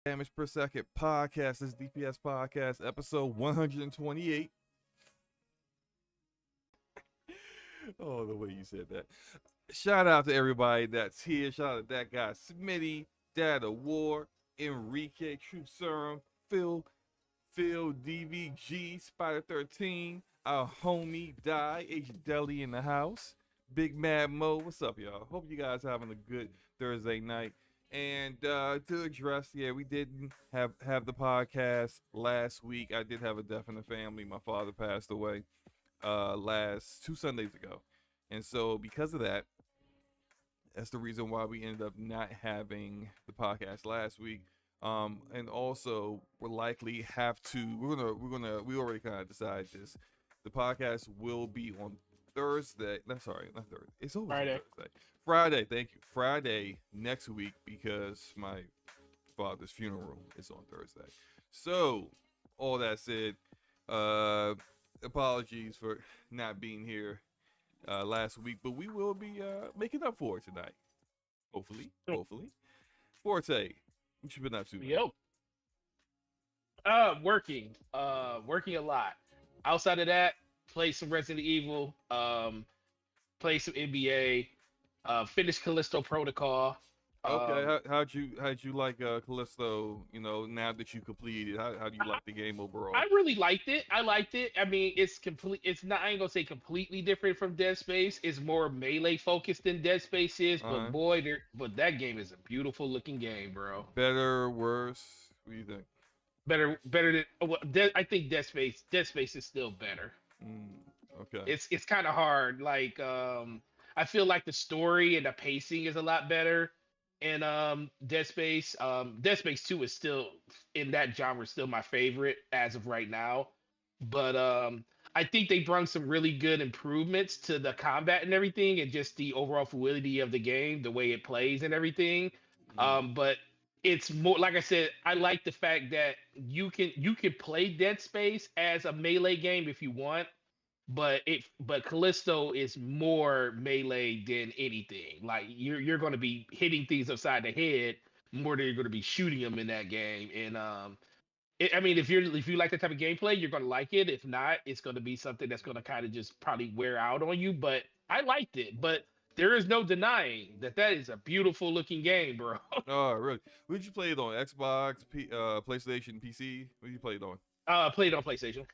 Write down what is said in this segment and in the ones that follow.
Damage per second podcast. This is DPS podcast, episode 128. Oh, the way you said that. Shout out to everybody that's here. Shout out to that guy, Smitty, Dad of War, Enrique, True Serum, Phil, DVG, Spider 13, our homie Die, H Deli in the house, Big Mad Mo. What's up, y'all? Hope you guys having a good Thursday night. And to address, we didn't have the podcast last week. I did have a death in the family. My father passed away last 2 Sundays ago, and so because of that, that's the reason why we ended up not having the podcast last week. And also we're likely have to we already kind of decided this. The podcast will be on Thursday. No, sorry, not Thursday. It's always Friday. Thursday. Friday, thank you. Friday next week, because my father's funeral is on Thursday. So, all that said, apologies for not being here last week, but we will be making up for it tonight. Hopefully. Forte, what you been up to? Yo. Working a lot. Outside of that, play some Resident Evil, play some NBA, finish Callisto Protocol. Okay, how'd you like Callisto? You know, now that you completed, how do you like the game overall? I really liked it. I mean, it's complete. It's not. I ain't gonna say completely different from Dead Space. It's more melee focused than Dead Space is. But boy, but that game is a beautiful looking game, bro. Better, worse? What do you think? Better than. Well, I think Dead Space is still better. Okay. It's kind of hard. Like I feel like the story and the pacing is a lot better in Dead Space. Dead Space 2 is still in that genre, still my favorite as of right now. But I think they brought some really good improvements to the combat and everything, and just the overall fluidity of the game, the way it plays and everything. But it's more, like I said, I like the fact that you can play Dead Space as a melee game if you want, but Callisto is more melee than anything. Like you're going to be hitting things upside the head more than you're going to be shooting them in that game. And I mean, if you like that type of gameplay, you're going to like it. If not, it's going to be something that's going to kind of just probably wear out on you. But I liked it. But there is no denying that is a beautiful looking game, bro. Oh, really? What did you play it on? Xbox, PlayStation, PC? What did you play it on? Played on PlayStation.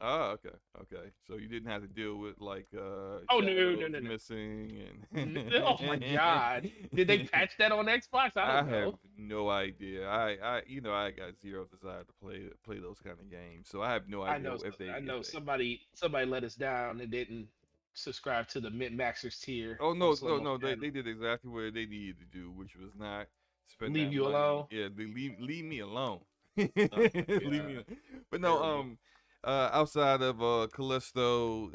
Oh, okay. So you didn't have to deal with like no missing and oh my god. Did they patch that on Xbox? I don't know. have no idea. I got zero desire to play those kind of games. So I have no idea somebody let us down and didn't subscribe to the Min-Maxers tier. Oh no, they did exactly what they needed to do, which was not spend leave that you money. alone. Yeah, they leave me alone. Oh, Leave me alone. But no, outside of Callisto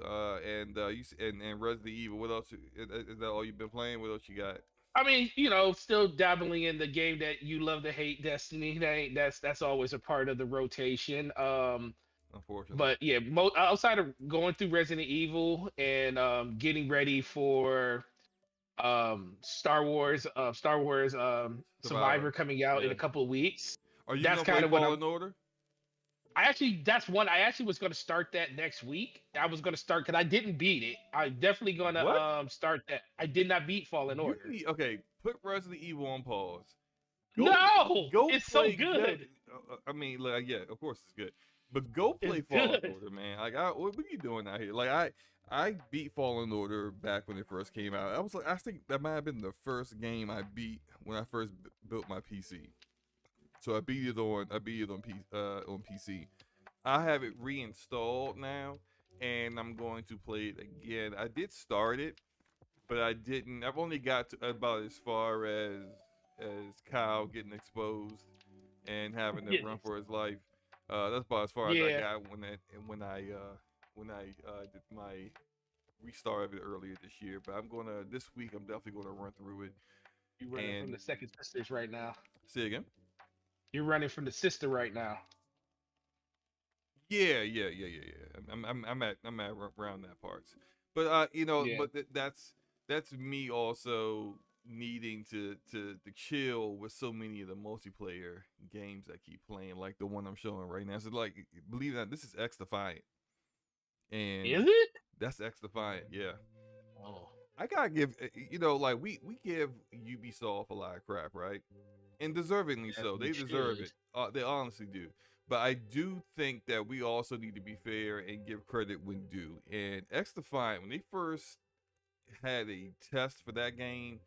and Resident Evil, what else is that all you've been playing? What else you got? I mean, still dabbling in the game that you love to hate, Destiny. That's always a part of the rotation. Unfortunately. But yeah, outside of going through Resident Evil and getting ready for Star Wars Survivor coming out in a couple of weeks. Are you that's gonna kind play of Fallen Order? I actually was going to start that next week. I was going to start because I didn't beat it. I'm definitely going to start that. I did not beat Fallen Order. Okay, put Resident Evil on pause. Go it's so good. I mean, like, yeah, of course it's good, but go play Fallen Order, man. Like, what are you doing out here? Like, I beat Fallen Order back when it first came out. I think that might have been the first game I beat when I first built my PC. So I beat it on PC. I have it reinstalled now, and I'm going to play it again. I did start it, but I didn't. I've only got to about as far as Kyle getting exposed and having to run for his life. That's about as far as I got when I did my restart of it earlier this year. But this week I'm definitely gonna run through it. You're running from the second sisters right now. Say again. You're running from the sister right now. Yeah. I'm at around that parts. But but that's me also needing to chill with so many of the multiplayer games I keep playing, like the one I'm showing right now. So like, believe it or not, this is X Defiant, and Is it? that's X Defiant. Yeah, Oh, I gotta give like we give Ubisoft a lot of crap, right? And deservingly as so. we They deserve should. it. They honestly do. But I do think that we also need to be fair and give credit when due. And X Defiant, when they first had a test for that game,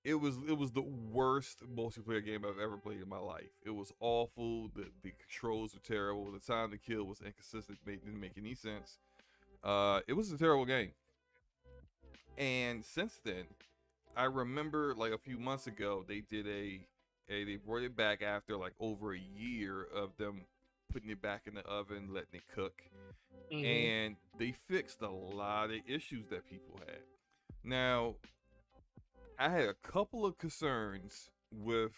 it was the worst multiplayer game I've ever played in my life. It was awful. The controls were terrible. The time to kill was inconsistent. Didn't make any sense. It was a terrible game. And since then, I remember like a few months ago they did they brought it back after like over a year of them putting it back in the oven, letting it cook, Hmm. and they fixed a lot of issues that people had. Now, I had a couple of concerns with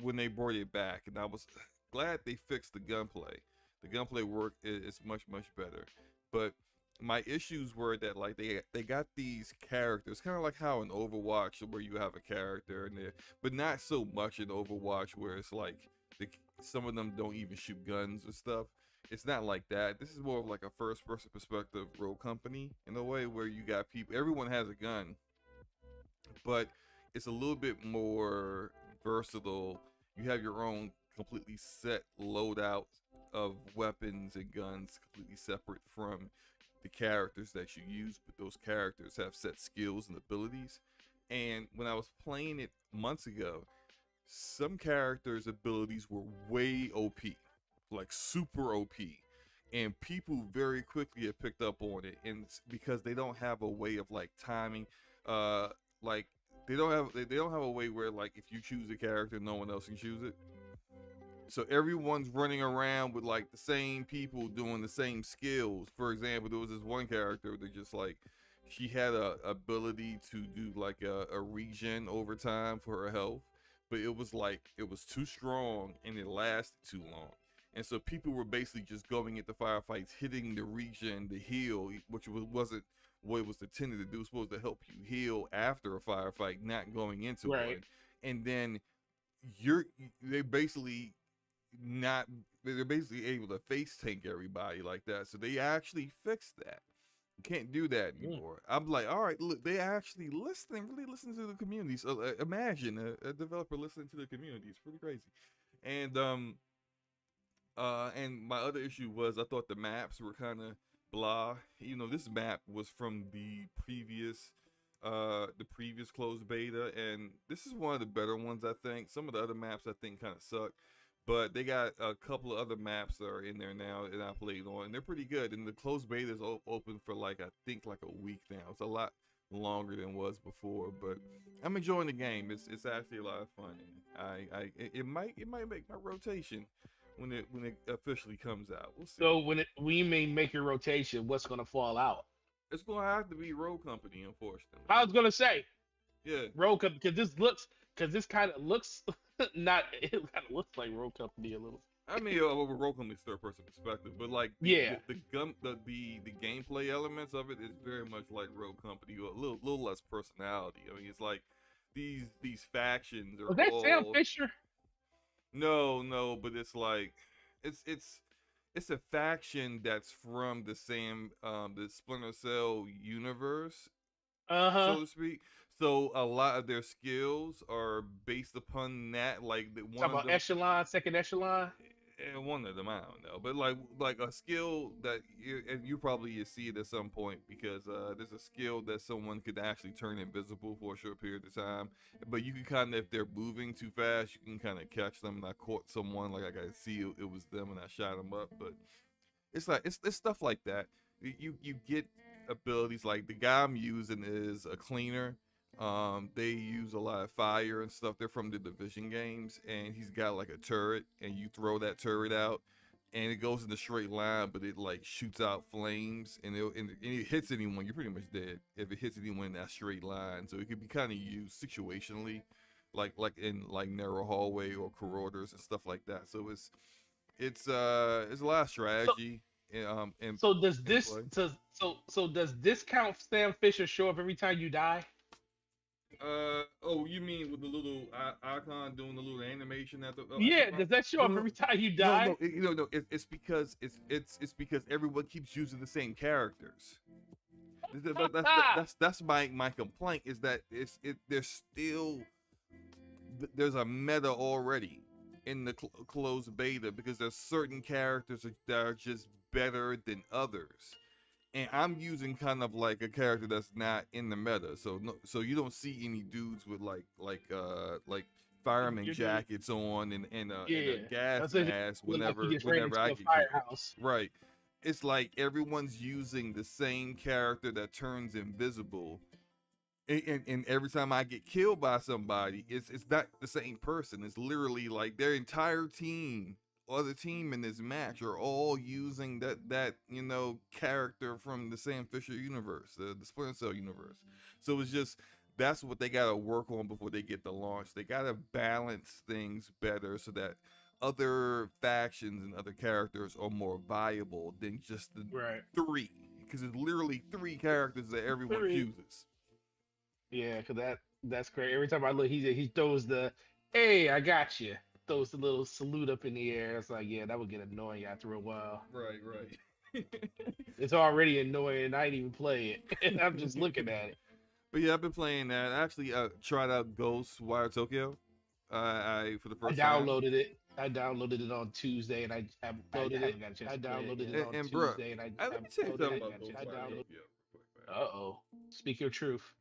when they brought it back, and I was glad they fixed the gunplay. The gunplay work is much better, but my issues were that like they got these characters, kind of like how in Overwatch where you have a character in there, but not so much in Overwatch where it's like the, some of them don't even shoot guns or stuff. It's not like that. This is more of like a first person perspective role company in a way where you got people, everyone has a gun, but it's a little bit more versatile. You have your own completely set loadout of weapons and guns, completely separate from the characters that you use, but those characters have set skills and abilities. And when I was playing it months ago, some characters' abilities were way OP, like super OP. And people very quickly have picked up on it, and it's because they don't have a way of like timing, uh, like they don't have a way where like if you choose a character, no one else can choose it. So everyone's running around with like the same people doing the same skills. For example, there was this one character that just like she had a ability to do like a regen over time for her health, but it was like it was too strong and it lasted too long. And so people were basically just going into firefights, hitting the regen, the heal, which wasn't what it was intended to do. It was supposed to help you heal after a firefight, not going into Right. one. And then you're they basically not they're basically able to face tank everybody like that. So they actually fixed that. You can't do that Mm. anymore. I'm like, all right, look, they actually really listen to the community. So imagine a developer listening to the community. It's pretty crazy. And and my other issue was I thought the maps were kind of blah. You know, this map was from the previous closed beta, and this is one of the better ones I think. Some of the other maps I think kind of suck, but they got a couple of other maps that are in there now that I played on, and they're pretty good. And the closed beta is open for like I think like a week now. It's a lot longer than it was before, but I'm enjoying the game. It's actually a lot of fun. And it might make my rotation when it officially comes out. We'll see. So we may make your rotation, what's gonna fall out? It's gonna have to be Road Company, unfortunately. I was gonna say Yeah, Road Company because this kind of looks not it kind of looks like Road Company a little. I mean, over Road Company's third person perspective, but like Yeah. the gameplay elements of it is very much like Road Company, a little less personality. I mean, it's like these factions are Was that Sam all Fisher? no, but it's like it's it's it's a faction that's from the Splinter Cell universe, Uh huh. so to speak. So a lot of their skills are based upon that. Like one Talking of about them, echelon, second echelon. and one of them I don't know, but like a skill that you probably you see it at some point because there's a skill that someone could actually turn invisible for a short period of time, but you can kind of if they're moving too fast, you can kind of catch them. And I caught someone like I could see it was them and I shot them up, but it's like it's stuff like that. You get abilities like the guy I'm using is a cleaner. They use a lot of fire and stuff. They're from the Division games, and he's got like a turret, and you throw that turret out, and it goes in a straight line, but it like shoots out flames, and it hits anyone. You're pretty much dead if it hits anyone in that straight line. So it could be kind of used situationally, like in like narrow hallway or corridors and stuff like that. So it's a lot of So strategy so does in this play. so does this count Sam Fisher show up every time you die? Oh, you mean with the little icon doing the little animation at the Yeah, bottom? does that show No, up no, every time you no, die? no. No. It's because it's because everyone keeps using the same characters. That's my complaint is that there's still there's a meta already in the closed beta because there's certain characters that are just better than others, and I'm using kind of like a character that's not in the meta, so no, so you don't see any dudes with like fireman You're doing jackets on and a yeah. gas That's like mask look like you just ran whenever into I a get killed. firehouse. Right. It's like everyone's using the same character that turns invisible, and every time I get killed by somebody, it's not the same person. It's literally like their entire team or the team in this match are all using that character from the Sam Fisher universe, the Splinter Cell universe. So it's just that's what they gotta work on before they get the launch. They gotta balance things better so that other factions and other characters are more viable than just the Right. three. Because it's literally three characters that everyone Three. chooses. Yeah, cause that's great. Every time I look, he throws the "Hey, I got you." Throws the little salute up in the air. It's like, yeah, that would get annoying after a while. Right, right. It's already annoying, and I didn't even play it. And I'm just looking at it. But yeah, I've been playing that. I actually tried out Ghostwire Tokyo. I for the I first time. downloaded it. I downloaded it on Tuesday, and I haven't got a chance I to play it downloaded yet. it on And bruh, Tuesday, and let me tell you something about I Ghostwire downloaded. Tokyo real quick, man. Uh oh. Speak your truth.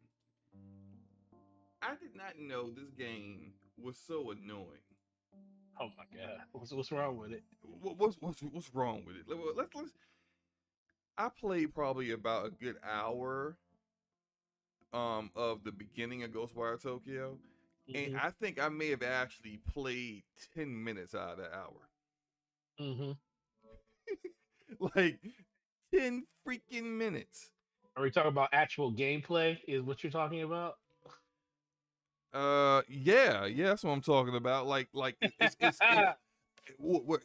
I did not know this game was so annoying. Oh my god. What's wrong with it? What's wrong with it? Let's. I played probably about a good hour of the beginning of Ghostwire Tokyo, and Mm-hmm. I think I may have actually played 10 minutes out of that hour. Mm-hmm. Like 10 freaking minutes. Are we talking about actual gameplay? Is what you're talking about? Yeah, that's what I'm talking about. Like it's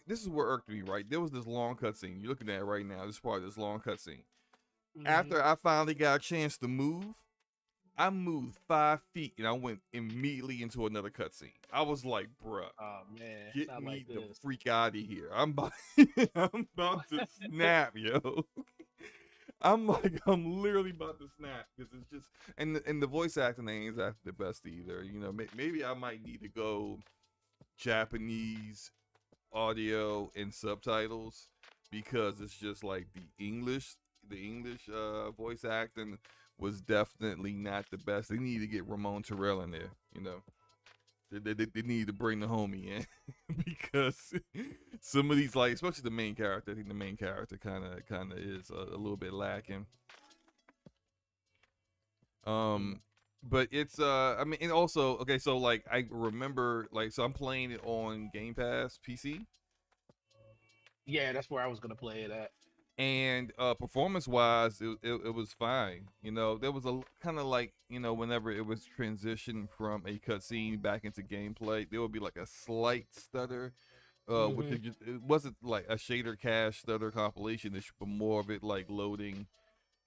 this is what irked me, right? There was this long cutscene. You're looking at it right now. This part of this long cutscene. Mm-hmm. After I finally got a chance to move, I moved 5 feet and I went immediately into another cutscene. I was like, bruh, Oh man, it's get not me like the this. freak out of here. I'm about, I'm about to snap, yo. I'm literally about to snap because it's just and the voice acting ain't exactly the best either. You know, maybe I might need to go Japanese audio and subtitles because it's just like the English voice acting was definitely not the best. They need to get Ramon Terrell in there. You know, they need to bring the homie in because some of these, like especially the main character, I think the main character kind of is a little bit lacking. Um, but it's I mean, and also okay, so like I remember like so I'm playing it on Game Pass PC, Yeah, that's where I was gonna play it at. and performance wise it was fine. You know, there was a kind of like, you know, whenever it was transitioned from a cutscene back into gameplay, there would be like a slight stutter, which Mm-hmm. is just, it wasn't like a shader cache stutter compilation issue, but more of it like loading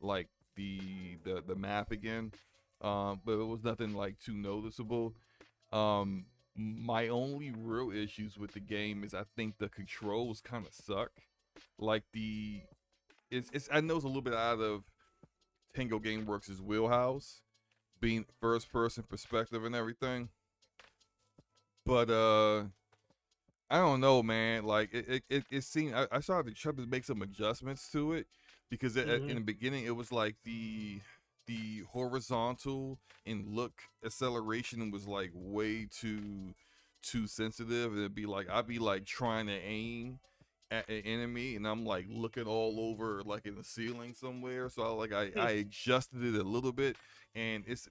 like the map again. But it was nothing like too noticeable. My only real issues with the game is I think the controls kind of suck. Like it's I know it's a little bit out of Tango Gameworks' wheelhouse, being first person perspective and everything. But I don't know, man. Like it seemed I started to try to make some adjustments to it because in Mm-hmm. the beginning it was like the horizontal and look acceleration was like way too sensitive. It'd be like I'd be like trying to aim at an enemy and I'm like looking all over like in the ceiling somewhere. So I adjusted it a little bit and it's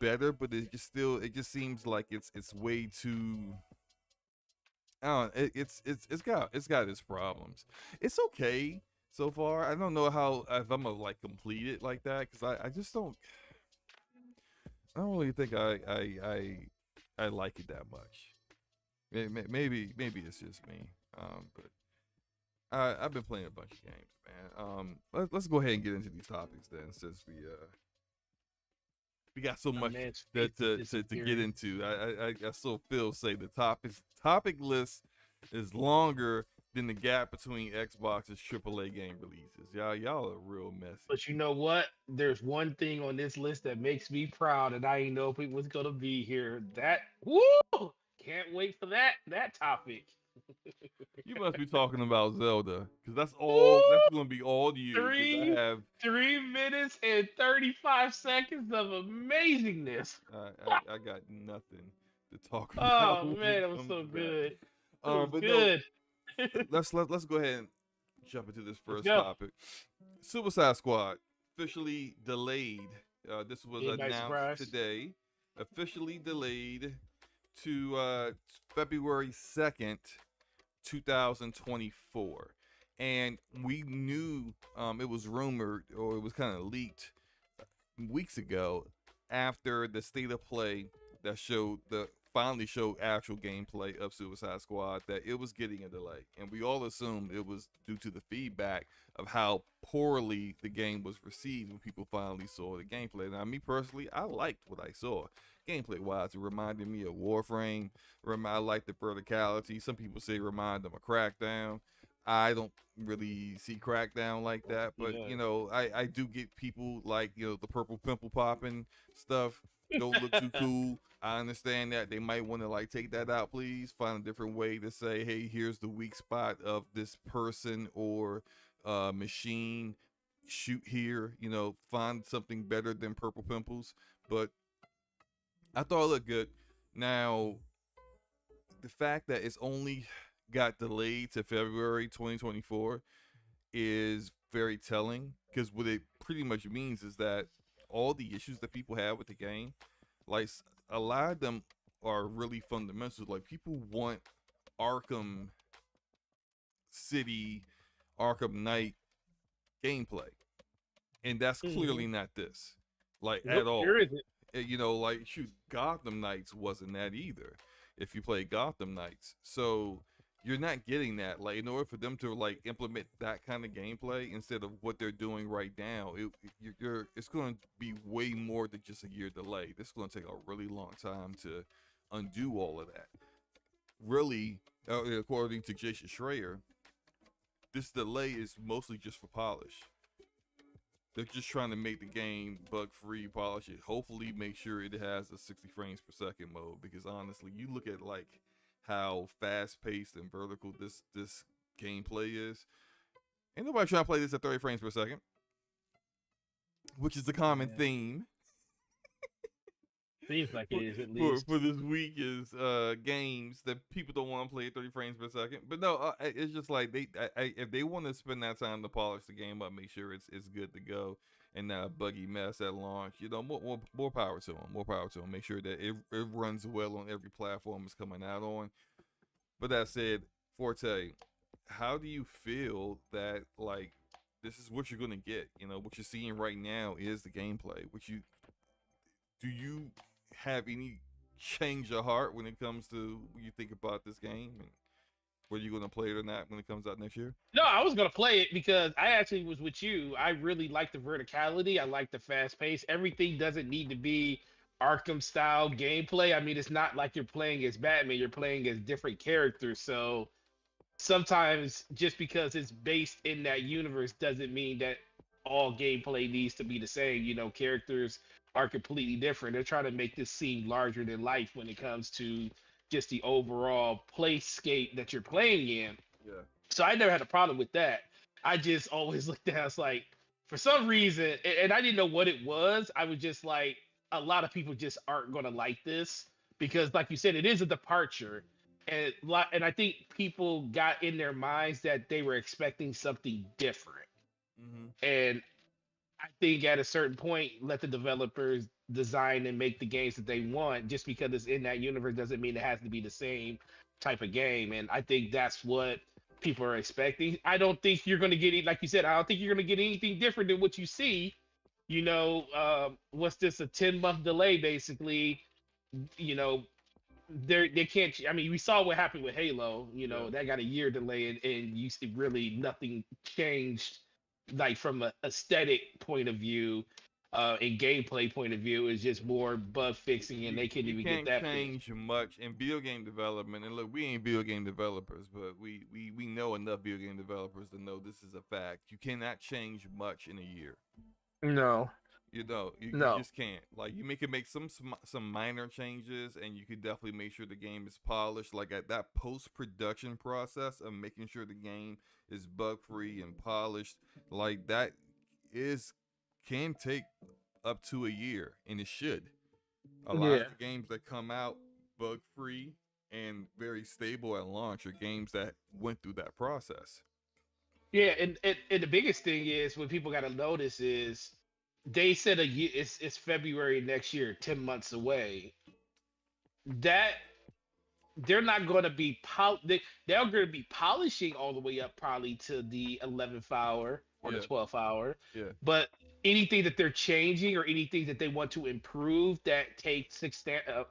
better, but it just seems like it's way too. I don't. It's got its problems. It's okay so far. I don't know how if I'm gonna like complete it like that because I just don't. I don't really think I like it that much. Maybe it's just me. But I've been playing a bunch of games, man. Let's go ahead and get into these topics then, since we got so My much man's face that is to get disappearing. into. I still feel say the topic list is longer than the gap between Xbox's AAA game releases. Y'all are real messy. But you know what? There's one thing on this list that makes me proud, and I didn't know if it was gonna be here. That woo! Can't wait for that topic. You must be talking about Zelda, because that's all. That's Woo! gonna be all you. Because I Three have 3 minutes and 35 seconds of amazingness. I got nothing to talk about Oh when man, it it was comes so to that. good. It was But no, good. let's go ahead and jump into this Let's first go. topic. Suicide Squad officially delayed. This was Anybody announced surprised? today. Officially delayed to February 2nd, 2024. And we knew it was rumored or it was kind of leaked weeks ago after the state of play that showed the finally showed actual gameplay of Suicide Squad that it was getting a delay. And we all assumed it was due to the feedback of how poorly the game was received when people finally saw the gameplay. Now, me personally, I liked what I saw. Gameplay wise, it reminded me of Warframe. I like the verticality. Some people say it reminded them of Crackdown. I don't really see Crackdown like that, but Yeah. I do get people like the purple pimple popping stuff don't look too cool. I understand that they might want to like take that out, please. Find a different way to say, hey, here's the weak spot of this person or machine. Shoot here, find something better than purple pimples. But I thought it looked good. Now, the fact that it's only got delayed to February 2024 is very telling because what it pretty much means is that all the issues that people have with the game, like a lot of them are really fundamental. Like people want Arkham City, Arkham Knight gameplay, and that's Hmm. clearly not this, like at Nope, sure all. isn't. Like shoot, Gotham Knights wasn't that either. If you play Gotham Knights, so you're not getting that. Like in order for them to like implement that kind of gameplay instead of what they're doing right now, it's going to be way more than just a year delay. This is going to take a really long time to undo all of that. Really, according to Jason Schreier, this delay is mostly just for polish. They're just trying to make the game bug free, polish it. Hopefully, make sure it has a 60 frames per second mode. Because honestly, you look at like how fast paced and vertical this gameplay is. Ain't nobody trying to play this at 30 frames per second, which is a common Yeah. theme Seems like it for, is at for least. for this week is games that people don't want to play at 30 frames per second. But no, it's just like if they want to spend that time to polish the game up, make sure it's good to go and not a buggy mess at launch. More power to them. More power to them. Make sure that it runs well on every platform it's coming out on. But that said, Forte, how do you feel that like this is what you're gonna get? What you're seeing right now is the gameplay. Do you have any change of heart when it comes to when you think about this game and whether you're gonna play it or not when it comes out next year? No, I was gonna play it because I actually was with you. I really like the verticality. I like the fast pace. Everything doesn't need to be Arkham style gameplay. I mean, it's not like you're playing as Batman. You're playing as different characters. So sometimes just because it's based in that universe doesn't mean that all gameplay needs to be the same. Characters are completely different. They're trying to make this seem larger than life when it comes to just the overall playscape that you're playing in. Yeah. So I never had a problem with that. I just always looked at it as like, for some reason, and I didn't know what it was. I was just like, a lot of people just aren't going to like this because, like you said, it is a departure, and I think people got in their minds that they were expecting something different, Mm-hmm. and I think at a certain point, let the developers design and make the games that they want. Just because it's in that universe doesn't mean it has to be the same type of game. And I think that's what people are expecting. I don't think you're going to get it, like you said. I don't think you're going to get anything different than what you see. What's this? A 10-month delay, basically. You know, they can't. I mean, we saw what happened with Halo. Yeah. That got a year delay, and you see really nothing changed, like from a aesthetic point of view. in gameplay point of view. It's just more bug fixing, and they couldn't You even get can't that fixed. change much in video game development. And look, we ain't video game developers, but we know enough video game developers to know this is a fact. You cannot change much in a year. No, You know, you no. just can't. Like you can make some minor changes, and you could definitely make sure the game is polished. Like at that post production process of making sure the game is bug free and polished, like that is can take up to a year, and it should. A lot Yeah. of the games that come out bug free and very stable at launch are games that went through that process. Yeah, and the biggest thing is what people got to notice is they said a year. It's February next year, 10 months away. That they're not going to be they're going to be polishing all the way up probably to the 11th hour or the Yeah, 12th hour, yeah, but anything that they're changing or anything that they want to improve that takes a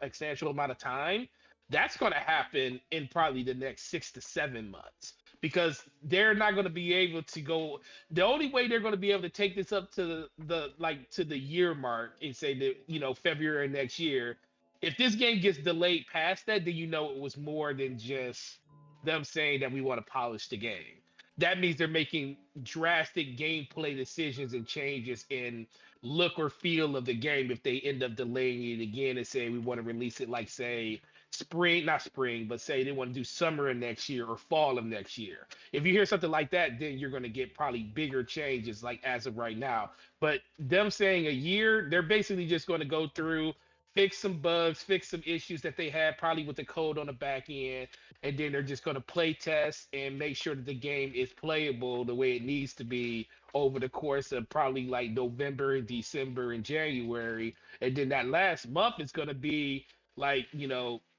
substantial amount of time, that's going to happen in probably the next 6 to 7 months, because they're not going to be able to go. The only way they're going to be able to take this up to the like to the year mark and say that, February next year, if this game gets delayed past that, then it was more than just them saying that we want to polish the game. That means they're making drastic gameplay decisions and changes in look or feel of the game if they end up delaying it again and say we want to release it, like, say, spring, not spring, but say they want to do summer of next year or fall of next year. If you hear something like that, then you're going to get probably bigger changes, like as of right now. But them saying a year, they're basically just going to go through, fix some bugs, fix some issues that they had probably with the code on the back end, and then they're just going to play test and make sure that the game is playable the way it needs to be over the course of probably like November, December, and January. And then that last month is going to be like,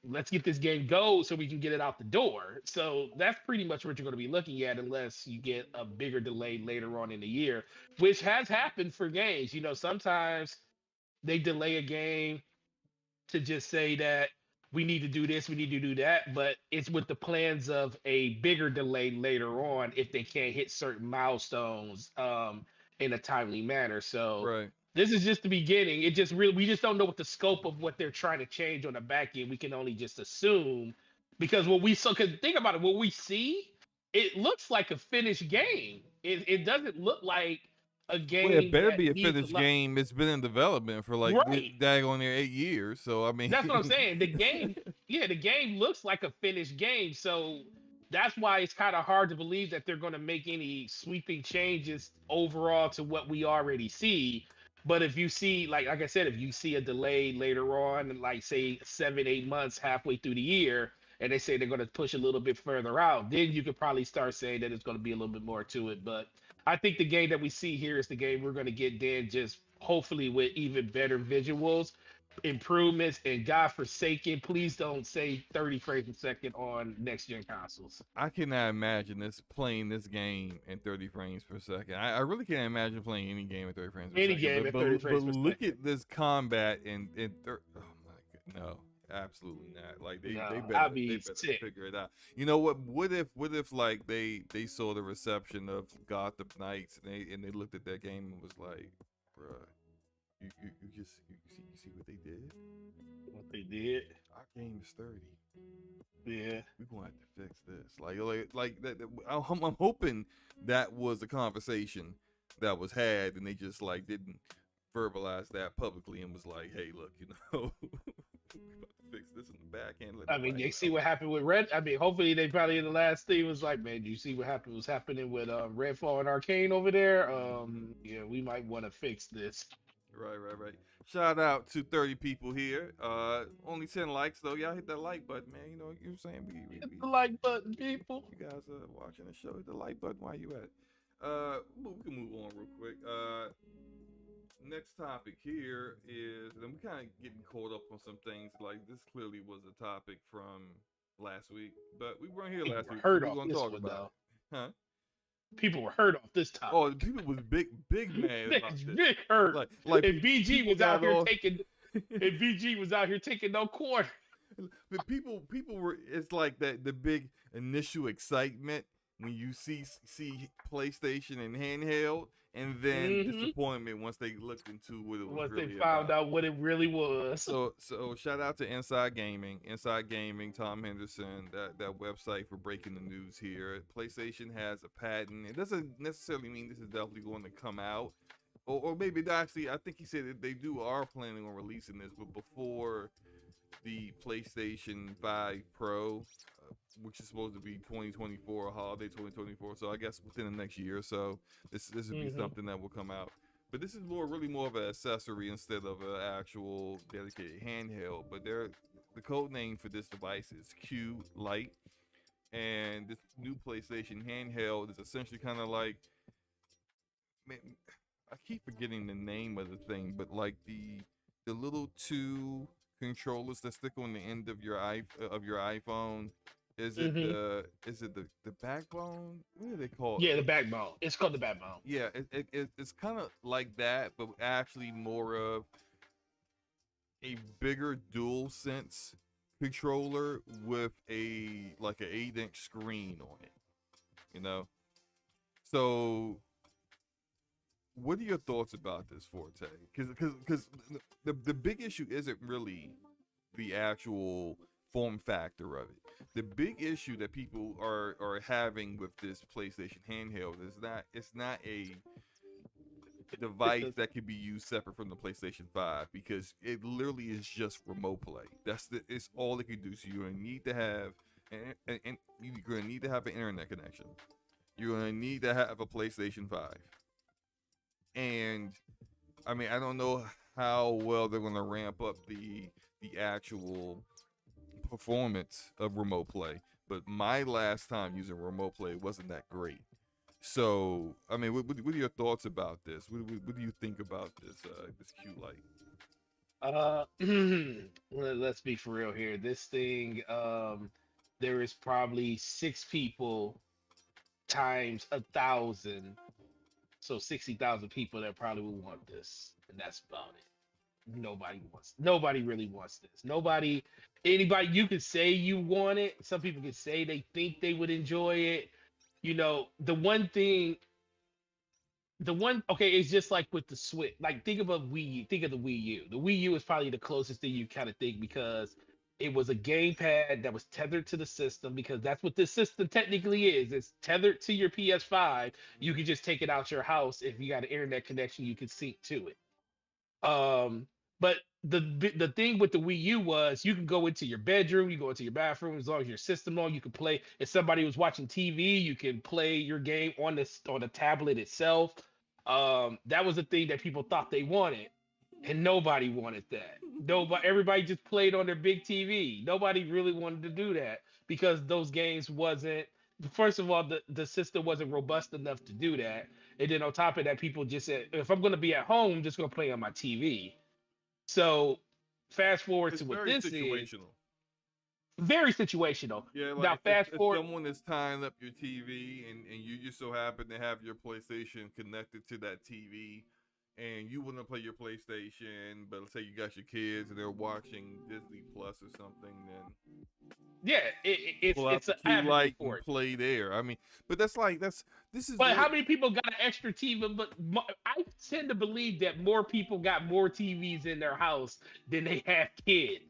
let's get this game go so we can get it out the door. So that's pretty much what you're going to be looking at, unless you get a bigger delay later on in the year, which has happened for games. Sometimes they delay a game to just say that we need to do this, we need to do that, but it's with the plans of a bigger delay later on if they can't hit certain milestones in a timely manner. So right. this is just the beginning. It just really, we just don't know what the scope of what they're trying to change on the back end. We can only just assume, because what we saw, because think about it, what we see, it looks like a finished game. It doesn't look like a Well, it game better that be a needs a finished lot. game. It's been in development for like Right. daggone near 8 years. So I mean, That's what I'm saying. The game, yeah, the game looks like a finished game. So that's why it's kind of hard to believe that they're going to make any sweeping changes overall to what we already see. But if you see, like I said, if you see a delay later on, like say 7, 8 months halfway through the year, and they say they're going to push a little bit further out, then you could probably start saying that it's going to be a little bit more to it. But I think the game that we see here is the game we're going to get then, just hopefully with even better visuals, improvements, and God forsaken, please don't say 30 frames a second on next gen consoles. I cannot imagine this playing this game in 30 frames per second. I really can't imagine playing any game at 30 frames per Any second. game at 30 But frames per look second. at this combat oh my god, no, absolutely not. Like they No, better I'd be sick. figure it out. You know what? What if like they saw the reception of Gotham Knights and they looked at that game and was like, bruh, you see what they did? What they did. Our game is 30. Yeah. We're gonna have to fix this. Like that. I'm hoping that was a conversation that was had, and they just like didn't verbalize that publicly and was like, "Hey, look, we about to fix this in the back end." I mean, they see what happened with Red. I mean, hopefully they probably in the last thing was like, man, do you see what happened? Was happening with Redfall and Arcane over there? Yeah, we might want to fix this. Right. Shout out to 30 people here. Only 10 likes though. Y'all hit that like button, man. You know what I'm saying? Hit the like button, people. You guys are watching the show. Hit the like button while you at it. We can move on real quick. Next topic here is, and we kind of getting caught up on some things. Like this clearly was a topic from last week, but we weren't here People last were week. hurt So off we're gonna this talk one, about it. Huh? People were hurt off this topic. Oh, the people was big mad about this. Big hurt. Like and BG was out here all... taking. And BG was out here taking no quarter. But people were. It's like that the big initial excitement, when you see PlayStation and handheld, and then Mm-hmm. disappointment once they looked into what it was Once they really found about. out what it really was. So shout out to Inside Gaming, Tom Henderson, that website for breaking the news here. PlayStation has a patent. It doesn't necessarily mean this is definitely going to come out, or maybe actually, I think he said that they are planning on releasing this, but before the PlayStation 5 Pro, which is supposed to be 2024, holiday 2024. So I guess within the next year or so, this would be Mm-hmm. something that will come out. But this is really more of an accessory instead of an actual dedicated handheld. But the code name for this device is Q Lite, and this new PlayStation handheld is essentially kind of like, man, I keep forgetting the name of the thing, but like the little two controllers that stick on the end of your iPhone. Mm-hmm. Is it the backbone? What do they call Yeah, the it? backbone. It's called the backbone. Yeah, it's kind of like that, but actually more of a bigger dual sense controller with a like an 8-inch screen on it. You know, so what are your thoughts about this, Forte? Because the big issue isn't really the actual form factor of it. The big issue that people are having with this PlayStation handheld is that it's not a device that can be used separate from the PlayStation 5, because it literally is just remote play. It's all it can do. So you're gonna need to have and you're gonna need to have an internet connection. You're gonna need to have a PlayStation 5. And I mean, I don't know how well they're gonna ramp up the actual performance of remote play, but my last time using remote play wasn't that great. So, I mean, what are your thoughts about this? What do you think about this Q Light? Uh, let's be for real here. This thing, there is probably six people times 1,000, so 60,000 people that probably would want this, and that's about it. Nobody really wants this. Anybody, you could say you want it. Some people could say they think they would enjoy it. Okay, it's just like with the Switch. Like, think of think of the Wii U. The Wii U is probably the closest thing you kind of think, because it was a gamepad that was tethered to the system, because that's what this system technically is. It's tethered to your PS5. You can just take it out your house. If you got an internet connection, you can sync to it. But the thing with the Wii U was, you can go into your bedroom, you go into your bathroom, as long as your system on, you can play. If somebody was watching TV, you can play your game on the tablet itself. That was the thing that people thought they wanted, and nobody wanted that. Everybody just played on their big TV. Nobody really wanted to do that, because those games wasn't. First of all, the system wasn't robust enough to do that. And then on top of that, people just said, if I'm going to be at home, I'm just going to play on my TV. So fast forward It's to what very this is, situational. very situational. Yeah, Now like fast if forward, someone is tying up your TV, and you just so happen to have your PlayStation connected to that TV, and you want to play your PlayStation, but let's say you got your kids and they're watching Disney Plus or something, then yeah, pull out it's the an Q avenue Light for and it. play there. I mean, but this is But what how many people got an extra TV? But I tend to believe that more people got more TVs in their house than they have kids.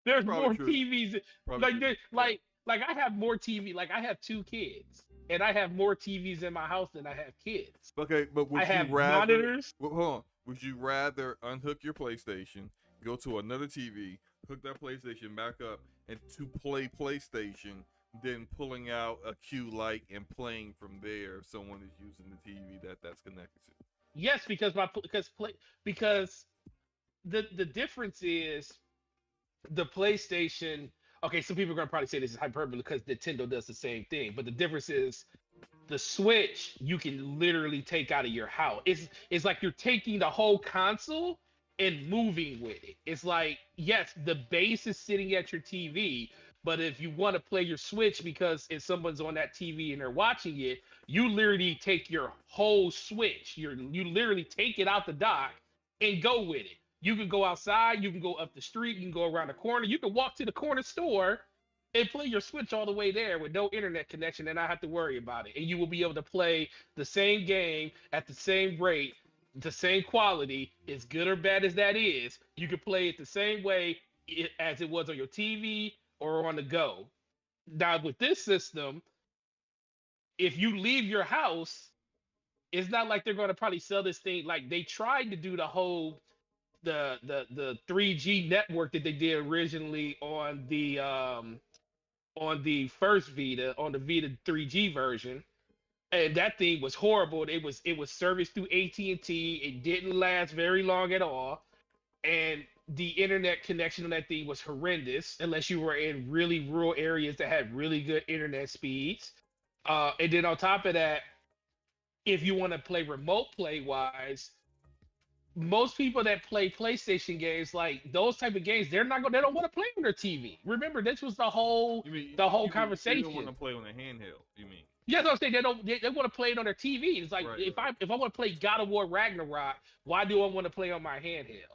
that's There's probably more true. TVs. Probably Like true. there, Yeah. like I have more TV. Like, I have two kids, and I have more TVs in my house than I have kids. Okay, but I would you have rather? monitors. Well, hold on. Would you rather unhook your PlayStation, go to another TV, hook that PlayStation back up, and to play PlayStation, than pulling out a Q Light and playing from there if someone is using the TV that's connected to? Yes, because the difference is the PlayStation. Okay, some people are gonna probably say this is hyperbole because Nintendo does the same thing, but the difference is the Switch you can literally take out of your house. It's like you're taking the whole console and moving with it. It's like, yes, the base is sitting at your TV, but if you want to play your Switch, because if someone's on that TV and they're watching it, you literally take your whole Switch. You literally take it out the dock and go with it. You can go outside, you can go up the street, you can go around the corner, you can walk to the corner store and play your Switch all the way there with no internet connection and not have to worry about it. And you will be able to play the same game at the same rate, the same quality, as good or bad as that is. You can play it the same way as it was on your TV or on the go. Now, with this system, if you leave your house, it's not like they're going to probably sell this thing. Like they tried to do the whole the 3G network that they did originally on the first Vita, on the Vita 3G version, and that thing was horrible. It was serviced through AT&T. It didn't last very long at all, and the internet connection on that thing was horrendous unless you were in really rural areas that had really good internet speeds. And then on top of that, if you want to play remote play wise, most people that play PlayStation games, like those type of games, they don't want to play on their TV. Remember, this was You mean the whole they don't want conversation. to play on a handheld? You mean? Yeah, that's what I'm saying. They want to play it on their TV. It's like Right, if right. I want to play God of War Ragnarok, why do I want to play on my handheld?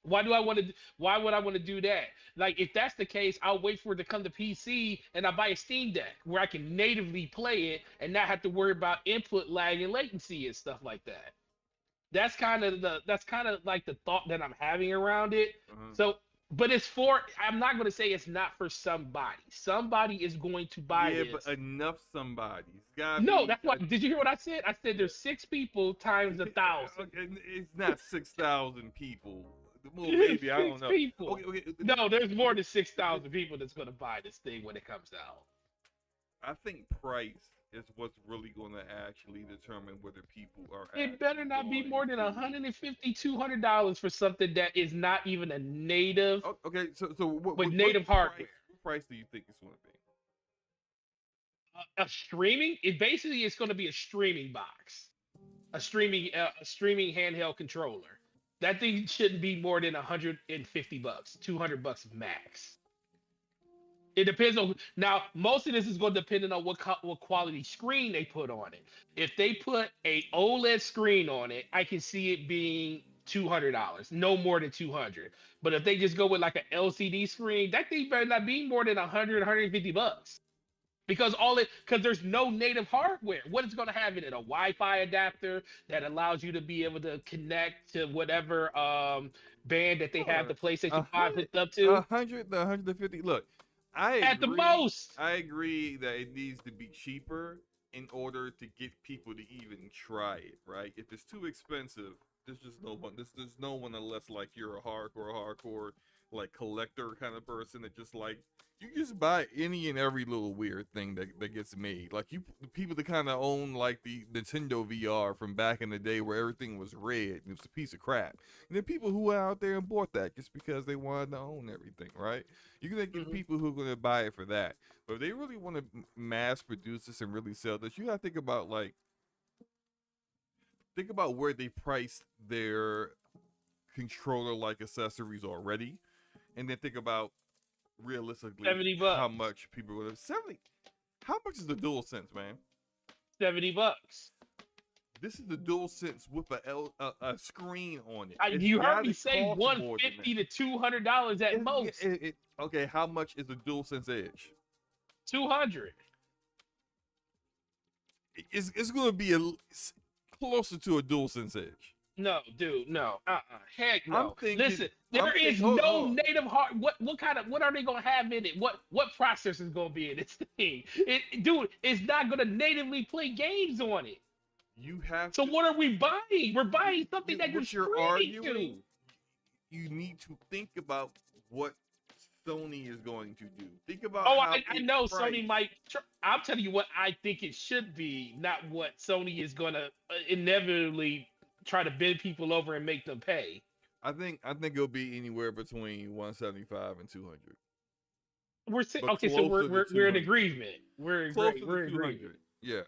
Why would I want to do that? Like if that's the case, I'll wait for it to come to PC and I buy a Steam Deck where I can natively play it and not have to worry about input lag and latency and stuff like that. That's kind of like the thought that I'm having around it. Uh-huh. So, but I'm not going to say it's not for somebody. Somebody is going to buy Yeah, but this. enough somebody's gotta No, be. that's what. Did you hear what I said? I said there's 6 people times 1,000. Okay, it's not 6,000 people. Well, maybe I don't Six know. people. Okay, okay. No, there's more than 6,000 people that's going to buy this thing when it comes out. I think price is what's really going to actually determine whether people are It actually better not be going more than to. 150, $200 for something that is not even a native Oh, okay, so with what native price? hardware. What price do you think it's going to be? A streaming, it basically is going to be a streaming box, a streaming handheld controller. That thing shouldn't be more than 150 bucks, 200 bucks max. It depends on now. Most of this is going to depend on what quality screen they put on it. If they put a OLED screen on it, I can see it being $200, no more than 200. But if they just go with like an LCD screen, that thing better not be more than 100, 150 bucks. Because there's no native hardware. What is going to have in it? A Wi-Fi adapter that allows you to be able to connect to whatever band that they have Uh, the a PlayStation 5 hundred, hooked up a to. hundred, the 150. Look, I At the agree. most. I agree that it needs to be cheaper in order to get people to even try it. Right? If it's too expensive, there's just no one. There's no one unless like you're a hardcore like collector kind of person that just like you just buy any and every little weird thing that gets made. Like you, the people that kind of own like the Nintendo VR from back in the day where everything was red and it was a piece of crap. And then people who were out there and bought that just because they wanted to own everything, right? You're gonna get Mhm. people who are gonna buy it for that. But if they really want to mass produce this and really sell this, you gotta think about where they price their controller like accessories already, and then think about realistically 70 how bucks. much people would have 70. How much is the dual sense, man? 70 bucks. This is the dual sense with a screen on it. It's You heard me gotta say cost more than 150 to $200 at most. okay, how much is the dual sense edge? 200. It's gonna be closer to a dual sense edge. No, dude, no. Heck I'm no. thinking. Listen, I'm there thinking. is no native hard. What are they gonna have in it? What processor is gonna be in this thing? Dude, it's not gonna natively play games on it. You have So to. what are we buying? We're buying something that you're What you're streaming to. arguing, you need to think about what Sony is going to do. Think about Oh, how I it's know priced. Sony might. I'll tell you what I think it should be, not what Sony is gonna inevitably try to bid people over and make them pay. I think it'll be anywhere between 175 and 200, but Okay, so closer to we're in 200. agreement. Closer to We're in agreement. 200. Yeah,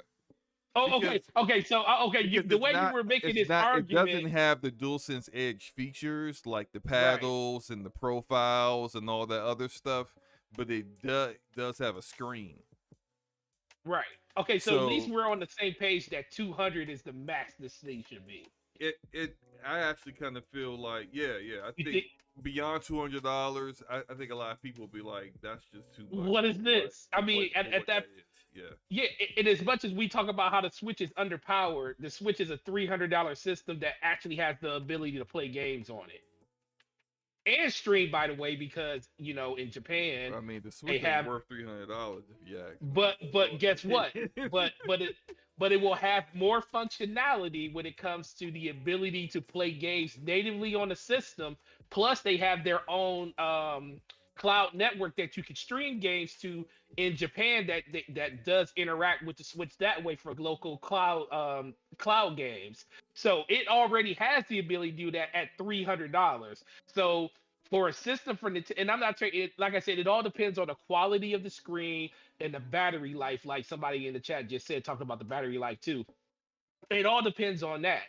Oh, because okay. So okay, because the way you were making this it doesn't argument, have the DualSense Edge features like the right? paddles and the profiles and all that other stuff, but it does have a screen. Right. Okay, so at least So we're on the same page that 200 is the max this thing should be. it I actually kind of feel like yeah, I You think think? beyond $200, I think a lot of people will be like, "That's just too much What for is this? I mean, at what that that is." Yeah, yeah, and as much as we talk about how the Switch is underpowered, the Switch is a $300 system that actually has the ability to play games on it and stream. By the way, because in Japan I mean, the they Switch ain't have, worth $300 if you ask me. but guess what? But it will have more functionality when it comes to the ability to play games natively on the system. Plus, they have their own cloud network that you can stream games to in Japan that does interact with the Switch that way for local cloud games. So it already has the ability to do that at $300. So for a system for Nintendo, and I'm not saying it, like I said, it all depends on the quality of the screen and the battery life, like somebody in the chat just said, talking about the battery life too. It all depends on that.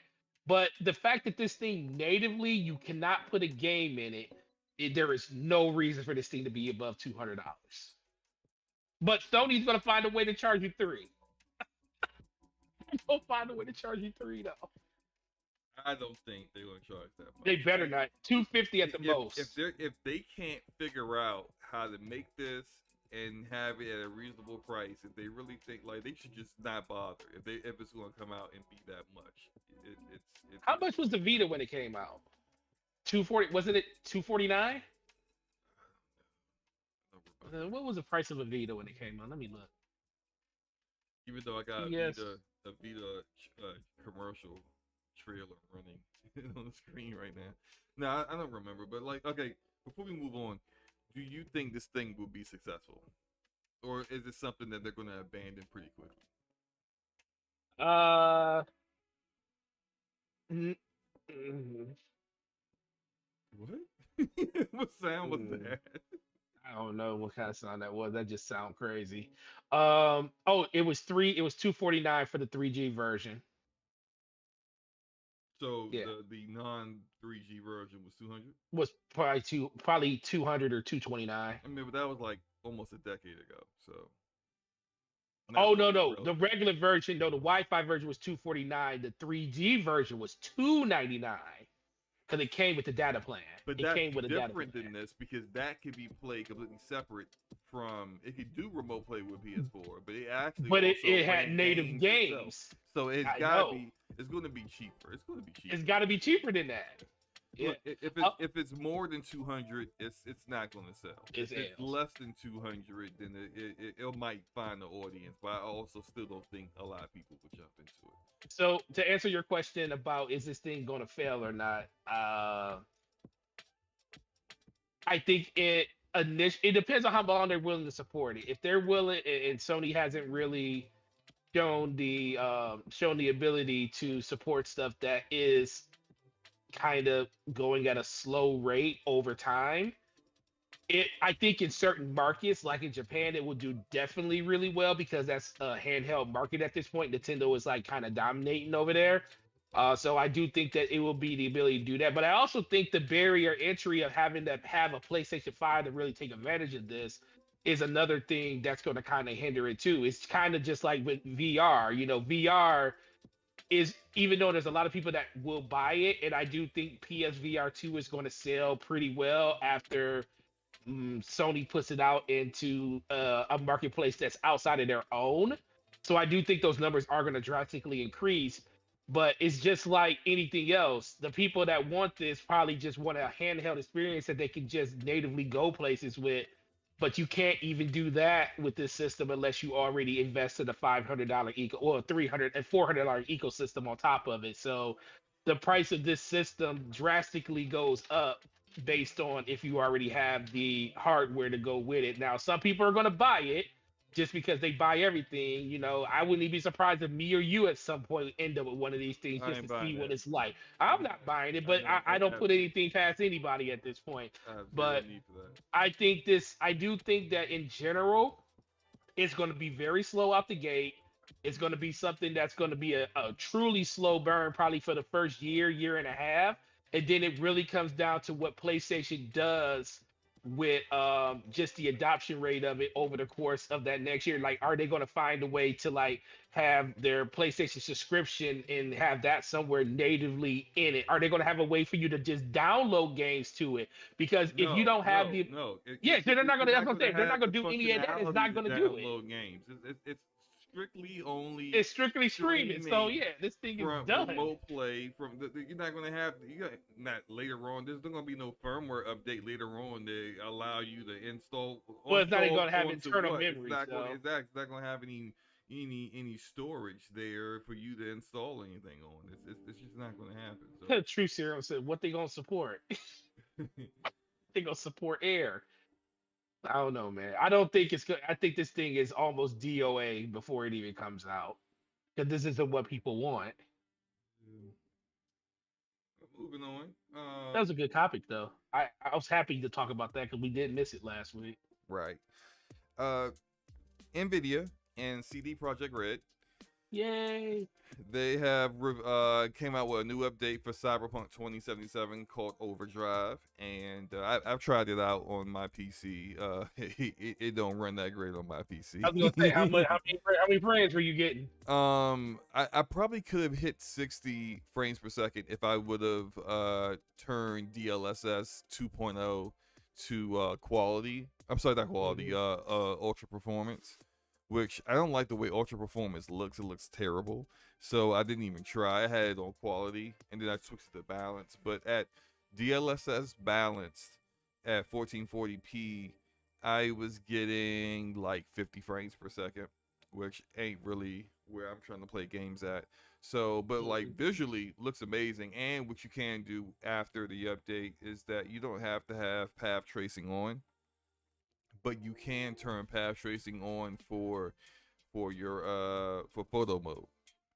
But the fact that this thing natively, you cannot put a game in there is no reason for this thing to be above $200. But Sony's gonna find a way to charge you three. They'll find a way to charge you three though. I don't think they're gonna charge that much. They better not. 250 at the most. If they can't figure out how to make this and have it at a reasonable price, if they really think like they should just not bother if it's gonna come out and be that much. It's How much was the Vita when it came out? 240, wasn't it 249? What was the price of a Vita when it came out? Let me look. Even though I got Yes. a Vita commercial trailer running on the screen right now. No, I don't remember, but like, okay, before we move on, do you think this thing will be successful, or is it something that they're going to abandon pretty quickly? Uh, mm, mm, What? What sound was mm. that? I don't know what kind of sound that was. That just sound crazy. It was 249 for the 3G version. So Yeah. the non 3G version was 200. Was probably 200 or 229. I mean, but that was like almost a decade ago. So Oh not no, really no. The relevant. regular version, no, the Wi-Fi version was 249. The 3G version was 299 because it came with the data plan. But It that's came with a data plan. different than this because that could be played completely separate from. It could do remote play with PS4, but it actually But also it had ran native itself. games. So it's I gotta know. be. It's going to be cheaper. It's going to be cheaper. It's got to be cheaper than that. Yeah. Look, if it's more than 200, it's not going to sell. It's If it's L's. less than 200, then it might find an audience. But I also still don't think a lot of people would jump into it. So to answer your question about is this thing going to fail or not, I think it depends on how long they're willing to support it. If they're willing, and Sony hasn't really shown the ability to support stuff that is kind of going at a slow rate over time. I think in certain markets, like in Japan, it will do definitely really well because that's a handheld market at this point. Nintendo is like kind of dominating over there. So I do think that it will be the ability to do that. But I also think the barrier entry of having to have a PlayStation 5 to really take advantage of this is another thing that's going to kind of hinder it too. It's kind of just like with VR. VR is, even though there's a lot of people that will buy it, and I do think PSVR 2 is going to sell pretty well after Sony puts it out into a marketplace that's outside of their own. So I do think those numbers are going to drastically increase. But it's just like anything else. The people that want this probably just want a handheld experience that they can just natively go places with. But you can't even do that with this system unless you already invested a $500 $300 and $400 ecosystem on top of it. So the price of this system drastically goes up based on if you already have the hardware to go with it. Now, some people are going to buy it just because they buy everything. I wouldn't even be surprised if me or you at some point end up with one of these things I just ain't to see buying what that. it's like. I'm not buying it, but I don't put anything past anybody at this point. I have zero But need for that. I do think that in general, it's going to be very slow out the gate. It's going to be something that's going to be a truly slow burn, probably for the first year and a half. And then it really comes down to what PlayStation does with just the adoption rate of it over the course of that next year. Like, are they going to find a way to like have their PlayStation subscription and have that somewhere natively in it? Are they going to have a way for you to just download games to it? Because if you No, don't have no, the, no. yeah, they're not going You're to. That's not what I'm going to saying. They're not have going the to do any of that. It's functionality not to going to do it. download games. It's strictly only It's strictly streaming. So streaming yeah, this thing is from done. remote play. You're not going to have you got not later on. There's not going to be no firmware update later on to allow you to install Well, it's not even install going to have onto internal what. memory. So It's not going to have any storage there for you to install anything on. It's just not going to happen. So. True Serum said, what they going to support? They going to support air. I don't know, man. I don't think it's good. I think this thing is almost DOA before it even comes out because this isn't what people want. Moving on. That was a good topic, though. I was happy to talk about that because we did miss it last week. Right. Nvidia and CD Projekt Red. Yay! They have came out with a new update for Cyberpunk 2077 called Overdrive, and I've tried it out on my PC. It don't run that great on my PC. I was gonna say how many frames were you getting? I probably could have hit 60 frames per second if I would have turned DLSS 2.0 to quality. I'm sorry, not quality. Ultra performance. Which I don't like the way ultra performance looks. It looks terrible. So I didn't even try. I had it on quality and then I switched to balance. But at DLSS balanced at 1440p, I was getting like 50 frames per second, which ain't really where I'm trying to play games at. So, but like visually looks amazing. And what you can do after the update is that you don't have to have path tracing on, but you can turn path tracing on for your for photo mode.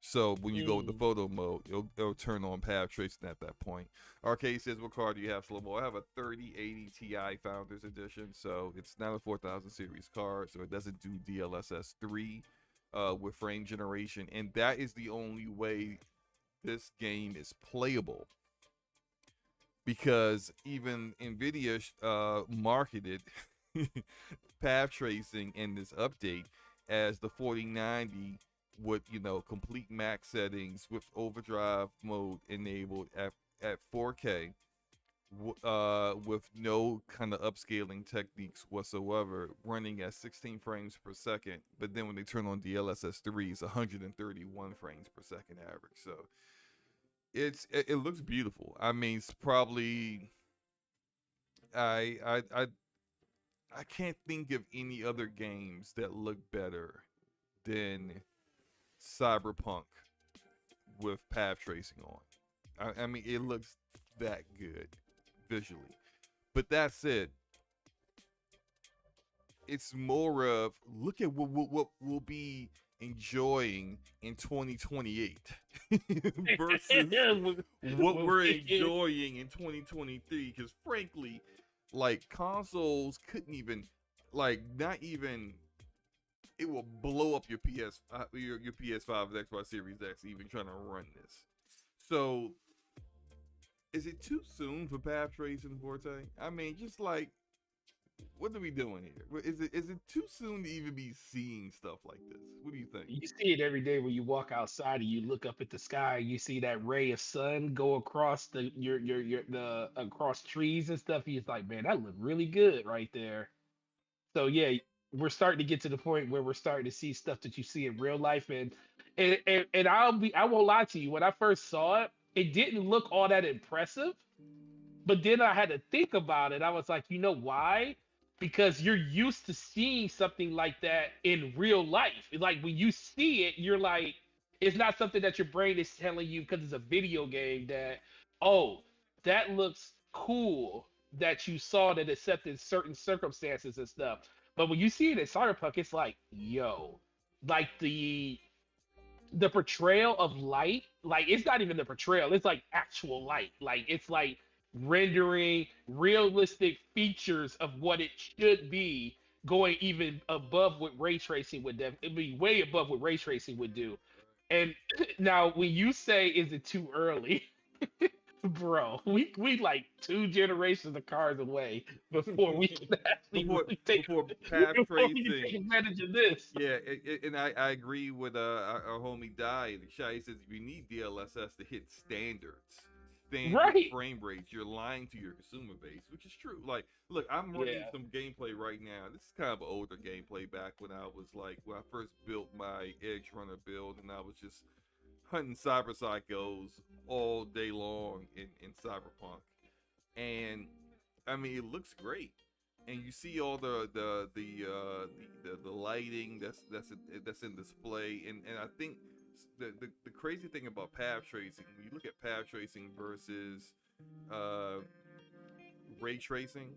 So when you go with the photo mode, it'll turn on path tracing at that point. Arcade says, what car do you have, Slow-Mo? I have a 3080 Ti Founders Edition, so it's not a 4000 series car, so it doesn't do DLSS 3 with frame generation, and that is the only way this game is playable. Because even Nvidia marketed path tracing in this update as the 4090 with complete max settings with overdrive mode enabled at 4K with no kind of upscaling techniques whatsoever, running at 16 frames per second. But then when they turn on DLSS 3, it's 131 frames per second average. So it looks beautiful. I mean, it's probably I can't think of any other games that look better than Cyberpunk with path tracing on. I mean, it looks that good visually. But that's it. It's more of look at what we'll be enjoying in 2028 versus what we're enjoying in 2023. Because frankly, like consoles couldn't even, like, not even. It will blow up your your PS5 and Xbox Series X even trying to run this. So, is it too soon for path tracing, Forte? I mean, just like, what are we doing here? Is it too soon to even be seeing stuff like this? What do you think? You see it every day when you walk outside and you look up at the sky. You see that ray of sun go across the across trees and stuff. He's like, man, that looked really good right there. So yeah, we're starting to get to the point where we're starting to see stuff that you see in real life, and I won't lie to you. When I first saw it, it didn't look all that impressive. But then I had to think about it. I was like, you know why? Because you're used to seeing something like that in real life. Like when you see it, you're like, it's not something that your brain is telling you because it's a video game that, oh, that looks cool that you saw that except in certain circumstances and stuff. But when you see it in Cyberpunk, it's like, yo, like the portrayal of light, like it's not even the portrayal, it's like actual light. Like it's like rendering realistic features of what it should be, going even above what ray tracing would do. It'd be way above what ray tracing would do. And now when you say is it too early? Bro, we like 2 generations of cars away before we can actually before really take before path before we can take tracing. advantage of this. Yeah, and I agree with our homie Die. The Shy says if you need DLSS to hit standard Right. frame rates, you're lying to your consumer base, which is true. Like, look, I'm running Yeah. some gameplay right now. This is kind of older gameplay back when I was like when I first built my Edge Runner build, and I was just hunting cyber psychos all day long in Cyberpunk. And I mean, it looks great, and you see all the lighting that's in display, and I think the crazy thing about path tracing, when you look at path tracing versus uh, ray tracing,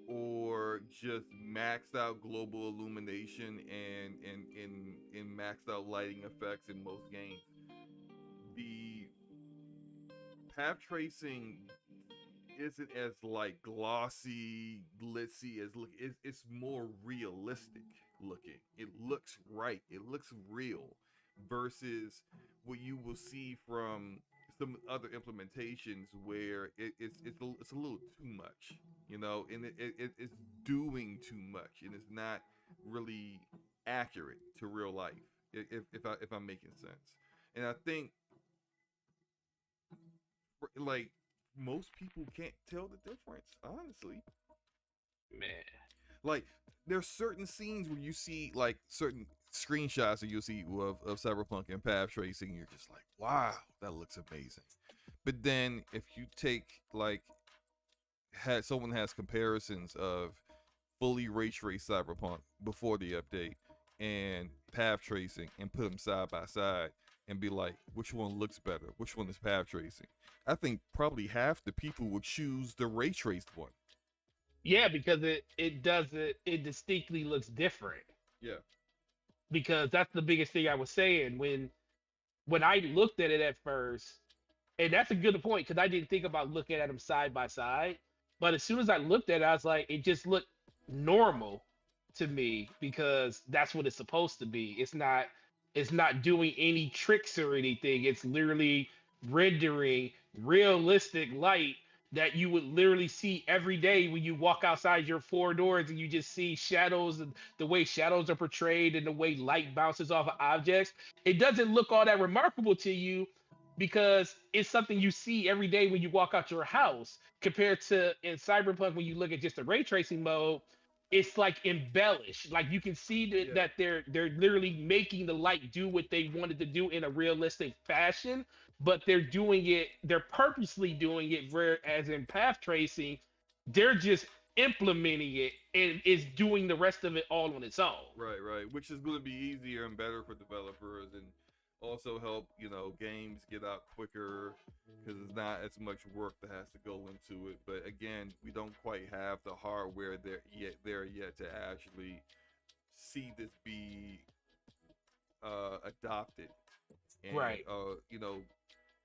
or just maxed out global illumination and maxed out lighting effects in most games, the path tracing isn't as like glossy, glitzy as look. It's more realistic looking. It looks right. It looks real, versus what you will see from some other implementations where it's a little too much, and it's doing too much, and it's not really accurate to real life. If I'm making sense, and I think like most people can't tell the difference, honestly. Man. Like there's certain scenes where you see like certain screenshots that you'll see of Cyberpunk and path tracing, you're just like, wow, that looks amazing. But then if you take like someone has comparisons of fully ray traced Cyberpunk before the update and path tracing and put them side by side and be like, which one looks better? Which one is path tracing? I think probably half the people would choose the ray traced one. Yeah, because it doesn't it distinctly looks different. Yeah. Because that's the biggest thing I was saying when I looked at it at first, and that's a good point because I didn't think about looking at them side by side. But as soon as I looked at it, I was like, it just looked normal to me because that's what it's supposed to be. It's not doing any tricks or anything. It's literally rendering realistic light that you would literally see every day when you walk outside your four doors and you just see shadows and the way shadows are portrayed and the way light bounces off of objects. It doesn't look all that remarkable to you because it's something you see every day when you walk out your house compared to in Cyberpunk when you look at just the ray tracing mode. It's like embellished, like you can see that, Yeah. that they're literally making the light do what they wanted to do in a realistic fashion, but they're purposely doing it, whereas in path tracing they're just implementing it and is doing the rest of it all on its own. Right. Which is going to be easier and better for developers, and also help games get out quicker because it's not as much work that has to go into it. But again, we don't quite have the hardware there yet to actually see this be adopted and Right.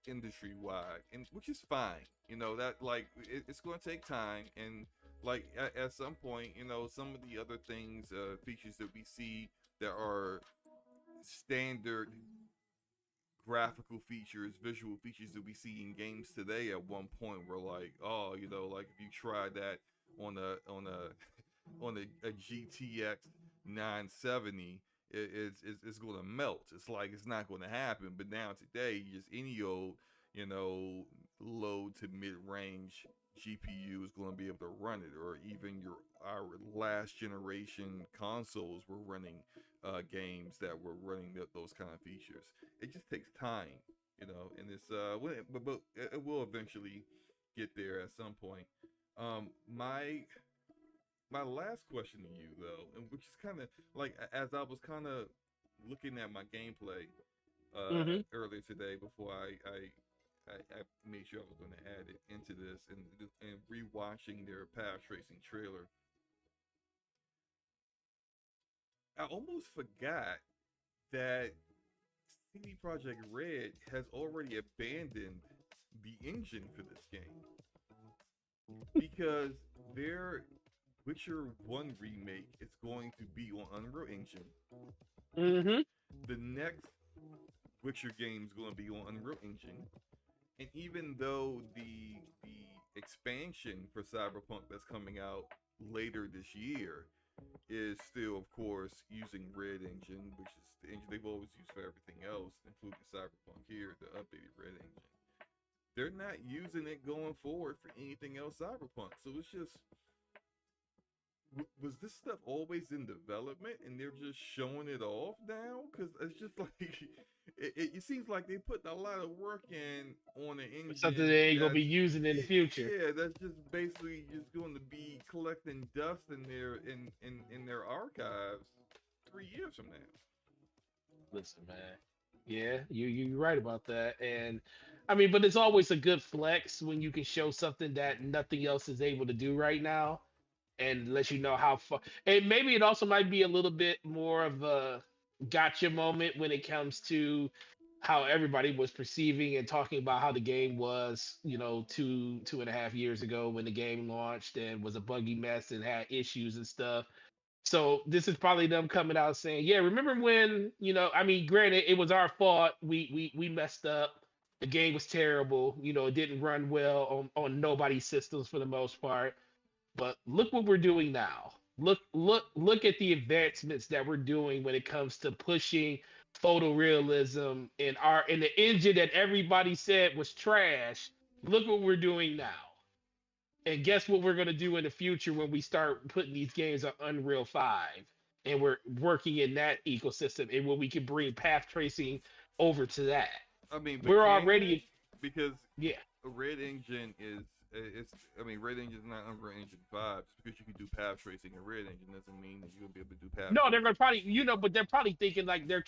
industry wide, and which is fine. That like it's going to take time, and like at some point, some of the other things, features that we see that are standard graphical features, visual features that we see in games today, at one point we're like, oh, like if you try that on a GTX 970, it's going to melt. It's like it's not going to happen. But now today, just any old, low to mid range GPU is going to be able to run it, or even our last generation consoles were running games that were running those kind of features. It just takes time, and it's but it will eventually get there at some point. My last question to you though, and which is kind of like as I was kind of looking at my gameplay Mm-hmm. earlier today before I made sure I was going to add it into this, and rewatching their path tracing trailer, I almost forgot that CD Projekt Red has already abandoned the engine for this game, because their Witcher 1 remake is going to be on Unreal Engine. Mm-hmm. The next Witcher game is going to be on Unreal Engine. And even though the expansion for Cyberpunk that's coming out later this year is still, of course, using Red Engine, which is the engine they've always used for everything else, including Cyberpunk here, the updated Red Engine. They're not using it going forward for anything else Cyberpunk. So it's just, was this stuff always in development and they're just showing it off now? Because it's just like it seems like they put a lot of work in on an Something engine they ain't gonna be that's using in the future. yeah, that's just basically just going to be collecting dust in their archives 3 years from now. Listen, man. Yeah, you're right about that. And I mean, but it's always a good flex when you can show something that nothing else is able to do right now, and let you know how far. And maybe it also might be a little bit more of a gotcha moment when it comes to how everybody was perceiving and talking about how the game was, 2.5 years ago when the game launched and was a buggy mess and had issues and stuff. So this is probably them coming out saying, "Yeah, remember when, I mean, granted, it was our fault. We messed up. The game was terrible. It didn't run well on nobody's systems for the most part. But look what we're doing now. Look at the advancements that we're doing when it comes to pushing photorealism in the engine that everybody said was trash. Look what we're doing now. And guess what we're going to do in the future when we start putting these games on Unreal 5 and we're working in that ecosystem and when we can bring path tracing over to that. I mean, but We're can you? already, Because yeah. a Red Engine is it's. I mean, Red Engine is not Unreal Engine 5. Just because you can do path tracing in Red Engine doesn't mean that you're gonna be able to do path No, they're tracing. gonna probably, but they're probably thinking like they're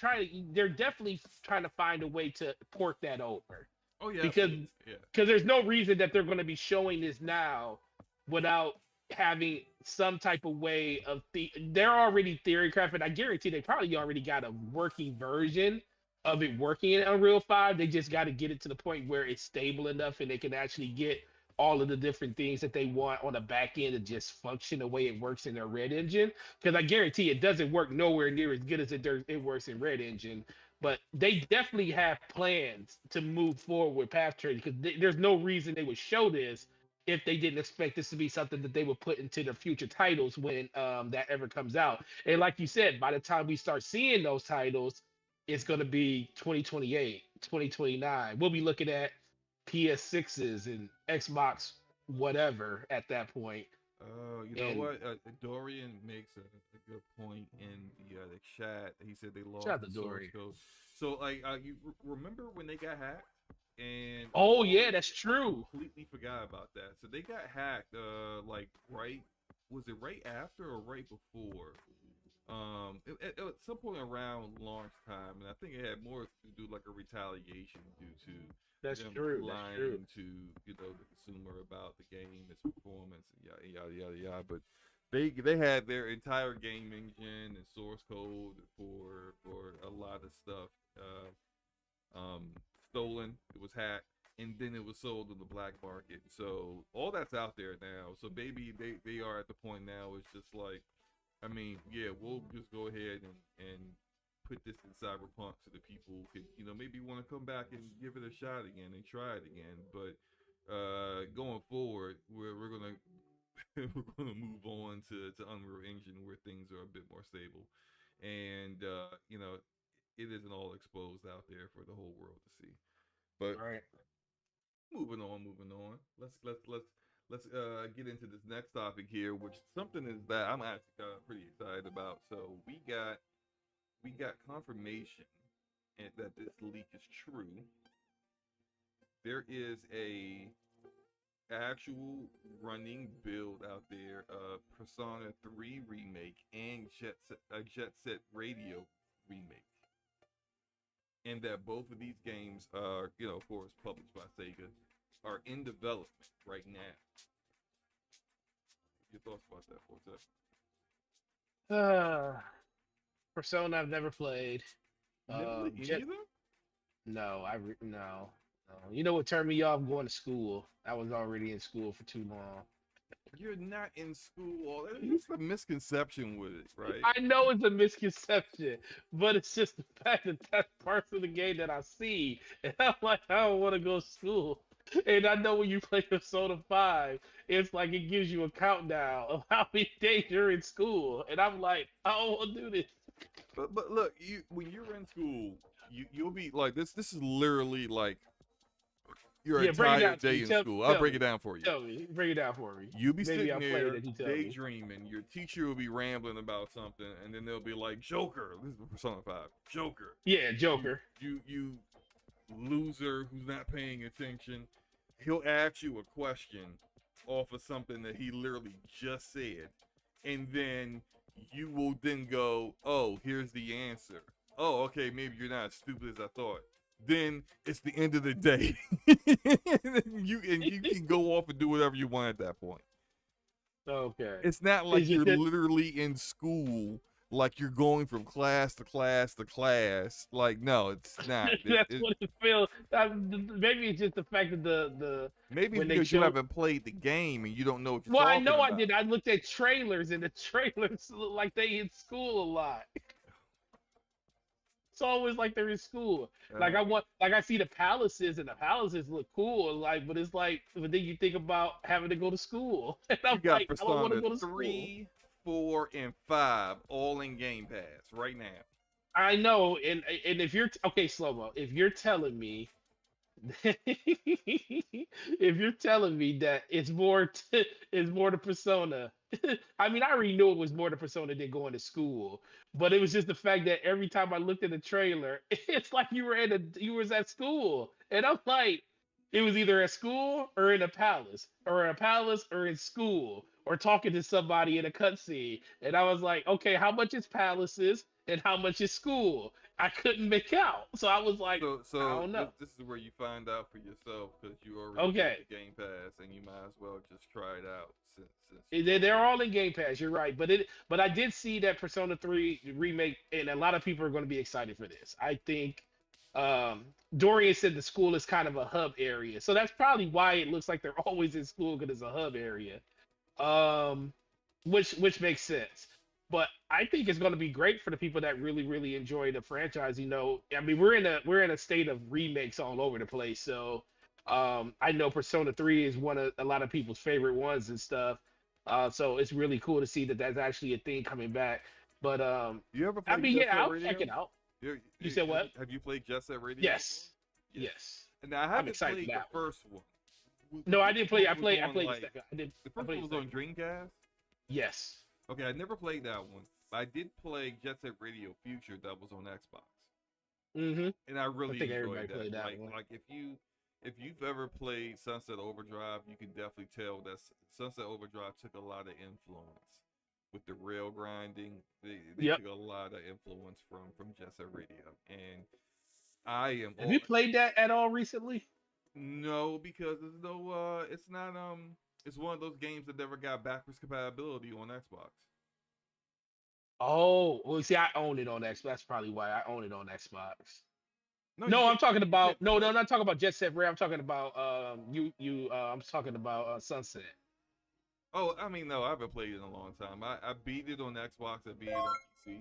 definitely trying to find a way to port that over Oh yeah, because absolutely. Yeah. there's no reason that they're going to be showing this now without having some type of way of they're already theory crafting. I guarantee they probably already got a working version of it working in Unreal 5. They just got to get it to the point where it's stable enough and they can actually get all of the different things that they want on the back end to just function the way it works in their Red Engine. Because I guarantee it doesn't work nowhere near as good as it works in Red Engine. But they definitely have plans to move forward with path tracing because there's no reason they would show this if they didn't expect this to be something that they would put into their future titles when that ever comes out. And like you said, by the time we start seeing those titles, it's going to be 2028, 2029. We'll be looking at PS6s and Xbox whatever at that point. You know And what? Dorian makes a good point in the chat. He said they shout lost out the to source Dory. code. So like, you remember when they got hacked? And Oh all yeah, that's I true. completely forgot about that. So they got hacked. Like right, was it right after or right before? At some point around launch time, and I think it had more to do like a retaliation due to That's them true. That's true. lying to the consumer about the game, its performance, and yada yada yada yada. But they had their entire game engine and source code for a lot of stuff stolen. It was hacked, and then it was sold in the black market. So all that's out there now. So maybe they are at the point now. It's just like, I mean, yeah, we'll just go ahead and put this in Cyberpunk so that people could, maybe want to come back and give it a shot again and try it again. But going forward, we're gonna we're gonna move on to Unreal Engine where things are a bit more stable, and it isn't all exposed out there for the whole world to see. But Right. moving on. Let's get into this next topic here, which something is that I'm actually pretty excited about. So we got confirmation that this leak is true. There is a actual running build out there of Persona 3 remake and Jet Set Radio remake, and that both of these games are, of course, published by Sega, are in development right now. Your thoughts about that for a Uh, Persona I've never played. second? Never played any Jet of them? No, no. No. You know what turned me off? Going to school. I was already in school for too long. You're not in school. That's the misconception with it, right? I know it's a misconception, but it's just the fact that that's parts of the game that I see, and I'm like, I don't want to go to school. And I know when you play Persona 5, it's like it gives you a countdown of how many days you're in school, and I'm like, I don't want to do this. But look, when you're in school, you'll be like this. This is literally like your Yeah, break it entire down to me. day in school. I'll break it down for you. Tell me, break it down for me. You'll be Maybe sitting I'll play it there as you tell me. daydreaming. Your teacher will be rambling about something, and then they'll be like, "Joker." This is Persona 5. Joker. Yeah, Joker. You loser who's not paying attention. He'll ask you a question off of something that he literally just said, and then you will then go, "Oh, here's the answer. Oh, okay, maybe you're not as stupid as I thought." Then it's the end of the day. you can go off and do whatever you want at that point. Okay. It's not like Is you're it- literally in school, like you're going from class to class to class. Like, no, it's not. That's what it feels. Maybe it's just the fact that the Maybe when it's they because you show- haven't played the game and you don't know what you're well, I talking know about. I did. I looked at trailers, and the trailers look like they in school a lot. It's always like they're in school. Like I see the palaces, and the palaces look cool. Like, but it's like, but then you think about having to go to school, and You I'm got like, I don't want to go Persona to 3, 4, and 5 all in Game Pass right now. I know, and if you're okay, slow mo. If you're telling me, if you're telling me that it's more to Persona, I mean, I already knew it was more to Persona than going to school, but it was just the fact that every time I looked at the trailer, it's like you was at school, and I'm like, it was either at school or in a palace, or in a palace or in school, or talking to somebody in a cutscene, and I was like, okay, how much is palaces and how much is school? I couldn't make out, so I was like, So I don't know. this is where you find out for yourself because you already Okay. got the Game Pass and you might as well just try it out since They're all in Game Pass. You're right, but I did see that Persona 3 remake, and a lot of people are going to be excited for this. I think Dorian said the school is kind of a hub area, so that's probably why it looks like they're always in school because it's a hub area, um, which makes sense. But I think it's going to be great for the people that really enjoy the franchise. You know, I mean, we're in a state of remakes all over the place, so. I know Persona 3 is one of a lot of people's favorite ones and stuff. So it's really cool to see that that's actually a thing coming back. But you ever I played mean, Jet yeah, Set I'll Radio? check it out. You, You said what? Have you played Jet Set Radio? Yes. Yeah. Yes. And I haven't excited played for the that one. first one. No, I didn't play. I The played. first I played one the second. I did. The I first played one the was on second. Dreamcast. Yes. Okay, I never played that one. But I did play Jet Set Radio Future that was on Xbox. Mm-hmm. And I really think enjoyed everybody that. played that one. Like if you've ever played Sunset Overdrive, you can definitely tell that Sunset Overdrive took a lot of influence with the rail grinding. They Yep. took a lot of influence from Jet Set Radio. And I am Have you played that at all recently? no, because there's no it's not it's one of those games that never got backwards compatibility on Xbox. Oh, well, see, I own it on Xbox. That's probably why I own it on Xbox. No, No, you I'm talking about can't no, play- I'm not talking about Jet Set Rail. I'm talking about I'm talking about Sunset. Oh, I mean, no, I haven't played it in a long time. I beat it on Xbox. I beat it on PC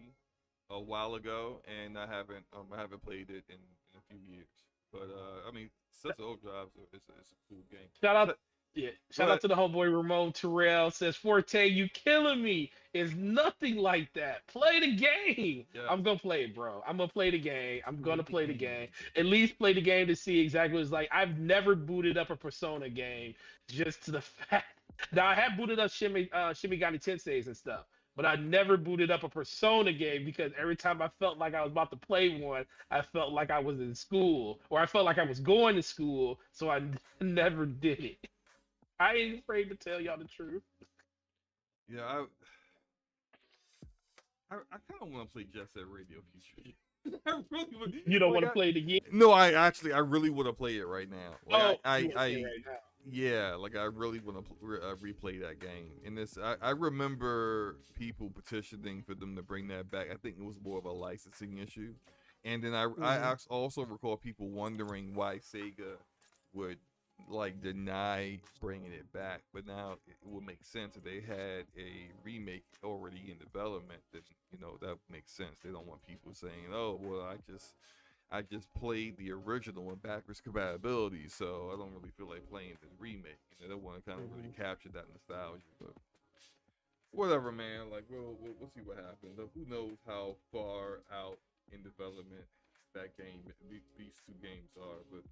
a while ago, and I haven't played it in a few years. But I mean, Sunset Overdrive is a cool game. Shout out, So- yeah, shout out to the homeboy Ramon Terrell says Forte, you killing me. It's nothing like that. Play the game. Yeah. I'm gonna play it, bro. I'm gonna play the game. I'm gonna play the game. At least play the game to see exactly what it's like. I've never booted up a Persona game just to the fact. Now I have booted up Shimigami Tenseis and stuff, but I never booted up a Persona game because every time I felt like I was about to play one, I felt like I was in school or I felt like I was going to school, so I never did it. I ain't afraid to tell y'all the truth. Yeah, I kind of want to play Jet Set Radio Future. I really would. You don't Like, want to play it again? No, I really want to play it right now. Like, you wanna play it right now. Yeah, like I really want to replay that game. And this, I remember people petitioning for them to bring that back. I think it was more of a licensing issue. And then I also recall people wondering why Sega would like deny bringing it back, but now it would make sense if they had a remake already in development. Then that makes sense. They don't want people saying, "Oh, well, I just played the original in backwards compatibility, so I don't really feel like playing this remake." They want to kind of really capture that nostalgia, but whatever, man. Like we'll see what happens. Who knows how far out in development that game, these two games are, but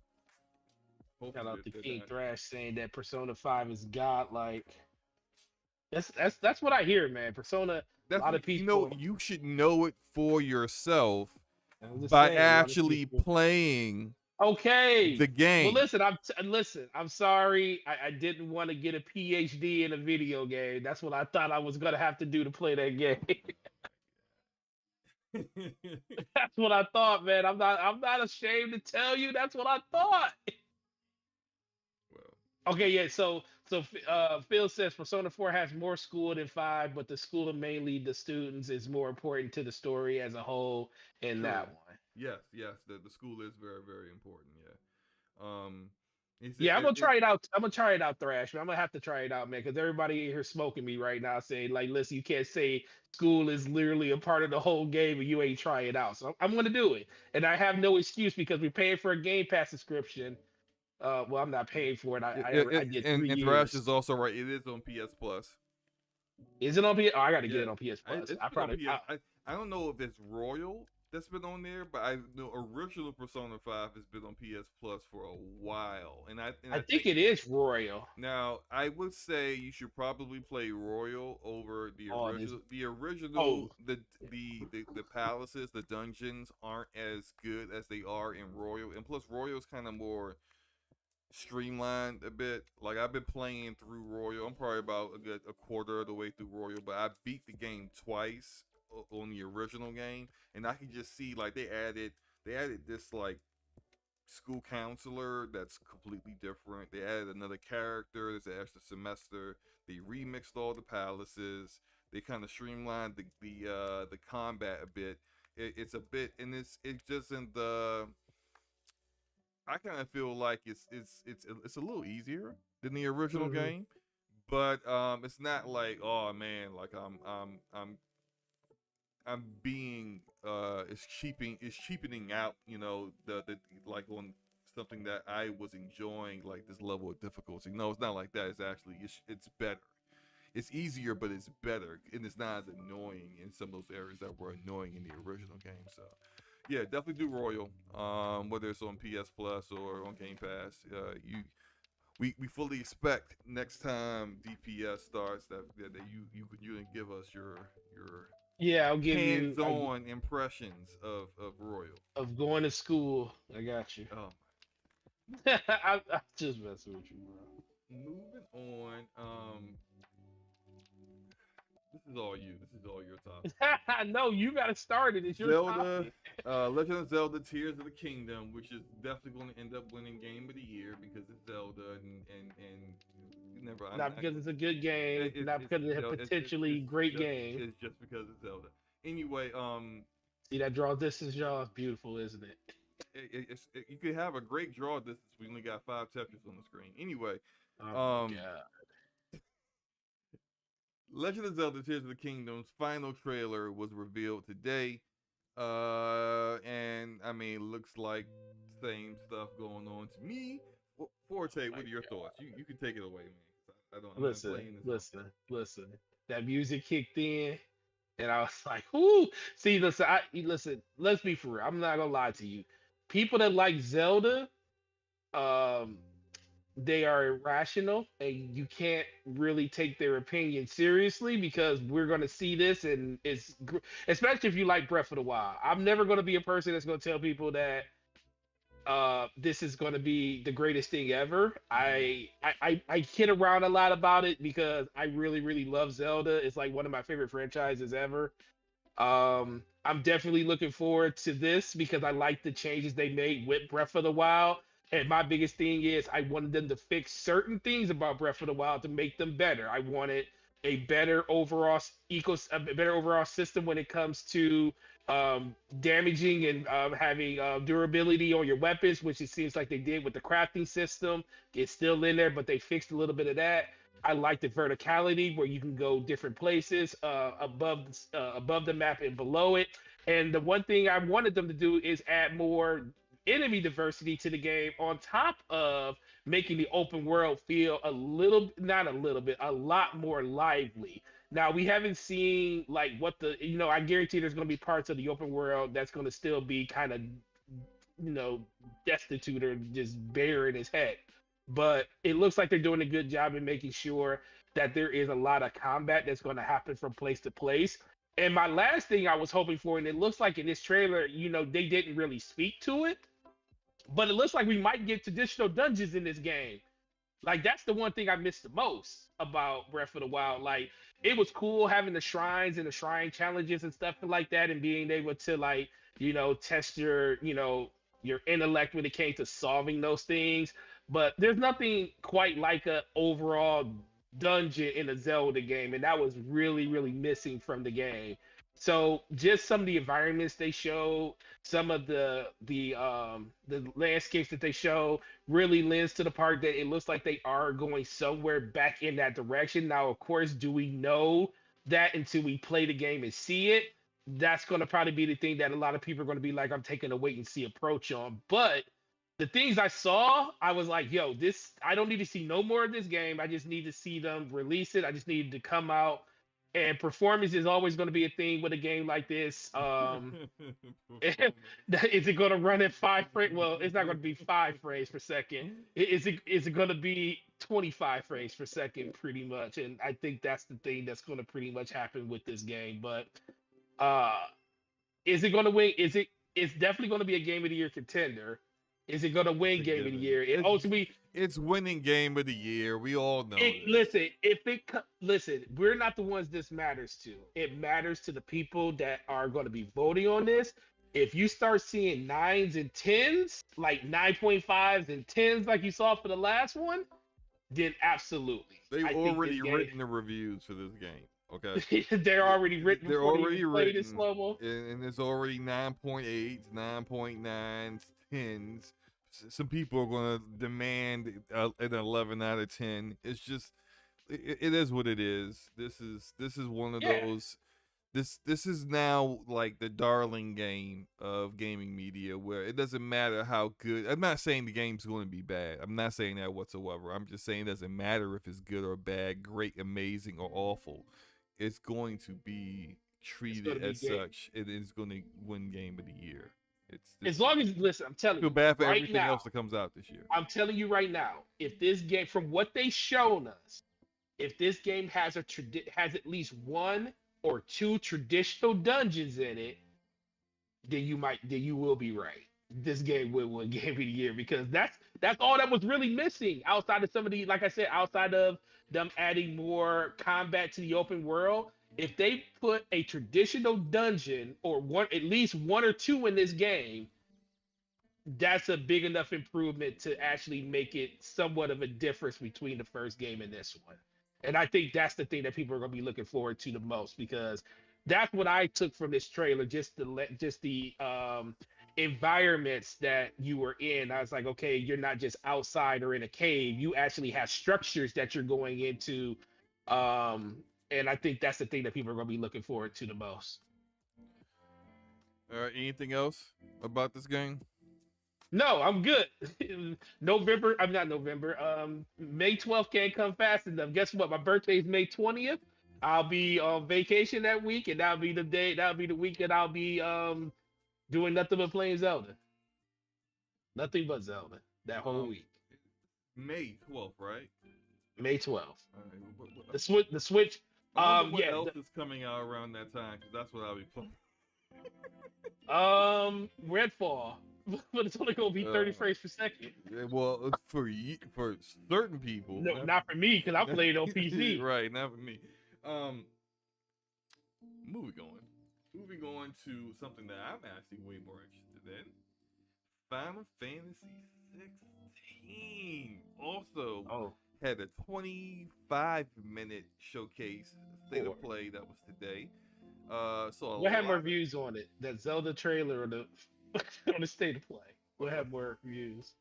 Shout hopefully out to they're King not. Thrash saying that Persona 5 is godlike. That's what I hear, man. Persona, a That's lot of people. you should know it for yourself I'm just by saying, a lot of actually people. playing Okay. the Well, game. listen. I'm sorry. I didn't want to get a PhD in a video game. That's what I thought I was gonna have to do to play that game. That's what I thought, man. I'm not ashamed to tell you. That's what I thought. Well, Okay, yeah. Phil says Persona 4 has more school than 5, but the school of mainly the students is more important to the story as a whole in that true. one. Yes. The school is very, very important. Yeah. Is Yeah, I'm gonna it try it out. I'm gonna try it out, Thrash. Man. I'm gonna have to try it out, man, because everybody in here smoking me right now, saying like, "Listen, you can't say school is literally a part of the whole game and you ain't try it out." So I'm gonna do it, and I have no excuse because we're paying for a Game Pass subscription. Well, I'm not paying for it. I did three and Thrash years. is also right. It is on PS Plus. Is it on PS? Oh, I got to get Yeah, it on PS Plus. it's I been on probably. PS. I don't know if it's Royal that's been on there, but I know original Persona 5 has been on PS Plus for a while, and I I think think it is Royal. now I would say you should probably play Royal over the Oh, it is. original. The original, Oh, the palaces, the dungeons aren't as good as they are in Royal, and plus Royal's kind of more streamlined a bit. Like I've been playing through Royal. I'm probably about a quarter of the way through Royal, but I beat the game twice on the original game, and I can just see like they added this like school counselor that's completely different. They added another character. There's an extra semester. They remixed all the palaces. They kind of streamlined the combat a bit. It's a bit, and it's just in the I kind of feel like it's a little easier than the original hmm game, but it's not like oh man, like I'm being it's cheapening out, the like on something that I was enjoying, like this level of difficulty. No, it's not like that. It's actually it's better. It's easier, but it's better, and it's not as annoying in some of those areas that were annoying in the original game. So yeah, definitely do Royal. Whether it's on PS Plus or on Game Pass, we fully expect next time DPS starts that you can give us your yeah. I'll give you hands-on impressions of Royal. of going to school. I got you. Oh, I'm just messing with you, bro. moving on. This is all you. This is all your topic. No, you got to start it. It's your Zelda, topic. Legend of Zelda: Tears of the Kingdom, which is definitely going to end up winning Game of the Year because it's Zelda and never. Not because it's a good game, not It's because it's a potentially great game. it's just because it's Zelda. Anyway, See that draw distance, y'all? Beautiful, isn't it? you could have a great draw distance. We only got 5 Tetris on the screen. Anyway, Oh my um, god. Legend of Zelda: Tears of the Kingdom's final trailer was revealed today. And I mean, looks like same stuff going on to me. Forte, what are your thoughts? You can take it away, man. I'm not playing this. Listen. That music kicked in, and I was like, "Whoo!" See, listen. Let's be for real. I'm not gonna lie to you. People that like Zelda, um, they are irrational, and you can't really take their opinion seriously because we're gonna see this, and especially if you like Breath of the Wild. I'm never gonna be a person that's gonna tell people that this is going to be the greatest thing ever. I kid around a lot about it because I really love Zelda. It's like one of my favorite franchises ever. I'm definitely looking forward to this because I like the changes they made with Breath of the Wild. And my biggest thing is I wanted them to fix certain things about Breath of the Wild to make them better. I wanted a better overall a better overall system when it comes to damaging and having durability on your weapons, which it seems like they did with the crafting system. It's still in there, but they fixed a little bit of that. I like the verticality where you can go different places above the map and below it. And the one thing I wanted them to do is add more enemy diversity to the game on top of making the open world feel not a little bit, a lot more lively. Now we haven't seen like what I guarantee there's going to be parts of the open world that's going to still be kind of, you know, destitute or just barren as heck. But it looks like they're doing a good job in making sure that there is a lot of combat that's going to happen from place to place. And my last thing I was hoping for, and it looks like in this trailer, they didn't really speak to it, but it looks like we might get traditional dungeons in this game. Like that's the one thing I missed the most about Breath of the Wild. Like it was cool having the shrines and the shrine challenges and stuff like that, and being able to like test your intellect when it came to solving those things. But there's nothing quite like a overall dungeon in a Zelda game, and that was really really missing from the game. So just some of the environments they show, some of the landscapes that they show really lends to the part that it looks like they are going somewhere back in that direction. Now, of course, do we know that until we play the game and see it? That's going to probably be the thing that a lot of people are going to be like, I'm taking a wait and see approach on. But the things I saw, I was like, yo, I don't need to see no more of this game. I just need to see them release it. I just need to come out. And performance is always going to be a thing with a game like this. Is it going to run at 5 frames? Well, it's not going to be 5 frames per second. Is it going to be 25 frames per second, pretty much? And I think that's the thing that's going to pretty much happen with this game. But uh, is it going to win? It's definitely going to be a game of the year contender. Is it going to win game of the year? It's winning game of the year. We all know. Listen, we're not the ones this matters to. It matters to the people that are going to be voting on this. If you start seeing 9s and 10s, like 9.5s and 10s, like you saw for the last one, then absolutely. They've already written the reviews for this game. Okay, they're already written. They're already written, slow-mo. And it's already 9.8s, 9.9s, 10s. Some people are going to demand an 11 out of 10. It's just, it is what it is. This is one of those. This is now like the darling game of gaming media, where it doesn't matter how good. I'm not saying the game's going to be bad. I'm not saying that whatsoever. I'm just saying it doesn't matter if it's good or bad, great, amazing, or awful. It's going to be treated as such. It is going to win game of the year. As long as, listen, I'm telling you, feel bad for everything else that comes out this year. I'm telling you right now, if this game, from what they've shown us, if this game has at least 1 or 2 traditional dungeons in it, then you will be right. This game will win game of the year, because that's all that was really missing outside of some of the, like I said, outside of them adding more combat to the open world. If they put a traditional dungeon or at least 1 or 2 in this game, that's a big enough improvement to actually make it somewhat of a difference between the first game and this one. And I think that's the thing that people are going to be looking forward to the most, because that's what I took from this trailer, just the environments that you were in. I was like, okay, you're not just outside or in a cave. You actually have structures that you're going into. And I think that's the thing that people are going to be looking forward to the most. All right, anything else about this game? No, I'm good. Not November. May 12th can't come fast enough. Guess what? My birthday is May 20th. I'll be on vacation that week, and that'll be the week that I'll be doing nothing but playing Zelda. Nothing but Zelda that whole week. May 12th, right? May 12th. Right. The Switch. What else is coming out around that time? Because that's what I'll be playing. Redfall, but it's only gonna be 30 frames per second. Well, for certain people. No, not for me, because I played on PC. Right, not for me. Moving on to something that I'm actually way more interested in. Final Fantasy 16 also had a 25-minute showcase state of play that was today. So a What had more lot of views on it? That Zelda trailer or the on the state of play? What had more views?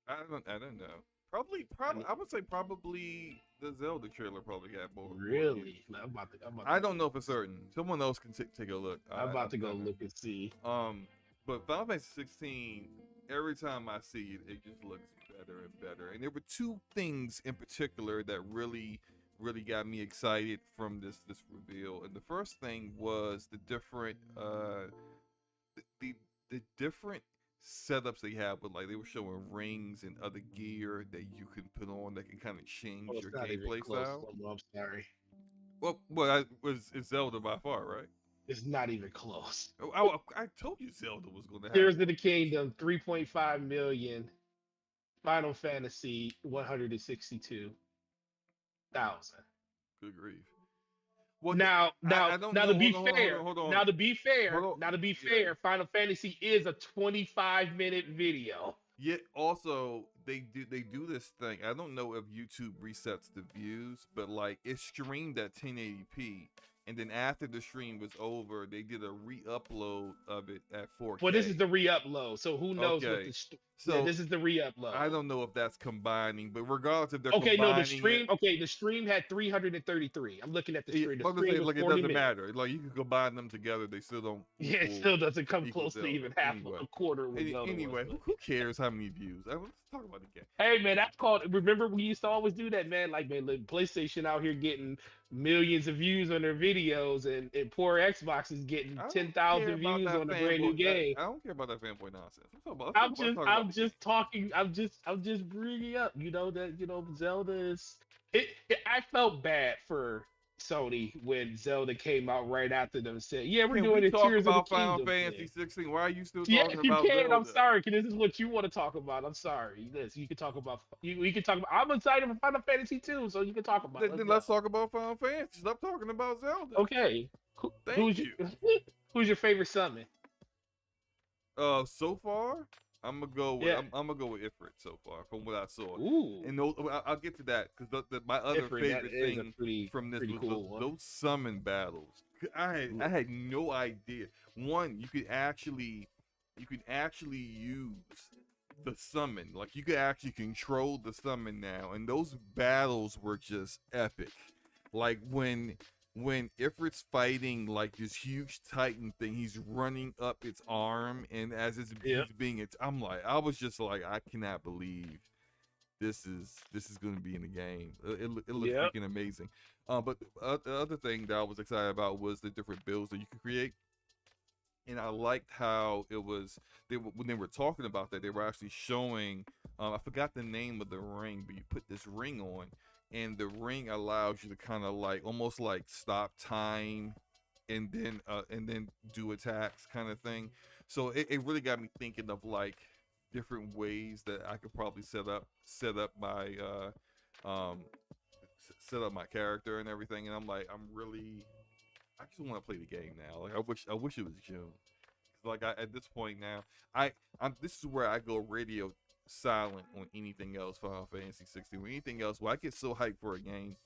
I don't know. Probably, I would say probably the Zelda trailer probably got more views. Really? I'm about to. I don't know for certain. Someone else can take a look. I'm about to go don't know. look and see. But Final Fantasy 16, every time I see it, it just looks better and better. And there were two things in particular that really got me excited from this reveal. And the first thing was the different the different setups they have, with like they were showing rings and other gear that you can put on that can kind of change Oh, your it's not even gameplay close. style. I'm sorry. Well, it's Zelda by far, right? It's not even close. I told you Zelda was going to have Tears more. of the Kingdom, 3.5 million. Final Fantasy, 162,000. Good grief. Well, Now, I don't now know. to be Hold on, fair, hold on. now to be fair, Hold on. now to be Yeah. fair, Final Fantasy is a 25-minute video. Yet also they do this thing. I don't know if YouTube resets the views, but like it's streamed at 1080p, and then after the stream was over, they did a re-upload of it at 4K. Well, this is the re-upload, so who knows what Okay. the So yeah, this is the re-upload. I don't know if that's combining, but regardless if they're Okay, no, combining the stream. it, Okay, the stream had 333. I'm looking at the stream. The I'm gonna stream say, was like, it 40 doesn't minutes. matter. Like you can combine them together, they still don't. Yeah, it equal- still doesn't come equal close to Zelda. even half Anyway. a quarter. What Zelda Anyway, was. who cares how many views? Let's talk about the game. Hey man, that's called. Remember we used to always do that, man. Like man, PlayStation out here getting millions of views on their videos, and poor Xbox is getting I don't 10,000 care about views that on a brand new fanboy- game. I don't care about that fanboy nonsense. I'm just talking. I'm just bringing up. You know that Zelda is. I felt bad for Sony when Zelda came out right after them said, "Yeah, we're Can doing we a talk Tears of the about Final Kingdom Fantasy thing." 16? Why are you still Yes, talking you about can. Zelda? I'm sorry, because this is what you want to talk about. I'm sorry. This you can talk about. We can talk about. I'm excited for Final Fantasy 2, so you can talk about. Then let's talk about Final Fantasy. Stop talking about Zelda. Okay. Thank you. Who's your favorite summon? So far, I'm gonna go with I'm gonna go with Ifrit so far from what I saw. Ooh. And I'll get to that because my other Ifrit, favorite that is a thing from this was cool those summon battles. I had no idea. One, you could actually use the summon. Like you could actually control the summon now, and those battles were just epic. Like when Ifrit's fighting like this huge Titan thing, he's running up its arm, and as it's being I was just like, I cannot believe this is going to be in the game. It looks freaking amazing. But the other thing that I was excited about was the different builds that you can create. And I liked how it was. When they were talking about that, they were actually showing. I forgot the name of the ring, but you put this ring on, and the ring allows you to kind of like almost like stop time, and then do attacks kind of thing. So it really got me thinking of like different ways that I could probably set up my set up my character and everything. And I'm like, I just want to play the game now. Like I wish it was June. Like at this point now, this is where I go radio silent on anything else. Final Fantasy 16 or anything else. When I get so hyped for a game,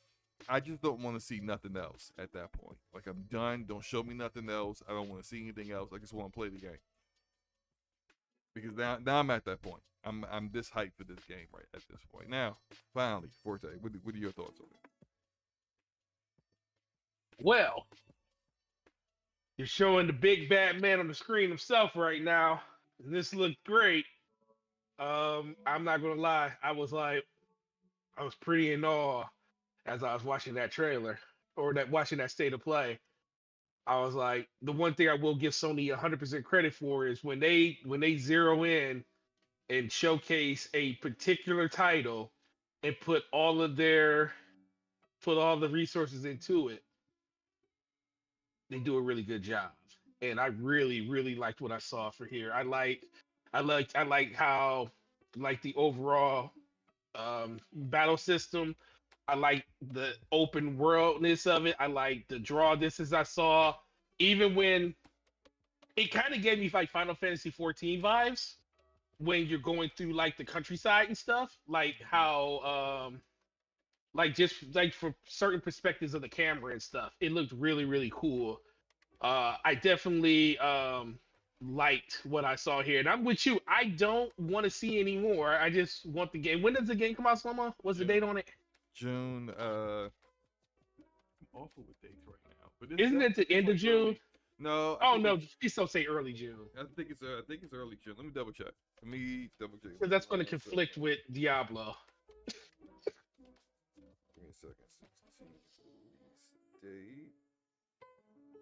I just don't want to see nothing else at that point. Like I'm done. Don't show me nothing else. I don't want to see anything else. I just want to play the game. Because now I'm at that point. I'm this hyped for this game right at this point. Now, finally, Forte, what are your thoughts on it? Well, you're showing the big bad man on the screen himself right now. This looked great. I'm not gonna lie. I was pretty in awe as I was watching that trailer or watching that state of play. I was like, the one thing I will give Sony 100% credit for is when they zero in and showcase a particular title and put all the resources into it, they do a really good job. And I really, really liked what I saw for here. I like how the overall battle system. I like the open worldness of it. I like the draw distance I saw. Even when it kind of gave me like Final Fantasy 14 vibes when you're going through like the countryside and stuff, like how like just like for certain perspectives of the camera and stuff. It looked really really cool. I definitely liked what I saw here, and I'm with you. I don't want to see any more. I just want the game. When does the game come out, Sloma? What's the date June. on it? June. I'm awful with dates right now, but Isn't it the it's end of like June? early. No, I Oh think no, it's please don't say early June, I think it's early June. Let me double check. Let me double check. because that's going to One conflict second. with Diablo. Give me a second. 16 release date.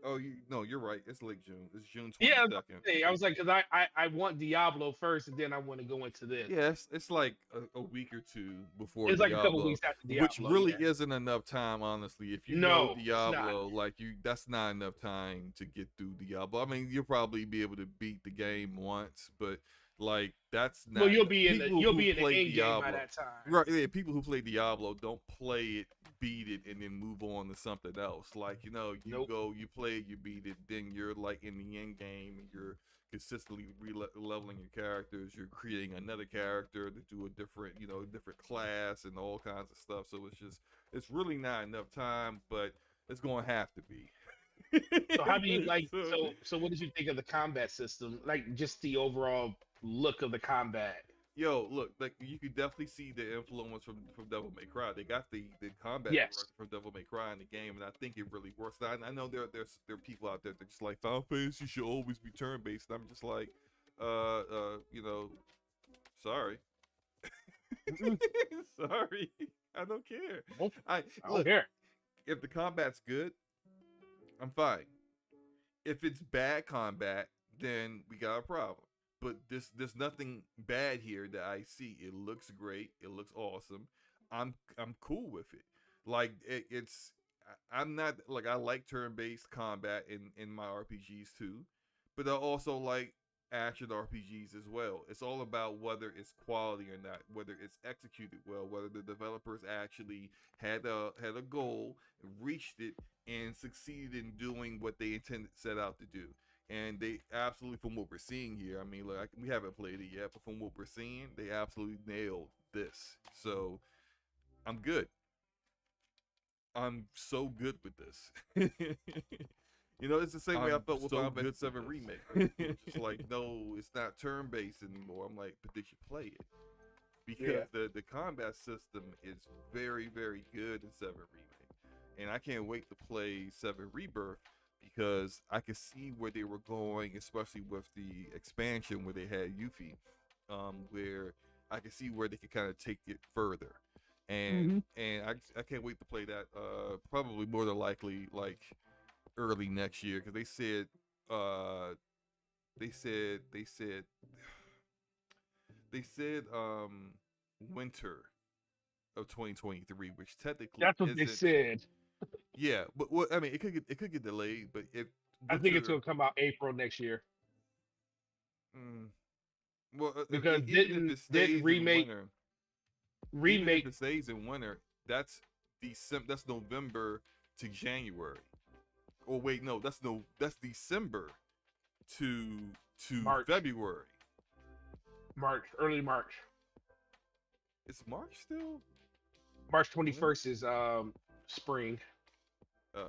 Oh, no, you're right. It's late June. It's June Yeah, 22nd. I was like, because I want Diablo first, and then I want to go into this. Yeah, it's like a week or two before It's like a couple Diablo, weeks after which Diablo. really Yeah. isn't enough time, honestly. If you know No, it's not. Diablo, like that's not enough time to get through Diablo. I mean, you'll probably be able to beat the game once, but like that's Well, not people you'll who be in the play end game by Diablo. that time. Right, yeah, people who play Diablo don't play it, beat it, and then move on to something else. Like, you Nope. go, you play it, you beat it, then you're like in the end game, and you're consistently leveling your characters. You're creating another character to do a different, different class and all kinds of stuff. So it's really not enough time, but it's going to have to be. So how do you like? So, So what did you think of the combat system? Like just the overall look of the combat. yo, look, like you could definitely see the influence from Devil May Cry. They got the combat Yes. director from Devil May Cry in the game, and I think it really works. I know there are people out there that just like Final Fantasy should always be turn based. I'm just like, sorry, Mm-mm. sorry, I don't care. Nope. I I don't look, care. if the combat's good, I'm fine. If it's bad combat, then we got a problem. But there's nothing bad here that I see. It looks great. It looks awesome. I'm cool with it. Like I'm not like I like turn-based combat in my RPGs too, but I also like action RPGs as well. It's all about whether it's quality or not, whether it's executed well, whether the developers actually had a goal, reached it, and succeeded in doing what they intended set out to do. And they absolutely, from what we're seeing here, I mean, look, we haven't played it yet, but from what we're seeing, they absolutely nailed this. So I'm good. I'm so good with this. It's the same way I felt with Final Fantasy 7 Remake. It's just like, no, it's not turn based anymore. I'm like, but did you play it? Because the combat system is very, very good in 7 Remake. And I can't wait to play 7 Rebirth because I could see where they were going, especially with the expansion where they had Yuffie, where I could see where they could kind of take it further. And I can't wait to play that. Probably more than likely like early next year because uh they said winter of 2023, which technically That's what they isn't. said. Yeah, but what I mean, it could get delayed, but if I think it's winter, gonna come out April next year mm, well, because even if it didn't stays in winter, even if remake it stays in winter, that's December, that's November to January. Or wait, no, that's December to March February. early March. It's March still. March When? 21st is spring. Uh,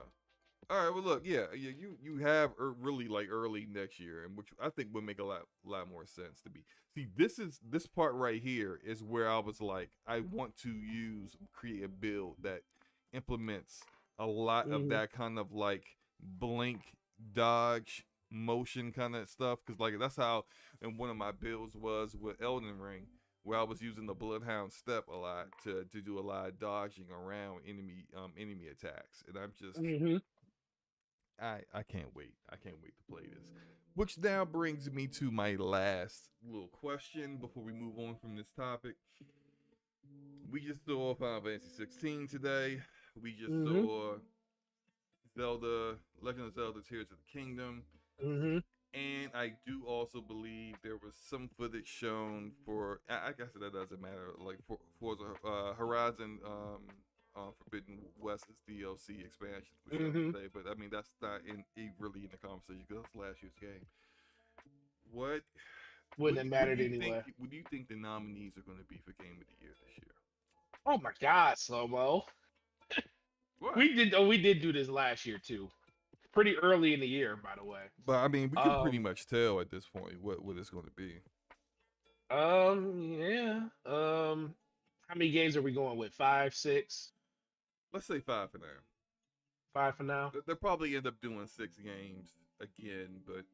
all right. Well, look, yeah, you have really like early next year, and which I think would make a lot more sense to be. See, this part right here is where I was like, I want to create a build that implements a lot of Mhm. that kind of like blink, dodge, motion kind of stuff, because like that's how in one of my builds was with Elden Ring, where I was using the Bloodhound step a lot to do a lot of dodging around enemy attacks, and I'm just Mhm. I can't wait. I can't wait to play this. Which now brings me to my last little question before we move on from this topic. We just saw Final Fantasy 16 today. We just Mhm. saw Legend of Zelda: Tears of the Kingdom. Mhm. And I do also believe there was some footage shown for. I guess that doesn't matter. Like for the Horizon Forbidden West's DLC expansion was shown Mhm. today, but I mean that's not really in the conversation because it's last year's game. What Wouldn't have what do mattered you think? anyway. What do you think the nominees are going to be for Game of the Year this year? Oh my God, slow mo. What? We did do this last year too. Pretty early in the year, by the way. But I mean, we can pretty Um, much tell at this point what it's going to be. yeah. How many games are we going with? Five, six, Let's say 5 for now. five for now. They'll probably end up doing 6 games again, but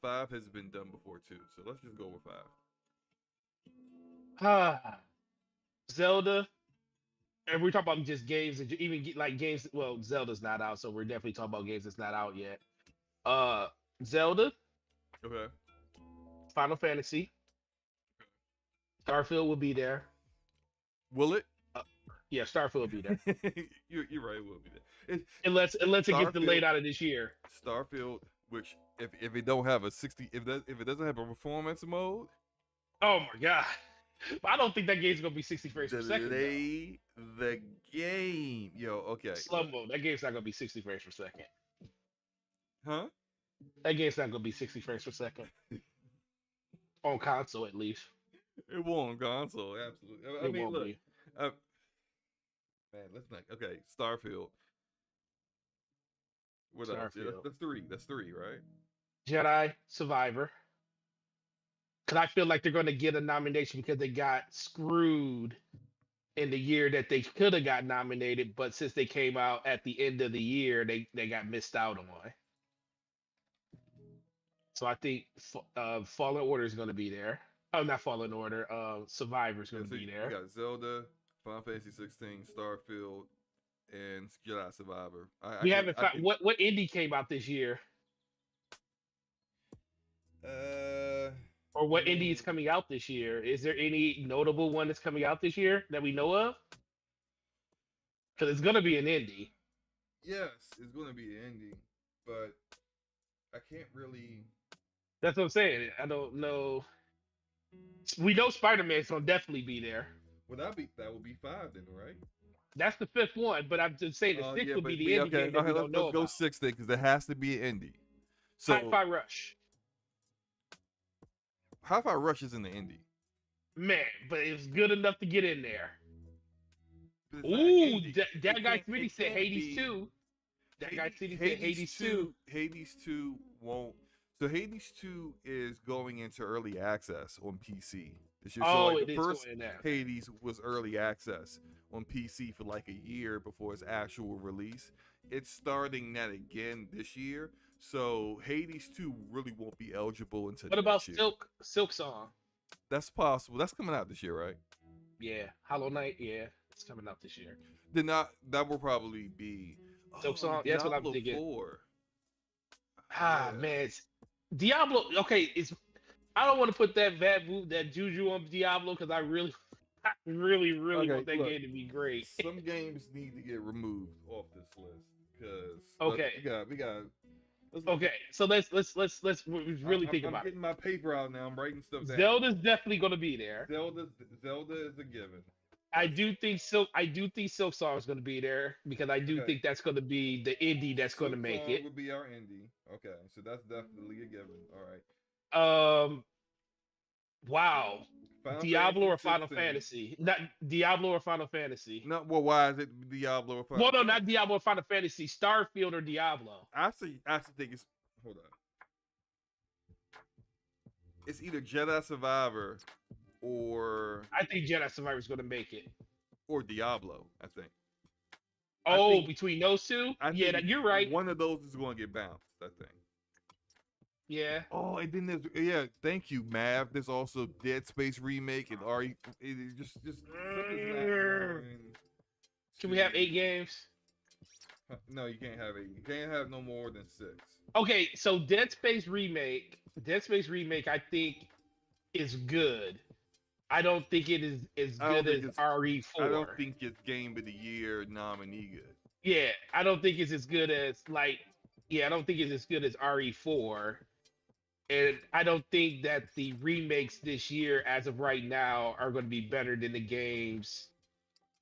five has been done before too. So let's just go with 5. Ah, Zelda. And we're talking about just games that even like games. Well, Zelda's not out, so we're definitely talking about games that's not out yet. Uh, Zelda, Okay. Final Fantasy, Starfield will be there. Will it? Uh, yeah, Starfield will be there. You're right. It will be there. Unless it gets delayed Starfield, out of this year. Starfield, which if it don't have a 60, if it doesn't have a performance mode, Oh my God. I don't think that game's gonna be 60 frames per second. delay the game. Yo, okay. Slow mo. That game's not gonna be 60 frames per second. Huh? That game's not gonna be 60 frames per second. On console, at least. It won't on console, absolutely. I It mean, won't look, be. man, let's not. Okay, Starfield. What else? Yeah, Starfield. that's 3. That's 3, right? Jedi Survivor. Because I feel like they're gonna get a nomination because they got screwed in the year that they could have got nominated, but since they came out at the end of the year, they got missed out on. So I think Fallen Order is gonna be there. Oh, not Fallen Order. Survivor is Yeah, gonna so be you there. got Zelda, Final Fantasy 16, Starfield, and Jedi Survivor. We haven't found what indie came out this year, Uh, or what mm, indie is coming out this year. Is there any notable one that's coming out this year that we know of? Because it's gonna be an indie. yes, it's going to be an indie, but I can't really. That's what I'm saying. I don't know. We know Spider Man's gonna definitely be there. Well, that would be 5 then, right? That's the fifth one, but I'm just saying the sixth Yeah, will be the but indie okay, game that we okay, don't know let's go about. 6 then, because there has to be an indie. So Hi-Fi Rush, Hi-Fi Rush is in the indie. man, but it's good enough to get in there. But it's not Ooh, indie. that guy It Smitty said can't Hades be- 2. That guy Smitty said Hades 2. Hades 2 won't. So Hades 2 is going into early access on PC this year. So Oh, like it the is first going there. Hades was early access on PC for like a year before its actual release. It's starting that again this year. So Hades 2 really won't be eligible until What about next year. Silk Song? That's possible. That's coming out this year, right? Yeah, Hollow Knight. Yeah, it's coming out this year. Then that will probably be Silk Song. That's what I'm Diablo thinking. 4. Ah, Yeah. man, Diablo. Okay, I don't want to put that juju on Diablo because I really Okay, want that look. game to be great. Some games need to get removed off this list because Okay. we got. Okay, so let's really think I'm about it. getting my paper out now. I'm writing stuff down. Zelda's definitely going to be there. Zelda is a given. I do think Silk Song is going to be there because I do Okay. think that's going to be the indie that's going to Silk make Song it. would be our indie. Okay, so that's definitely a given. All right. Wow. Final Diablo or Fantasy Final 16. Fantasy? Not Diablo or Final Fantasy. No, well, why is it Diablo or Final Well, no, Fantasy? not Diablo or Final Fantasy. Starfield or Diablo. I actually think it's. Hold on. It's either Jedi Survivor or I think Jedi Survivor is going to make it. Diablo. I think. Oh, between those two? I think you're right. One of those is going to get bounced. I think. Yeah. Oh, and then there's thank you, Mav. There's also Dead Space remake and RE. It just something's lacking. Can we have 8 games? No, you can't have 8. You can't have no more than 6. Okay, so Dead Space remake, I think is good. I don't think it is as good as RE4. I don't think it's Game of the Year nominee good. Yeah, I don't think it's as good as I don't think it's as good as RE4. And I don't think that the remakes this year, as of right now, are going to be better than the games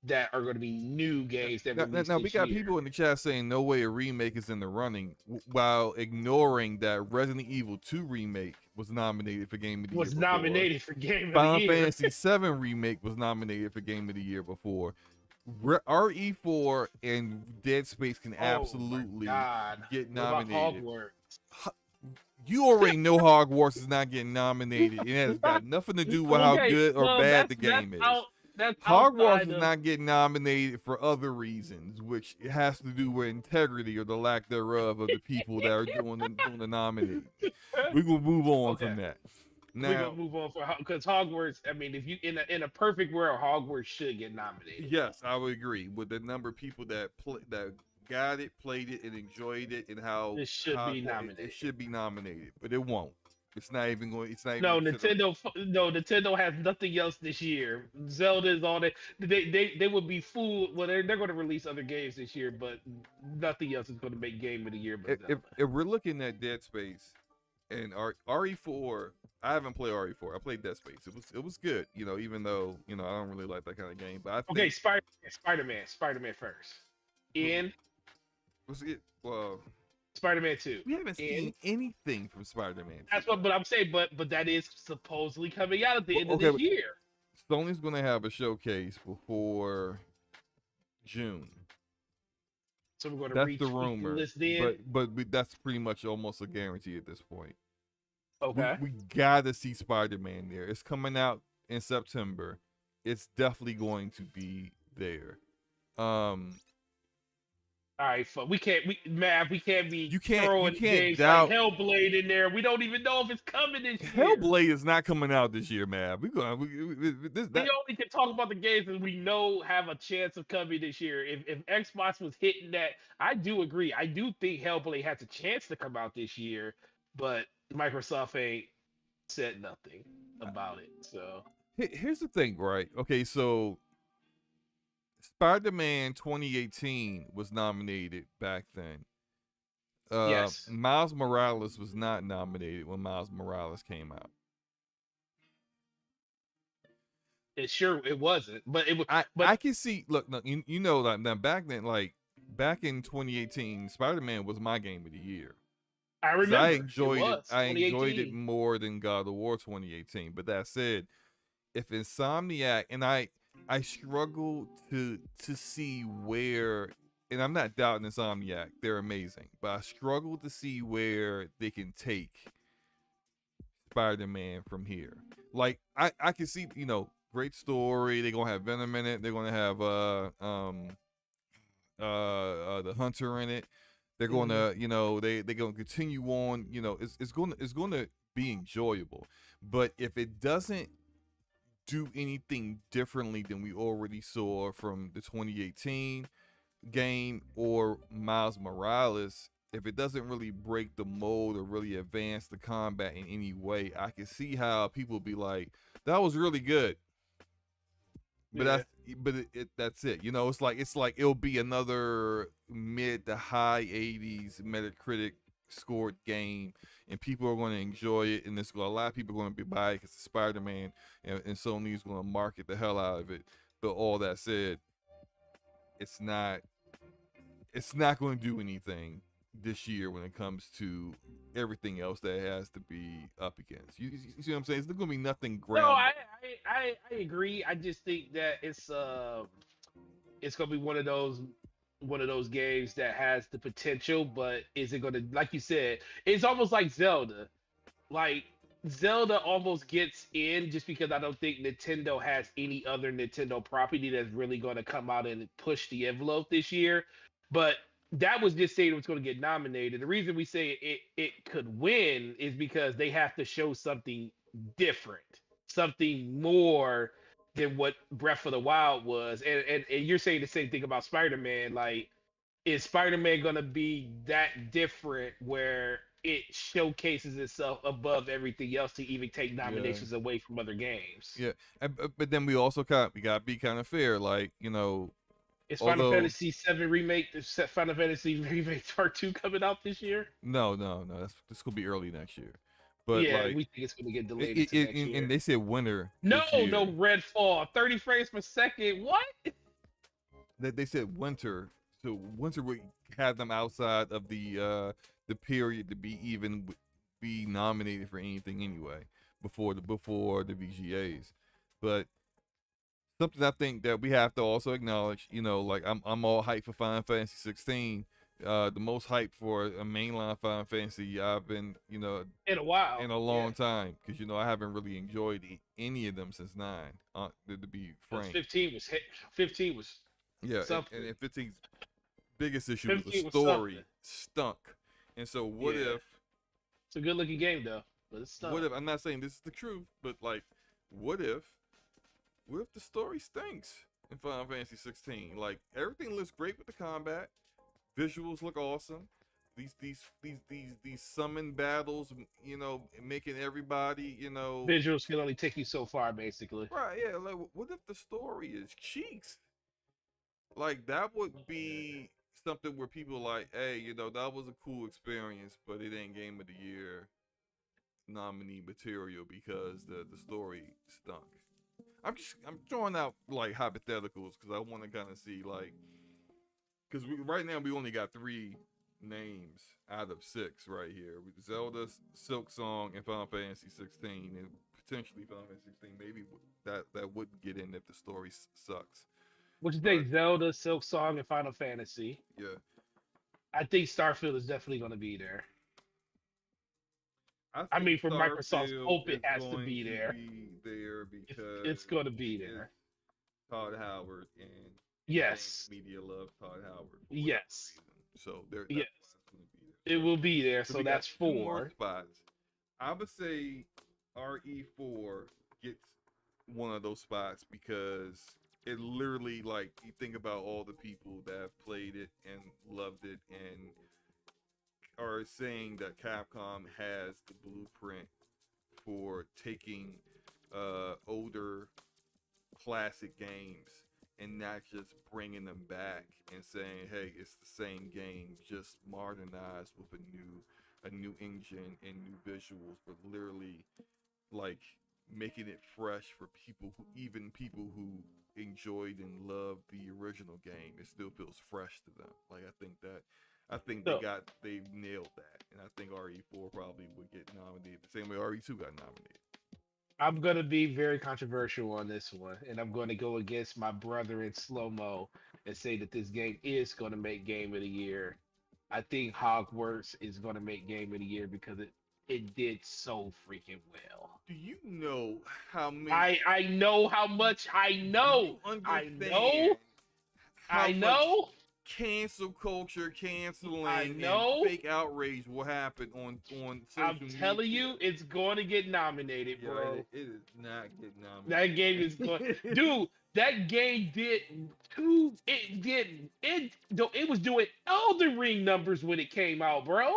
that are going to be new games that release We this got year. people in the chat saying no way a remake is in the running, while ignoring that Resident Evil 2 remake was nominated for Game of the Year Was before. nominated for Game of the Final Year. Fantasy 7 remake was nominated for Game of the Year before. RE4 and Dead Space can absolutely get nominated. What about Hogwarts? You already know Hogwarts is not getting nominated. It has got nothing to do with how good or bad the game is. Hogwarts is not getting nominated for other reasons, which it has to do with integrity or the lack thereof of the people that are doing the nominating. We're gonna move on from that. Now, we're gonna move on because Hogwarts. I mean, if you in a perfect world, Hogwarts should get nominated. Yes, I would agree with the number of people that got it, played it, and enjoyed it, and how it should be nominated. It should be nominated, but it won't. It's not even going. It's not. No, even Nintendo. No, Nintendo has nothing else this year. Zelda is on it. They would be fooled. Well, they're going to release other games this year, but nothing else is going to make Game of the Year. But if we're looking at Dead Space and RE4, I haven't played RE4. I played Dead Space. It was good. You know, even though I don't really like that kind of game. But I think, Spider-Man first. Was it well? Spider-Man 2. We haven't seen anything from Spider-Man 2. That's what, but I'm saying, but that is supposedly coming out at the end of this year. Sony's gonna have a showcase before June. So we're going to that's the rumor. But that's pretty much almost a guarantee at this point. Okay. We gotta see Spider-Man there. It's coming out in September. It's definitely going to be there. All right, we can't be throwing games doubt. like Hellblade in there. We don't even know if it's coming this year. Hellblade is not coming out this year, man. We only can talk about the games that we know have a chance of coming this year. If Xbox was hitting that, I do agree. I do think Hellblade has a chance to come out this year, but Microsoft ain't said nothing about it. So here's the thing, right? Okay, so Spider-Man 2018 was nominated back then. Yes. Miles Morales was not nominated when Miles Morales came out. It wasn't, but it was. I can see. Look, you know that back then, like back in 2018, Spider-Man was my game of the year. I remember. I enjoyed it. I enjoyed it more than God of War 2018. But that said, if Insomniac and I struggle to see where, and I'm not doubting Insomniac, they're amazing, but I struggle to see where they can take Spider-Man from here. Like I can see, great story. They're gonna have Venom in it. They're gonna have the Hunter in it. They're gonna, they're gonna continue on. It's gonna be enjoyable. But if it doesn't do anything differently than we already saw from the 2018 game or Miles Morales, if it doesn't really break the mold or really advance the combat in any way, I can see how people be like, that was really good. But that's it. It's like it'll be another mid to high 80s Metacritic scored game, and people are going to enjoy it, and a lot of people are going to be buying it because it's Spider-Man, and Sony's going to market the hell out of it. But all that said, it's not going to do anything this year when it comes to everything else that it has to be up against. You see what I'm saying? It's going to be nothing grand. No, I agree. I just think that it's going to be one of those games that has the potential, but is it going to, like you said, it's almost like Zelda. Like Zelda almost gets in just because I don't think Nintendo has any other Nintendo property that's really going to come out and push the envelope this year. But that was just saying it was going to get nominated. The reason we say it could win is because they have to show something different, something more than what Breath of the Wild was. And you're saying the same thing about Spider-Man. Like, is Spider-Man going to be that different where it showcases itself above everything else to even take nominations away from other games? Yeah, but then we also got to be kind of fair. Like, is Final Fantasy 7 remake, Final Fantasy Remake Part 2 coming out this year? No. This could be early next year. But yeah, we think it's going to get delayed next year. And they said winter. No, Redfall, 30 frames per second. What? they said winter, so winter would have them outside of the period to be nominated for anything anyway before the VGAs. But something I think that we have to also acknowledge, like I'm all hyped for Final Fantasy 16. The most hype for a mainline Final Fantasy I've been, In a while, in a yeah. long time, because I haven't really enjoyed any of them since nine. To be Because frank, 15 was yeah, something. and 15's biggest issue was the 15 was something. story stunk. And so Yeah, it's a good looking game though, but it's what stuck. if I'm not saying this is the truth, but like, what if what if the story stinks in Final Fantasy 16? Like everything looks great with the combat, visuals look awesome. These summon battles, making everybody, Visuals can only take you so far, basically. right, yeah. Like, what if the story is cheeks? Like that would be something where people like, hey, that was a cool experience, but it ain't Game of the Year nominee material because the story stunk. I'm throwing out like hypotheticals because I want to kind of see like, because right now we only got three names out of six right here: with Zelda, Silk Song, and Final Fantasy 16, and potentially Final Fantasy 16. Maybe that would get in if the story sucks. What you But think, Zelda, Silk Song, and Final Fantasy? yeah, I think Starfield is definitely going to be there. I I think mean, for Microsoft's Starfield hope, it is has to going be to there. be there It's because going to be it's there. Todd Howard, and games Yes, media love Todd Howard for whatever yes, reason. So yes. that's going to be there. It will be there. So So we got that's two more four. spots. I would say RE4 gets one of those spots because it literally, like, you think about all the people that have played it and loved it and are saying that Capcom has the blueprint for taking older classic games and not just bringing them back and saying, "Hey, it's the same game, just modernized with a new engine and new visuals," but literally like making it fresh for people who enjoyed and loved the original game. It still feels fresh to them. Like I think So they've nailed that, and I think RE4 probably would get nominated the same way RE2 got nominated. I'm going to be very controversial on this one, and I'm going to go against my brother in slow mo and say that this game is going to make Game of the Year. I think Hogwarts is going to make Game of the Year because it did so freaking well. Do you know how many? I know how much Do you I understand know how I much know cancel culture, I canceling, and know. fake outrage will happen on I'm social telling media? you, it's going to get nominated, Yo, bro. it is not getting That game is going, nominated. dude. That game did two. It did it. Though it was doing Elden Ring numbers when it came out, bro.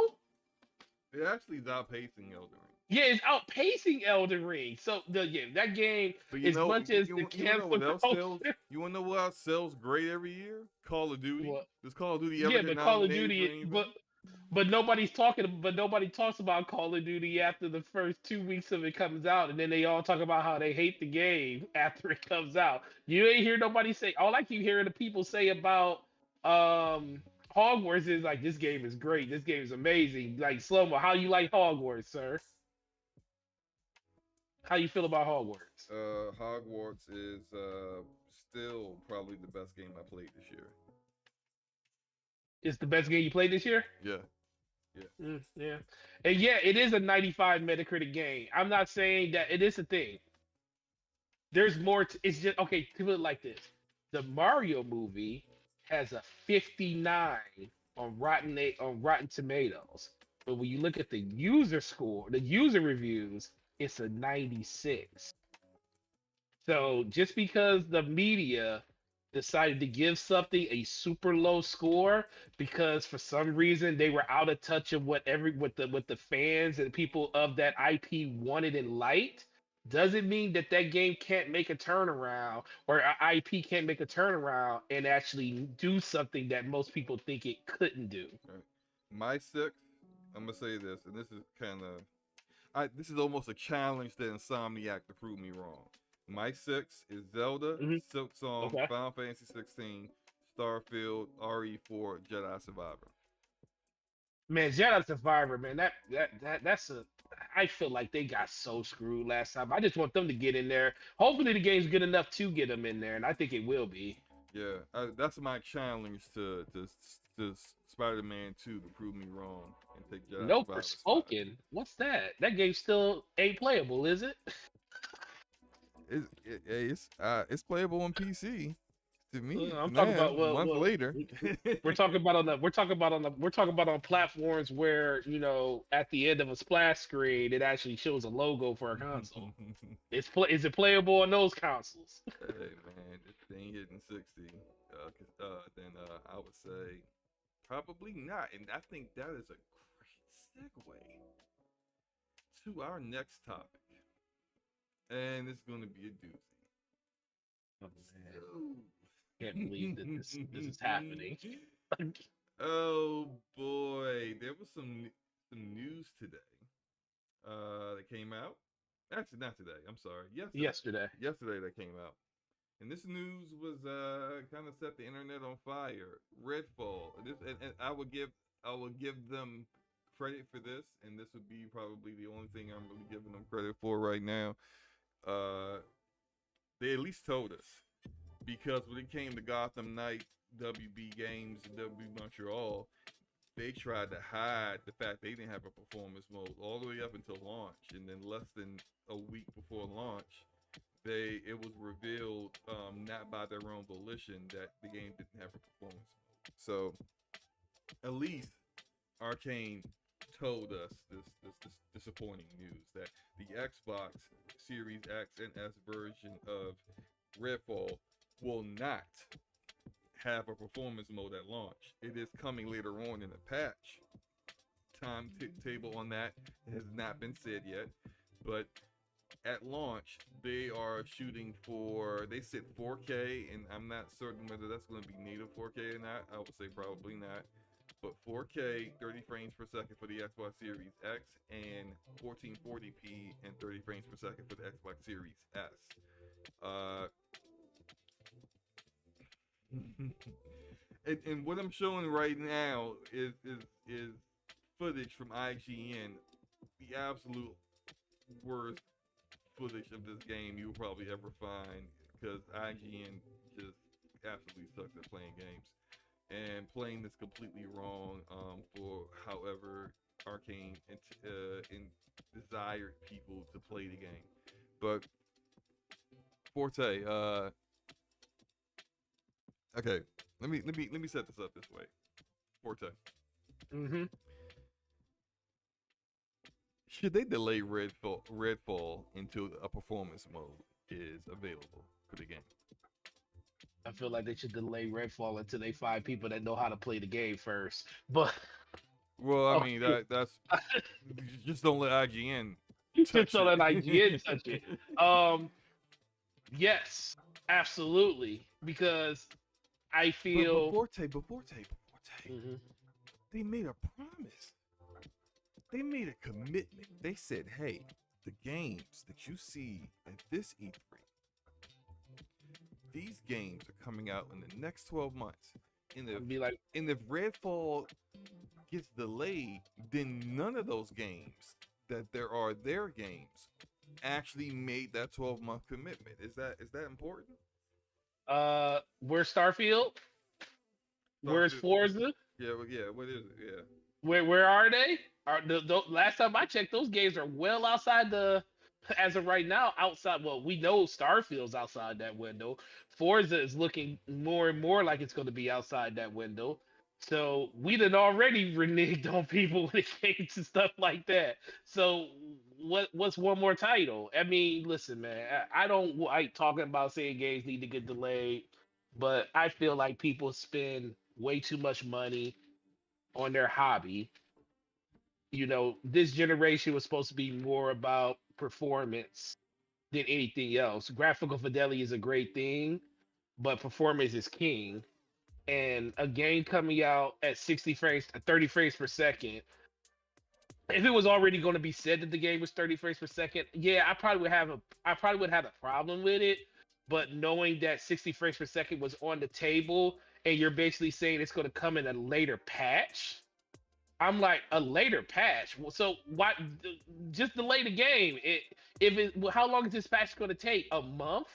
It actually is outpacing Elden Ring. Yeah, it's outpacing Elden Ring. So that game, But as much as the you wanna know cancel what else sells? culture, You wanna know what else sells great every year? Call of Duty. well, Does Call of Duty ever yeah, get but Call of nominated for Duty, anything? but nobody talks about Call of Duty after the first 2 weeks of it comes out, and then they all talk about how they hate the game after it comes out. You ain't hear nobody say. All I keep hearing the people say about um Hogwarts is like, this game is great, this game is amazing. Like, slow mo, how you like Hogwarts, sir? How you feel about Hogwarts? Hogwarts is still probably the best game I played this year. It's the best game you played this year. Yeah, yeah. Yeah, and yeah, it is a 95 Metacritic game. I'm not saying that it is a thing. There's more. It's just okay. To put it like this: the Mario movie has a 59 on Rotten Tomatoes, but when you look at the user score, the user reviews, it's a 96. So just because the media decided to give something a super low score because for some reason they were out of touch of what the fans and people of that IP wanted and liked, doesn't mean that that game can't make a turnaround, or an IP can't make a turnaround and actually do something that most people think it couldn't do. Right. My sixth, I'm gonna say this, and this is this is almost a challenge to Insomniac to prove me wrong. My six is Zelda, Hmm. Silk Song, Okay. Final Fantasy 16, Starfield, RE4, Jedi Survivor. Man, Jedi Survivor, man, that's a. I feel like they got so screwed last time. I just want them to get in there. Hopefully, the game's good enough to get them in there, and I think it will be. Yeah, that's my challenge to Spider-Man 2 to prove me wrong and take Jedi No Survivor spot. Forspoken. What's that? That game still ain't playable, is it? It's playable on PC. To me, I'm talking now, about a month later. we're talking about on platforms where at the end of a splash screen it actually shows a logo for a console. Is it playable on those consoles? Hey man, if they ain't hitting 60, then I would say probably not. And I think that is a great segue to our next topic, and it's going to be a doozy. Oh, man. Can't believe that this is happening. Oh boy, there was some news today that came out. Actually, not today. I'm sorry. Yesterday. Yesterday that came out, and this news was kind of set the internet on fire. Redfall. And I would give them credit for this, and this would be probably the only thing I'm really giving them credit for right now. They at least told us. Because when it came to Gotham Knight, WB Games, and WB Montreal, they tried to hide the fact they didn't have a performance mode all the way up until launch, and then less than a week before launch, it was revealed, not by their own volition, that the game didn't have a performance mode. So at least Arcane told us this disappointing news that the Xbox Series X and S version of Redfall will not have a performance mode at launch. It is coming later on in the patch. Timetable on that has not been said yet, but at launch they are shooting for, they said 4K, and I'm not certain whether that's going to be native 4K or not. I would say probably not, but 4K 30 frames per second for the Xbox Series X, and 1440p and 30 frames per second for the Xbox Series S. And what I'm showing right now is footage from IGN, the absolute worst footage of this game you'll probably ever find, because IGN just absolutely sucks at playing games and playing this completely wrong, for however Arcane and desired people to play the game. But Forte, okay, let me set this up this way. Forte. Mm-hmm. Should they delay Redfall until a performance mode is available for the game? I feel like they should delay Redfall until they find people that know how to play the game first. But well, I mean that's just don't let IGN just don't let IGN touch it. Yes, absolutely, because I feel. But Forte. Mm-hmm. They made a promise. They made a commitment. They said, "Hey, the games that you see at this E3, these games are coming out in the next 12 months. And if Redfall gets delayed, then none of those games that are their games actually made that 12-month commitment. Is that important? Where's Starfield? Where's Forza? Yeah, what is it? Yeah. Where are they? Last time I checked, those games are well outside as of right now, outside. Well, we know Starfield's outside that window. Forza is looking more and more like it's going to be outside that window. So we done already reneged on people when it came to stuff like that. So what's one more title? I mean, listen, man, I don't like talking about saying games need to get delayed, but I feel like people spend way too much money on their hobby. This generation was supposed to be more about performance than anything else. Graphical fidelity is a great thing, but performance is king. And a game coming out at 60 frames, 30 frames per second, if it was already going to be said that the game was 30 frames per second, yeah, I probably would have a problem with it. But knowing that 60 frames per second was on the table and you're basically saying it's going to come in a later patch. I'm like, a later patch. Well, so why just delay the game? If it, well, how long is this patch going to take? A month?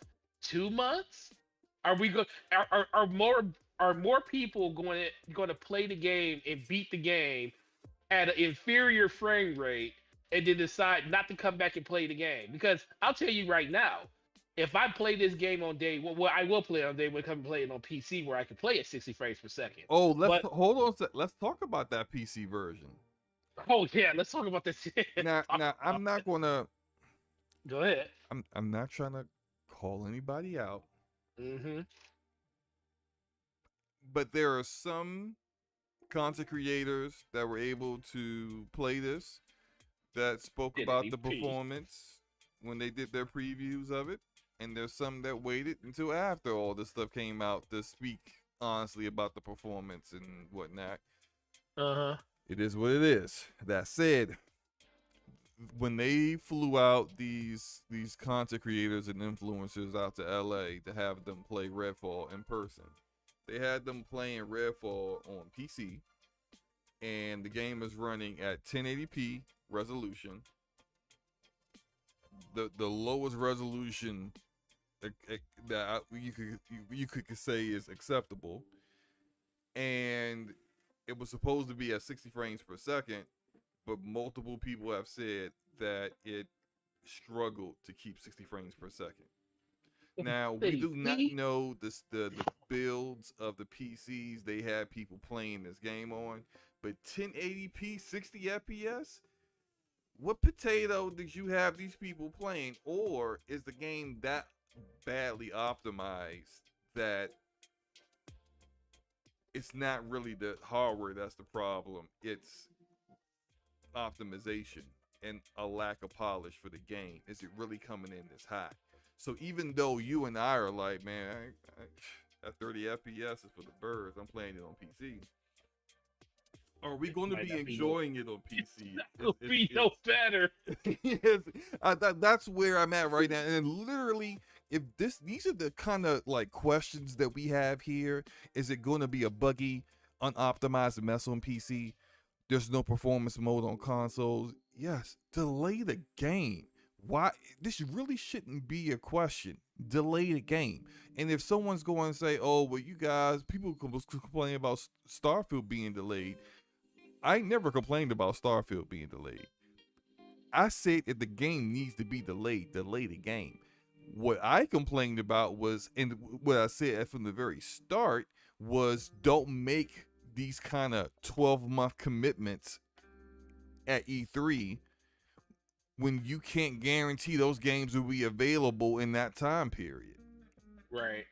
2 months? Are we going? Are more people going to play the game and beat the game at an inferior frame rate and then decide not to come back and play the game? Because I'll tell you right now, if I play this game on day, well, I will play it on day when I come play it on PC where I can play at 60 frames per second. Oh, But hold on. Let's talk about that PC version. oh yeah, let's talk about this. Now, I'm not gonna. Go ahead. I'm not trying to call anybody out, Mm-hmm. but there are some content creators that were able to play this that spoke about the 1080p. performance when they did their previews of it, and there's some that waited until after all this stuff came out to speak honestly about the performance and whatnot. Uh-huh. It is what it is. That said, when they flew out these content creators and influencers out to LA to have them play Redfall in person, they had them playing Redfall on PC, and the game is running at 1080p resolution. The lowest resolution that you could say is acceptable, and it was supposed to be at 60 frames per second, but multiple people have said that it struggled to keep 60 frames per second. Now, we do not know the builds of the PCs they had people playing this game on, but 1080p 60 FPS? What potato did you have these people playing? Or is the game that badly optimized that it's not really the hardware that's the problem? It's optimization and a lack of polish for the game. Is it really coming in this high? So even though you and I are like, man, at 30 FPS is for the birds, I'm playing it on PC. Are we going to be enjoying it on PC? It'll be no better. Yes, that's where I'm at right now. And literally, if these are the kind of like questions that we have here. Is it going to be a buggy, unoptimized mess on PC? There's no performance mode on consoles. Yes, delay the game. Why? This really shouldn't be a question. Delay the game. And if someone's going to say, "Oh, well, you guys, people complain about Starfield being delayed," I never complained about Starfield being delayed. I said if the game needs to be delayed, delay the game. What I complained about was, and what I said from the very start was, don't make these kind of 12-month commitments at E3 when you can't guarantee those games will be available in that time period. Right.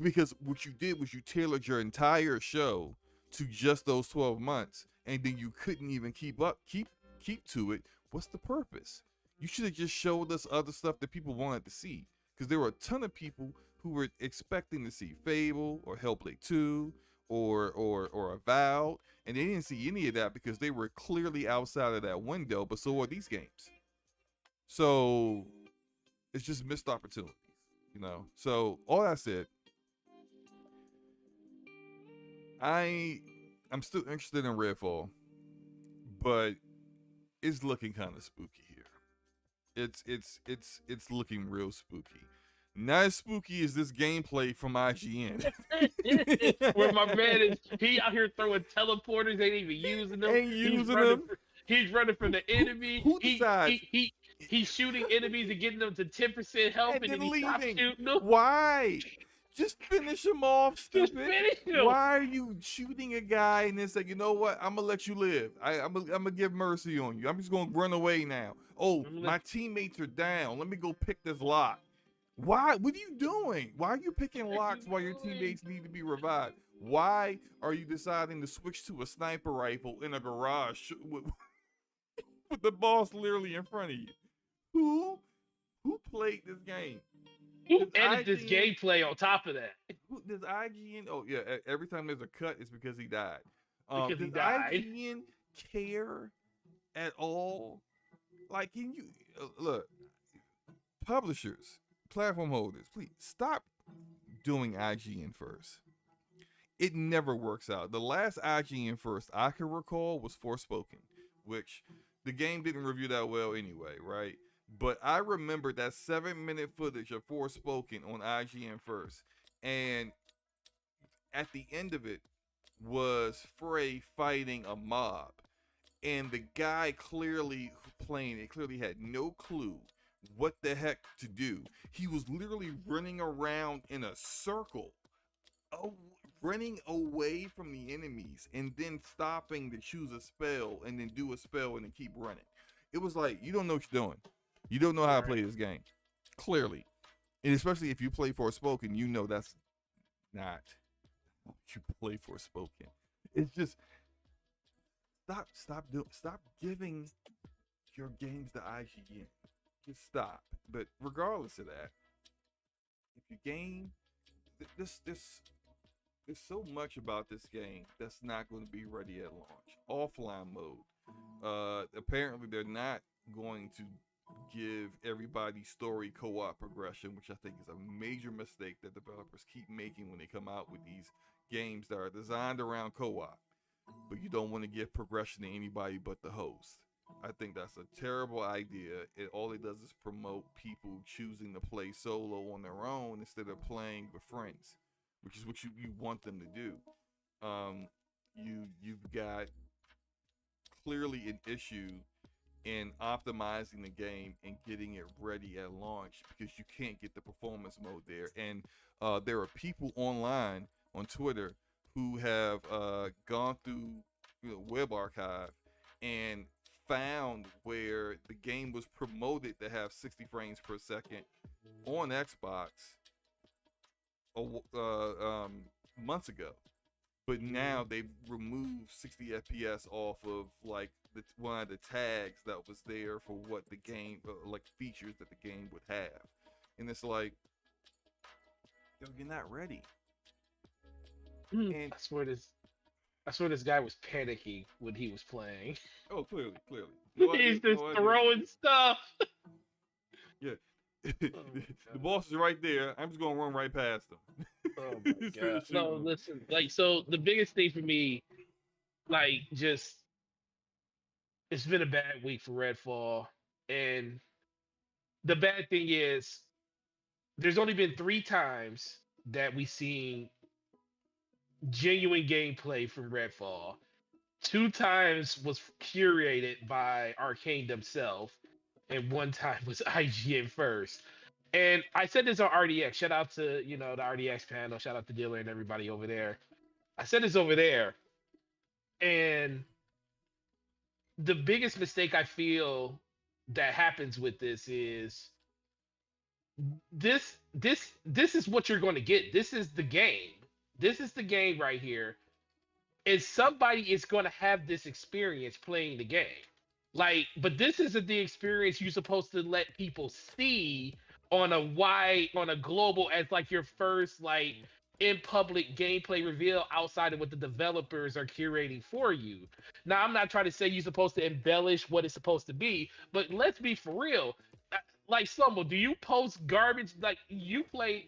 Because what you did was you tailored your entire show to just those 12 months, and then you couldn't even keep to it. What's the purpose? You should have just showed us other stuff that people wanted to see, because there were a ton of people who were expecting to see Fable or Hellblade 2 or Avowed, and they didn't see any of that because they were clearly outside of that window, but so are these games. So it's just missed opportunities, you know. So all that said, I'm still interested in Redfall, but it's looking kind of spooky here. It's looking real spooky. Not as spooky as this gameplay from IGN. Where my man is, he out here throwing teleporters, ain't even using them. He's running from the enemy. Who decides? He's shooting enemies and getting them to 10% health, and then he stops shooting them. Why? Just finish him off, stupid. Just finish him. Why are you shooting a guy and then say, you know what? I'm gonna let you live. I'm gonna give mercy on you. I'm just gonna run away now. Oh, my teammates are down. Let me go pick this lock. Why? What are you doing? Why are you picking locks while your teammates need to be revived? Why are you deciding to switch to a sniper rifle in a garage with the boss literally in front of you? Who played this game? Who edited this gameplay on top of that? Does IGN? Oh yeah, every time there's a cut, it's because he died. Because he does died. IGN care at all? Like, can you look? Publishers, platform holders, please stop doing IGN first. it never works out. The last IGN first I can recall was Forspoken, which the game didn't review that well anyway, right? But I remember that 7-minute footage of Forspoken on IGN first, and at the end of it was Frey fighting a mob, and the guy clearly playing it clearly had no clue what the heck to do. He was literally running around in a circle, oh, running away from the enemies and then stopping to choose a spell and then do a spell and then keep running. It was like, you don't know what you're doing. You don't know how to play this game. Clearly. And especially if you play Forspoken, you know that's not what you play Forspoken. It's just stop giving your games to IGN. Just stop. But regardless of that, if your game there's so much about this game that's not going to be ready at launch. Offline mode. Apparently they're not going to give everybody story co-op progression, which I think is a major mistake that developers keep making when they come out with these games that are designed around co-op, but you don't want to give progression to anybody but the host. I think that's a terrible idea. All it does is promote people choosing to play solo on their own instead of playing with friends, which is what you want them to do. You've got clearly an issue in optimizing the game and getting it ready at launch because you can't get the performance mode there. And there are people online on Twitter who have gone through web archive and found where the game was promoted to have 60 frames per second on Xbox months ago, but now they've removed 60 FPS off of like one of the tags that was there for what the game like features that the game would have, and it's like, yo, you're not ready. And I swear this guy was panicking when he was playing. Oh, clearly. He's just throwing stuff. Yeah. The boss is right there. I'm just gonna run right past him. Oh my god. No, listen, like, so the biggest thing for me, like, just it's been a bad week for Redfall, and the bad thing is there's only been 3 times that we've seen genuine gameplay from Redfall. 2 times was curated by Arcane themselves, and 1 time was IGN first. And I said this on RDX. Shout out to the RDX panel. Shout out to Dealer and everybody over there. I said this over there, and the biggest mistake I feel that happens with this is this is what you're going to get. This is the game. This is the game right here. And somebody is going to have this experience playing the game. Like, but this isn't the experience you're supposed to let people see on a global as like your first like in public gameplay reveal outside of what the developers are curating for you. Now, I'm not trying to say you're supposed to embellish what it's supposed to be, but let's be for real. Like, Stumble, do you post garbage? Like, you play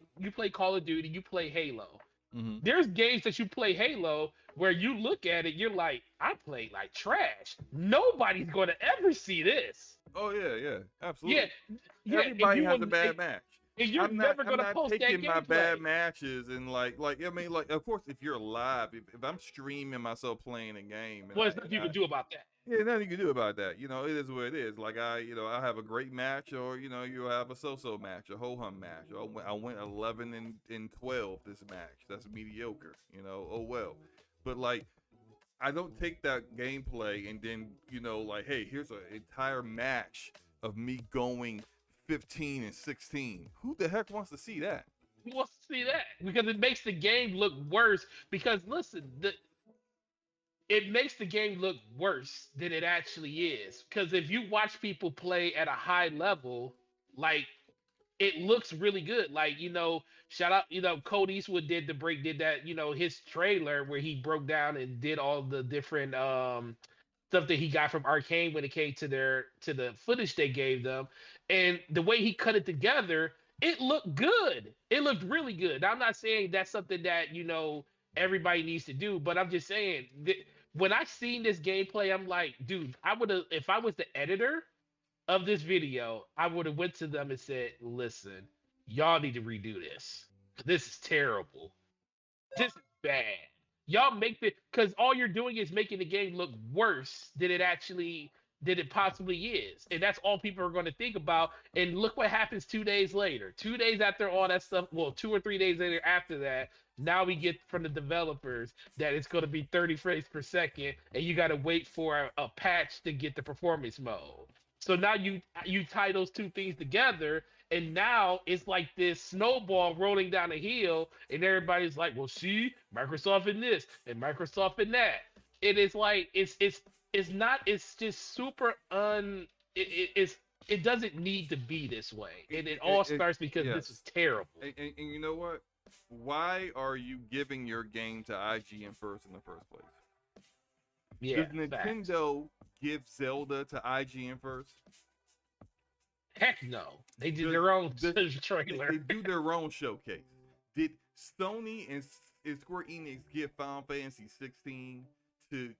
Call of Duty, you play Halo. Mm-hmm. There's games that you play Halo where you look at it, you're like, I played like trash. Nobody's going to ever see this. Oh yeah, absolutely. Yeah. Everybody has a bad match. And you're never going to post that gameplay. I'm not taking my bad matches and like I mean, like, of course, if you're live, if I'm streaming myself playing a game, there's nothing you can do about that. Yeah, nothing you can do about that. You know, it is what it is. Like I have a great match, or you have a so-so match, a ho-hum match. Or I went 11 and 12 this match. That's mediocre. Oh well. But like, I don't take that gameplay and then like, hey, here's an entire match of me going 15 and 16. Who the heck wants to see that? Who wants to see that? Because it makes the game look worse. Because listen, it makes the game look worse than it actually is. Because if you watch people play at a high level, like, it looks really good. Like, shout out, Cody Eastwood did that, his trailer where he broke down and did all the different stuff that he got from Arcane when it came to the footage they gave them. And the way he cut it together, it looked good. It looked really good. Now, I'm not saying that's something that, everybody needs to do. But I'm just saying that when I seen this gameplay, I'm like, dude, I would have if I was the editor of this video, I would have went to them and said, listen, y'all need to redo this. This is terrible. This is bad. Y'all make the because all you're doing is making the game look worse than it possibly is. And that's all people are going to think about. And look what happens 2 days later. 2 days after all that stuff, well, 2 or 3 days later after that, now we get from the developers that it's going to be 30 frames per second, and you got to wait for a patch to get the performance mode. So now you tie those two things together, and now it's like this snowball rolling down a hill, and everybody's like, "Well, see, Microsoft in this and Microsoft in that." It is like it's not. It's just super it doesn't need to be this way, and it all starts because this is terrible. And you know what? Why are you giving your game to IGN first in the first place? Yeah, does Nintendo give Zelda to IGN first? Heck no. They did their own trailer. They do their own showcase. Did Sony and Square Enix give Final Fantasy 16 to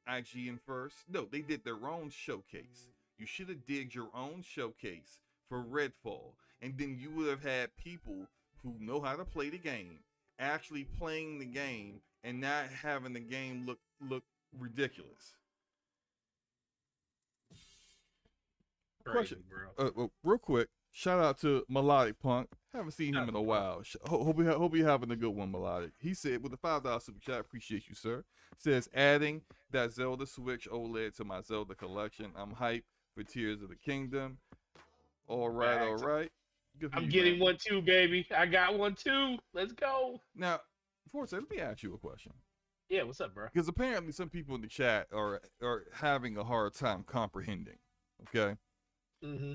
IGN first? No, they did their own showcase. You should have did your own showcase for Redfall, and then you would have had people who know how to play the game actually playing the game and not having the game look ridiculous. Crazy, question, real quick. Shout out to Melodic Punk. Haven't seen him in a while. Hope you're having a good one, Melodic. He said with the $5 super chat, appreciate you, sir. Says adding that Zelda Switch OLED to my Zelda collection. I'm hyped for Tears of the Kingdom. All right. I'm getting one too, baby. I got one too. Let's go. Now, Forza, let me ask you a question. Yeah, what's up, bro? Because apparently some people in the chat are having a hard time comprehending. Okay. Mm-hmm.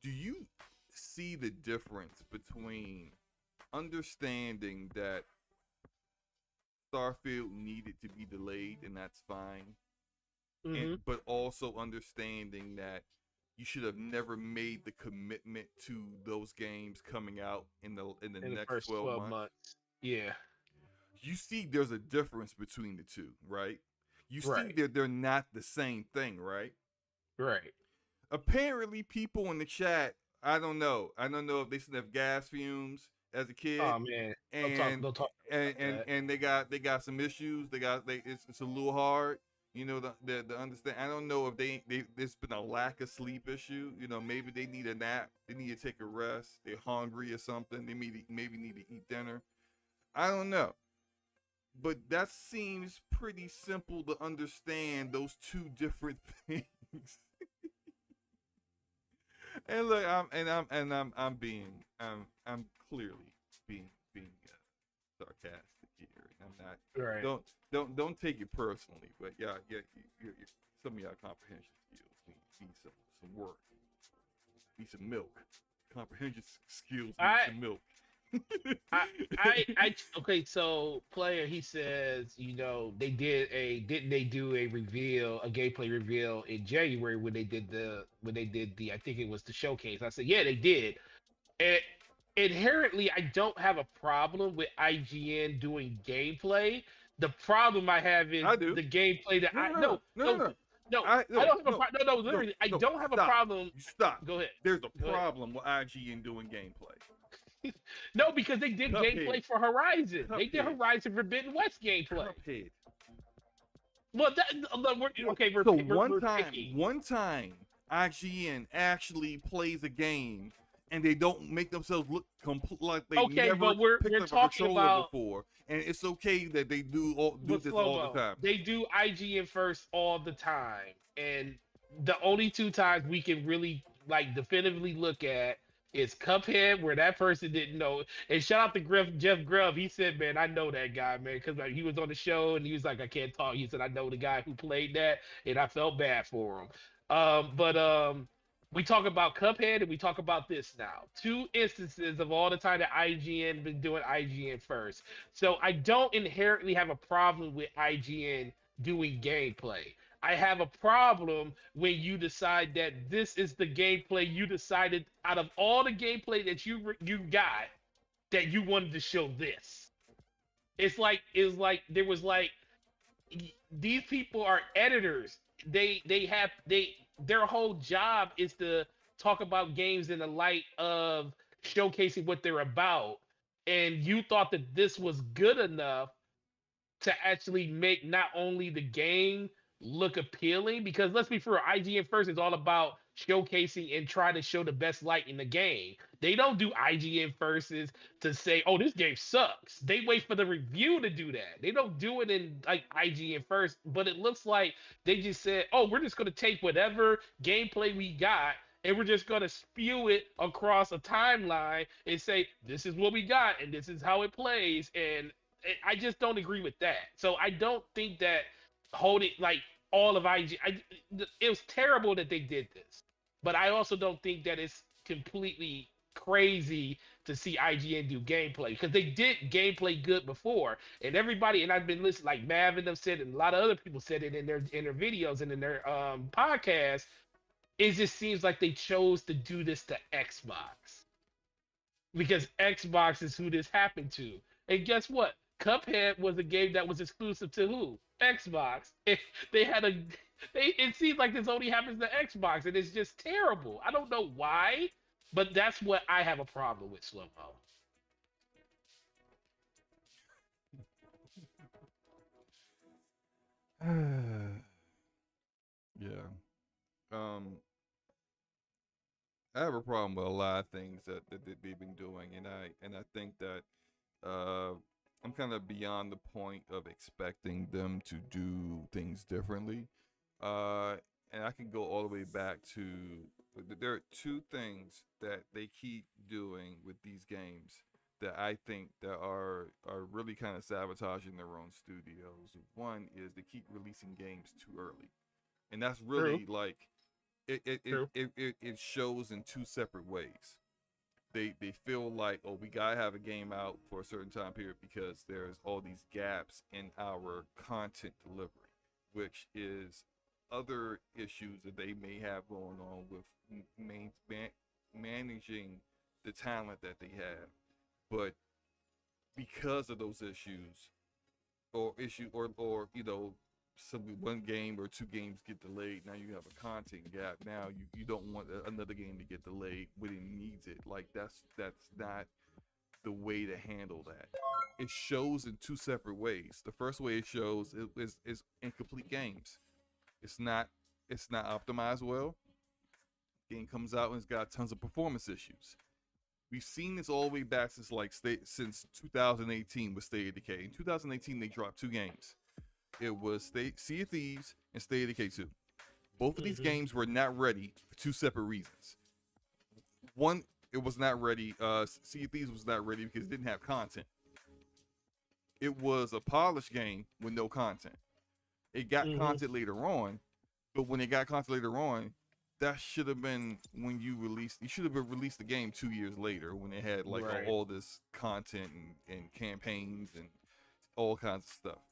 Do you see the difference between understanding that Starfield needed to be delayed and that's fine, but also understanding that you should have never made the commitment to those games coming out in the next first 12 months? Yeah. You see there's a difference between the two, right? You see Right. that they're not the same thing, right? Right. Apparently people in the chat, I don't know if they sniffed gas fumes as a kid. Oh man. And Don't talk and they got some issues. It's a little hard, you know, the understand. I don't know if there's been a lack of sleep issue. You know, maybe they need a nap. They need to take a rest. They're hungry or something. They maybe need to eat dinner. I don't know. But that seems pretty simple to understand those two different things. And look, I'm clearly being sarcastic here. I'm not. Right. Don't take it personally. But yeah, some of y'all comprehension skills need some work. Need some milk. Comprehension skills need some milk. Okay, so player, he says, you know, didn't they do a gameplay reveal in January when they did the I think it was the showcase. I said, yeah, they did. And inherently I don't have a problem with IGN doing gameplay. The problem I have is the gameplay that I don't have a problem. You stop. Go ahead. There's a problem with IGN doing gameplay. No, because they did gameplay for Horizon. They did Horizon Forbidden West gameplay. Cuphead. Well, one time, IGN actually plays a game, and they don't make themselves look like they never picked up a controller before. And it's okay that they do this all the time. They do IGN first all the time, and the only two times we can really definitively look at is Cuphead, where that person didn't know. And shout out to Jeff Grubb. He said, man, I know that guy, man, because he was on the show and he was like, I can't talk. He said, I know the guy who played that, and I felt bad for him. But we talk about Cuphead and we talk about this now. Two instances of all the time that IGN been doing IGN first. So I don't inherently have a problem with IGN doing gameplay. I have a problem when you decide that this is the gameplay you decided out of all the gameplay that you got that you wanted to show this. It's like there was like these people are editors. They their whole job is to talk about games in the light of showcasing what they're about. And you thought that this was good enough to actually make not only the game look appealing, because let's be fair, IGN first is all about showcasing and trying to show the best light in the game. They don't do IGN firsts to say, "Oh, this game sucks." They wait for the review to do that. They don't do it in like IGN first. But it looks like they just said, "Oh, we're just gonna take whatever gameplay we got." And we're just gonna spew it across a timeline and say, "This is what we got, and this is how it plays." And I just don't agree with that. So I don't think that holding like all of IG, it was terrible that they did this, but I also don't think that it's completely crazy to see IGN do gameplay, because they did gameplay good before, and everybody, and I've been listening, like Mav and them said, and a lot of other people said it in their videos and in their podcasts. It just seems like they chose to do this to Xbox, because Xbox is who this happened to. And guess what? Cuphead was a game that was exclusive to who? Xbox. They had a it seems like this only happens to Xbox, and it's just terrible. I don't know why, but that's what I have a problem with, Slow Mo. Yeah. Um, I have a problem with a lot of things that they've been doing, and I think that uh, I'm kind of beyond the point of expecting them to do things differently. Uh, and I can go all the way back to there are two things that they keep doing with these games that I think that are really kind of sabotaging their own studios. One is they keep releasing games too early, and that's True. really like True. it shows in two separate ways. They feel like, oh, we gotta have a game out for a certain time period because there's all these gaps in our content delivery, which is other issues that they may have going on with managing the talent that they have. But because of those issues, or some one game or two games get delayed, now you have a content gap. Now you don't want another game to get delayed when it needs it. Like that's not the way to handle that. It shows in two separate ways. The first way it shows is incomplete games. It's not optimized well. Game comes out and it's got tons of performance issues. We've seen this all the way back since 2018 with State of Decay. In 2018, they dropped two games. It was Sea of Thieves and State of Decay 2. Both of these Hmm. games were not ready for two separate reasons. One, it was not ready. Sea of Thieves was not ready because it didn't have content. It was a polished game with no content. It got Hmm. content later on, but when it got content later on, that should have been when you released. You should have released the game 2 years later when it had like Right. all this content and campaigns and all kinds of stuff.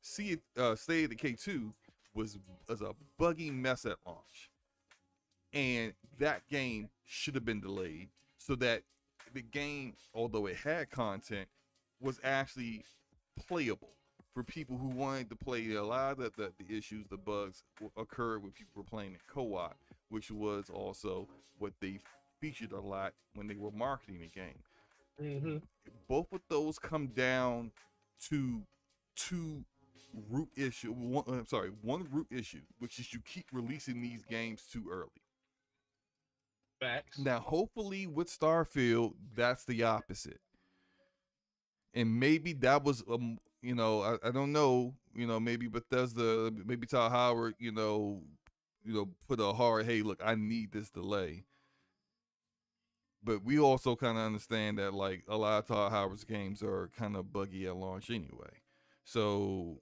See, State of Decay 2 was a buggy mess at launch, and that game should have been delayed so that the game, although it had content, was actually playable for people who wanted to play. A lot of the issues, the bugs occurred when people were playing in co-op, which was also what they featured a lot when they were marketing the game. Hmm. Both of those come down to two root issue. One root issue, which is you keep releasing these games too early. Facts. Now, hopefully, with Starfield, that's the opposite, and maybe that was I don't know, maybe Bethesda, maybe Todd Howard, put a hard, hey, look, I need this delay. But we also kind of understand that like a lot of Todd Howard's games are kind of buggy at launch anyway. So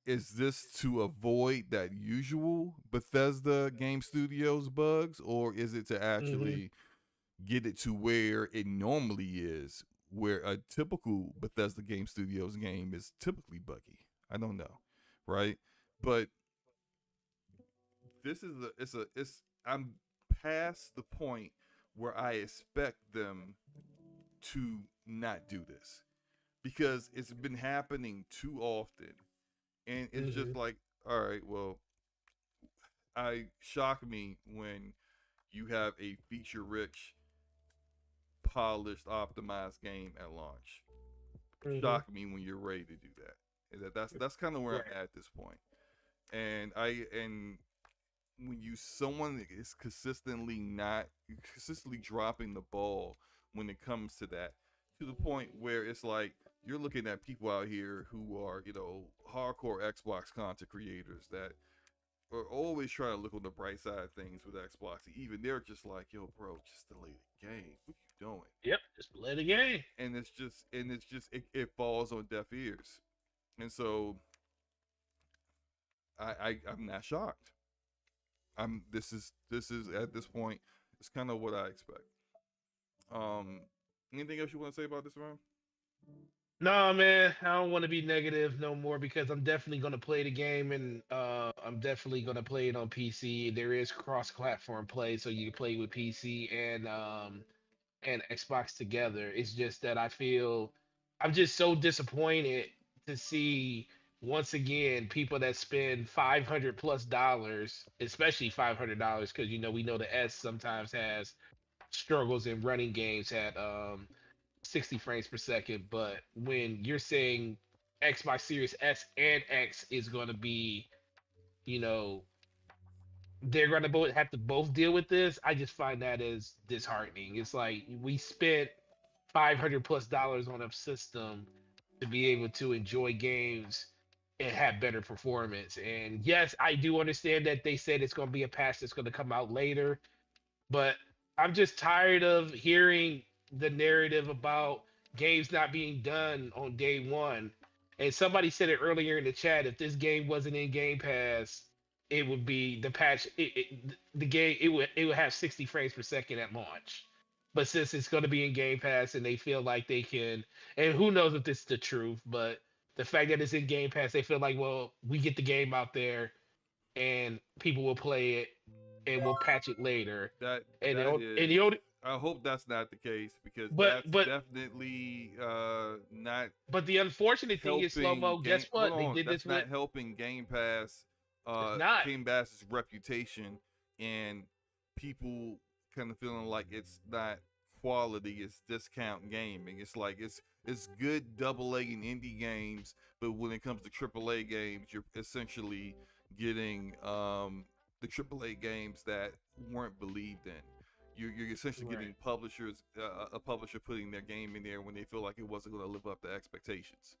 is this to avoid that usual Bethesda Game Studios bugs, or is it to Hmm. actually get it to where it normally is, where a typical Bethesda Game Studios game is typically buggy? I don't know, right? But this is it's I'm past the point where I expect them to not do this. because it's been happening too often, and it's just like, all right, well, I shock me when you have a feature-rich, polished, optimized game at launch. Shock me when you're ready to do that. That's kind of where Right. I'm at this point. And when you someone is consistently dropping the ball when it comes to that, to the point where it's like you're looking at people out here who are, hardcore Xbox content creators that are always trying to look on the bright side of things with Xbox. Even they're just like, yo, bro, just delay the game. What you doing? Yep, just play the game. And it falls on deaf ears. And so I'm not shocked. This is at this point, it's kind of what I expect. Anything else you want to say about this round? No, man, I don't want to be negative no more because I'm definitely gonna play the game and I'm definitely gonna play it on PC. There is cross-platform play, so you can play with PC and Xbox together. It's just that I feel I'm just so disappointed to see once again people that spend $500 plus, especially $500, because we know the S sometimes has struggles in running games at 60 frames per second. But when you're saying Xbox Series S and X is going to be, you know, they're going to both have to both deal with this, I just find that as disheartening. It's like we spent $500 plus on a system to be able to enjoy games and have better performance. And yes, I do understand that they said it's going to be a patch that's going to come out later, but I'm just tired of hearing the narrative about games not being done on day one. And somebody said it earlier in the chat, if this game wasn't in Game Pass, it would be the patch. The game it would have 60 frames per second at launch. But since it's going to be in Game Pass and they feel like they can, and who knows if this is the truth, but the fact that it's in Game Pass, they feel like, well, we get the game out there and people will play it and we'll patch it later. That And that and is. the only I hope that's not the case, because but that's but definitely not but the unfortunate thing is, slow helping mo. game. Guess Hold what? They on, did that's this with. not helping Game Pass. It's not Game Pass's reputation, and people kind of feeling like it's not quality. It's discount gaming. It's like it's good double A and indie games, but when it comes to triple A games, you're essentially getting the triple A games that weren't believed in. You're essentially right. getting publishers, a publisher putting their game in there when they feel like it wasn't going to live up to expectations.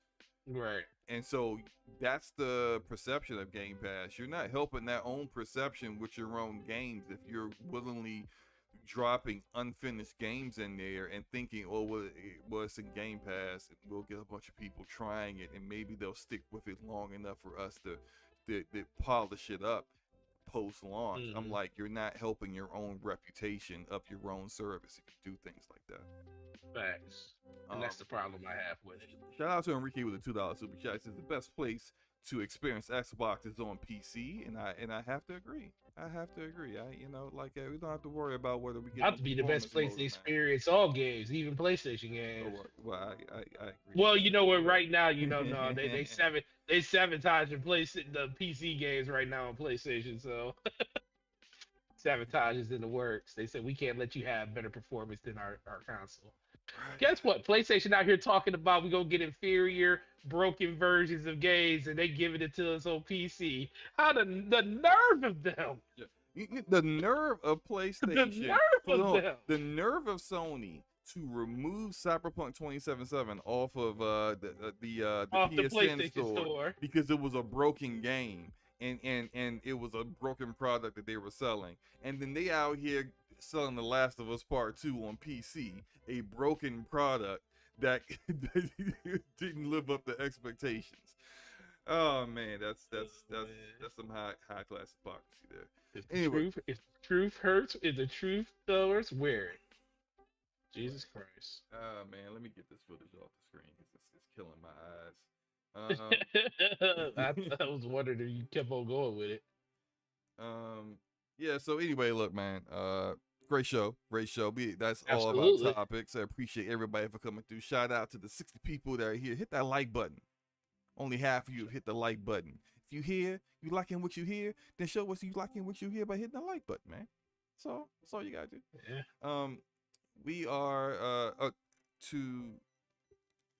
Right. And so that's the perception of Game Pass. You're not helping that own perception with your own games if you're willingly dropping unfinished games in there and thinking, oh, well, it's in Game Pass and we'll get a bunch of people trying it and maybe they'll stick with it long enough for us to polish it up post launch. I'm like, you're not helping your own reputation of your own service if you do things like that. Facts. And that's the problem I have with it. Shout out to Enrique with a $2 super chat. It says the best place to experience Xbox is on PC, and I have to agree. I we don't have to worry about whether we get About to be the best place to experience all games, even PlayStation games. Oh, well, I agree. Well, you know what? Right now, no, they sabotage the PC games right now on PlayStation. So sabotage is in the works. They said we can't let you have better performance than our console. Right. Guess what? PlayStation out here talking about we gonna get inferior, broken versions of games, and they giving it to us on PC. How the nerve of them? Yeah. The nerve of PlayStation. The nerve of them. The nerve of Sony to remove Cyberpunk 2077 off of the PSN store because it was a broken game and it was a broken product that they were selling. And then they out here selling The Last of Us Part 2 on PC, a broken product that didn't live up to expectations. Oh man, that's some high class hypocrisy there. If the truth hurts, if the truth hurts, wear it. Jesus Christ. Oh man, let me get this footage off the screen because it's killing my eyes. I was wondering if you kept on going with it. Yeah, so anyway, look, man, Great show. That's all of our Absolutely. topics. I appreciate everybody for coming through. Shout out to the 60 people that are here. Hit that like button. Only half of you have hit the like button. If you hear, you liking what you hear, then show us you liking what you hear by hitting the like button, man. So that's all you gotta do. Yeah. We are to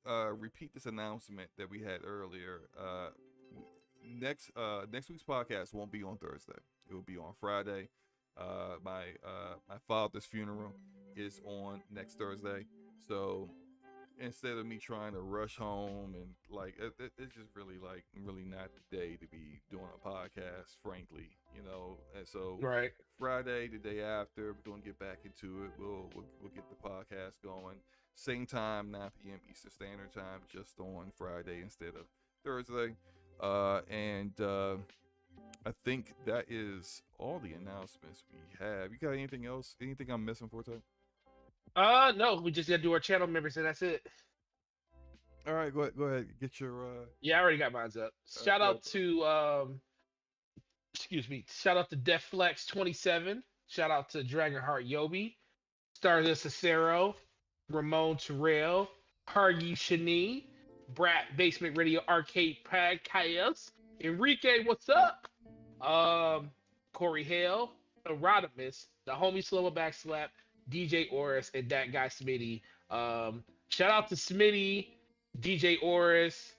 repeat this announcement that we had earlier. Next week's podcast won't be on Thursday. It will be on Friday. My father's funeral is on next Thursday, so instead of me trying to rush home and like it's just really not the day to be doing a podcast, frankly, and so Right. Friday, the day after, we're gonna get back into it. We'll get the podcast going, same time, 9 p.m. Eastern Standard Time, just on Friday instead of Thursday. And I think that is all the announcements we have. You got anything else? Anything I'm missing, Forte? No, we just gotta do our channel members and that's it. All right, go ahead. Get your Yeah, I already got mine up. Shout yep. out to excuse me. Shout out to DefFlex27. Shout out to Dragonheart Yobi, Stardust Cicero, Ramon Terrell, Hargy Shani, Brat Basement Radio Arcade Pad Chaos, Enrique, what's up? Corey Hale, Erodimus, the homie Slower Backslap, DJ Oris, and that guy Smitty. Shout out to Smitty, DJ Oris,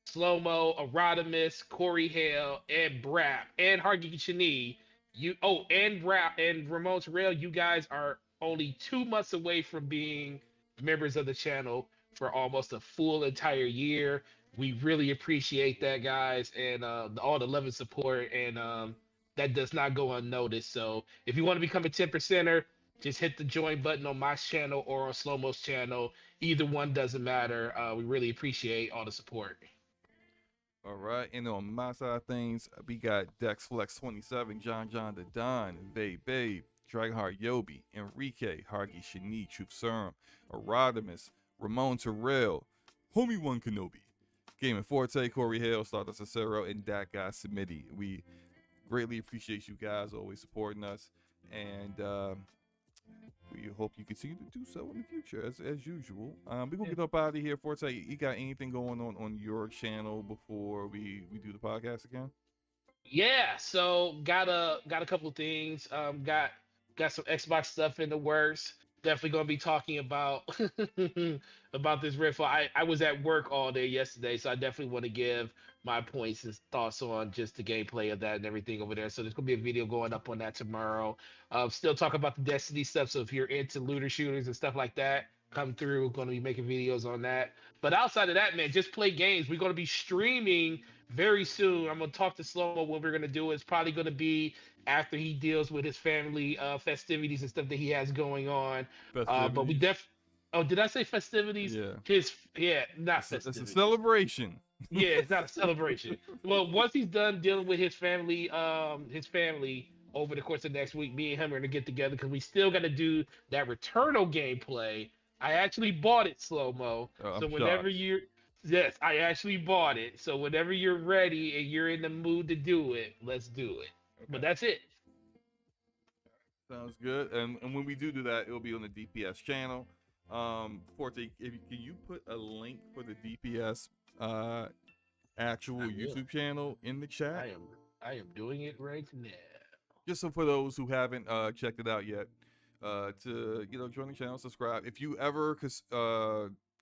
Slow Mo, Erodimus, Corey Hale, and Brap, and Hargy Shani. And Brap and Ramon Terrell, you guys are only 2 months away from being members of the channel for almost a full entire year. We really appreciate that, guys, and all the love and support. And that does not go unnoticed. So if you want to become a 10%er, just hit the join button on my channel or on Slow Mo's channel. Either one doesn't matter. We really appreciate all the support. All right, and on my side of things, we got DexFlex27, John the Don, Babe, Dragonheart Yobi, Enrique, Hargy Shani, Troop Serum, Erodimus, Ramon Terrell, Homie One Kenobi, Gaming Forte, Corey Hale, Stardust Cicero, and that guy Smitty. We greatly appreciate you guys always supporting us, and we hope you continue to do so in the future, as usual. We gonna get up out of here. Forte, you got anything going on your channel before we do the podcast again? Yeah, so got a couple of things. Got some Xbox stuff in the works. Definitely gonna be talking about about this Redfall. I was at work all day yesterday, so I definitely want to give my points and thoughts on just the gameplay of that and everything over there. So there's gonna be a video going up on that tomorrow. Still talk about the Destiny stuff. So if you're into looter shooters and stuff like that, come through. Gonna be making videos on that. But outside of that, man, just play games. We're gonna be streaming very soon. I'm gonna talk to Slomo. What we're gonna do is probably gonna be after he deals with his family festivities and stuff that he has going on. But we Festivities? oh, did I say festivities? Yeah. Not It's a festivities. celebration. Yeah, it's not a celebration. Well, once he's done dealing with his family over the course of next week, me and him are gonna get together because we still gotta do that Returnal gameplay. I actually bought it, Slow Mo. I'm So whenever shocked. you're Yes, I actually bought it. So whenever you're ready and you're in the mood to do it, let's do it. But Okay. that's it. Sounds good. And when we do that, it'll be on the DPS channel. Forte, can you put a link for the DPS actual YouTube channel in the chat? I am doing it right now. Just so for those who haven't checked it out yet, to join the channel, subscribe. If you ever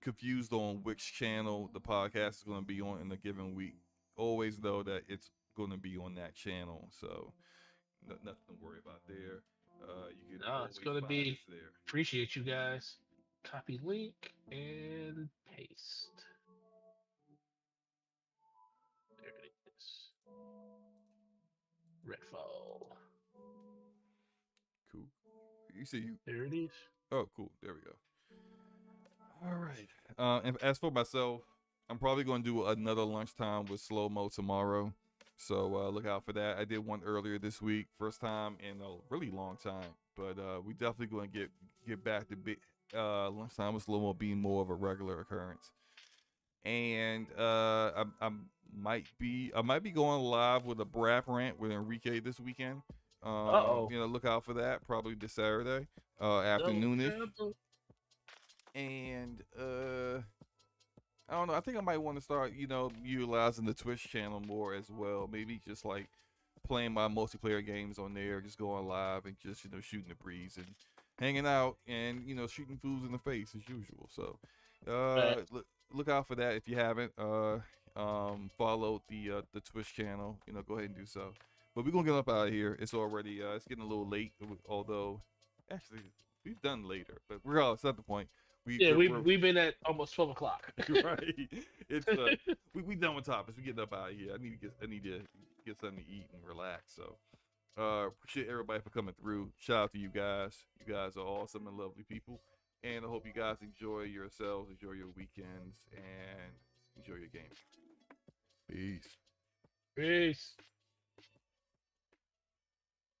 confused on which channel the podcast is going to be on in a given week, always know that it's going to be on that channel. So nothing to worry about there. You can It's gonna find be. us there. Appreciate you guys. Copy link and paste. There it is. Redfall. Cool. You see you. There it is. Oh, cool. There we go. All right. And as for myself, I'm probably going to do another lunchtime with Slow Mo tomorrow. So look out for that. I did one earlier this week, first time in a really long time. But we definitely going to get back to lunchtime with Slow Mo being more of a regular occurrence. And I might be going live with a Brap rant with Enrique this weekend. Uh-oh. Look out for that probably this Saturday, Double afternoonish. trouble. And I don't know. I think I might want to start, utilizing the Twitch channel more as well. Maybe just like playing my multiplayer games on there, just going live and just shooting the breeze and hanging out and shooting fools in the face as usual. So Right. look out for that if you haven't followed the Twitch channel. Go ahead and do so. But we're gonna get up out of here. It's already it's getting a little late. Although actually we've done later, but regardless, that's the point. Yeah, We're we've been at almost 12 o'clock. right. It's we done with topics. We getting up out of here. I need to get something to eat and relax. So appreciate everybody for coming through. Shout out to you guys. You guys are awesome and lovely people. And I hope you guys enjoy yourselves, enjoy your weekends, and enjoy your games. Peace. Peace.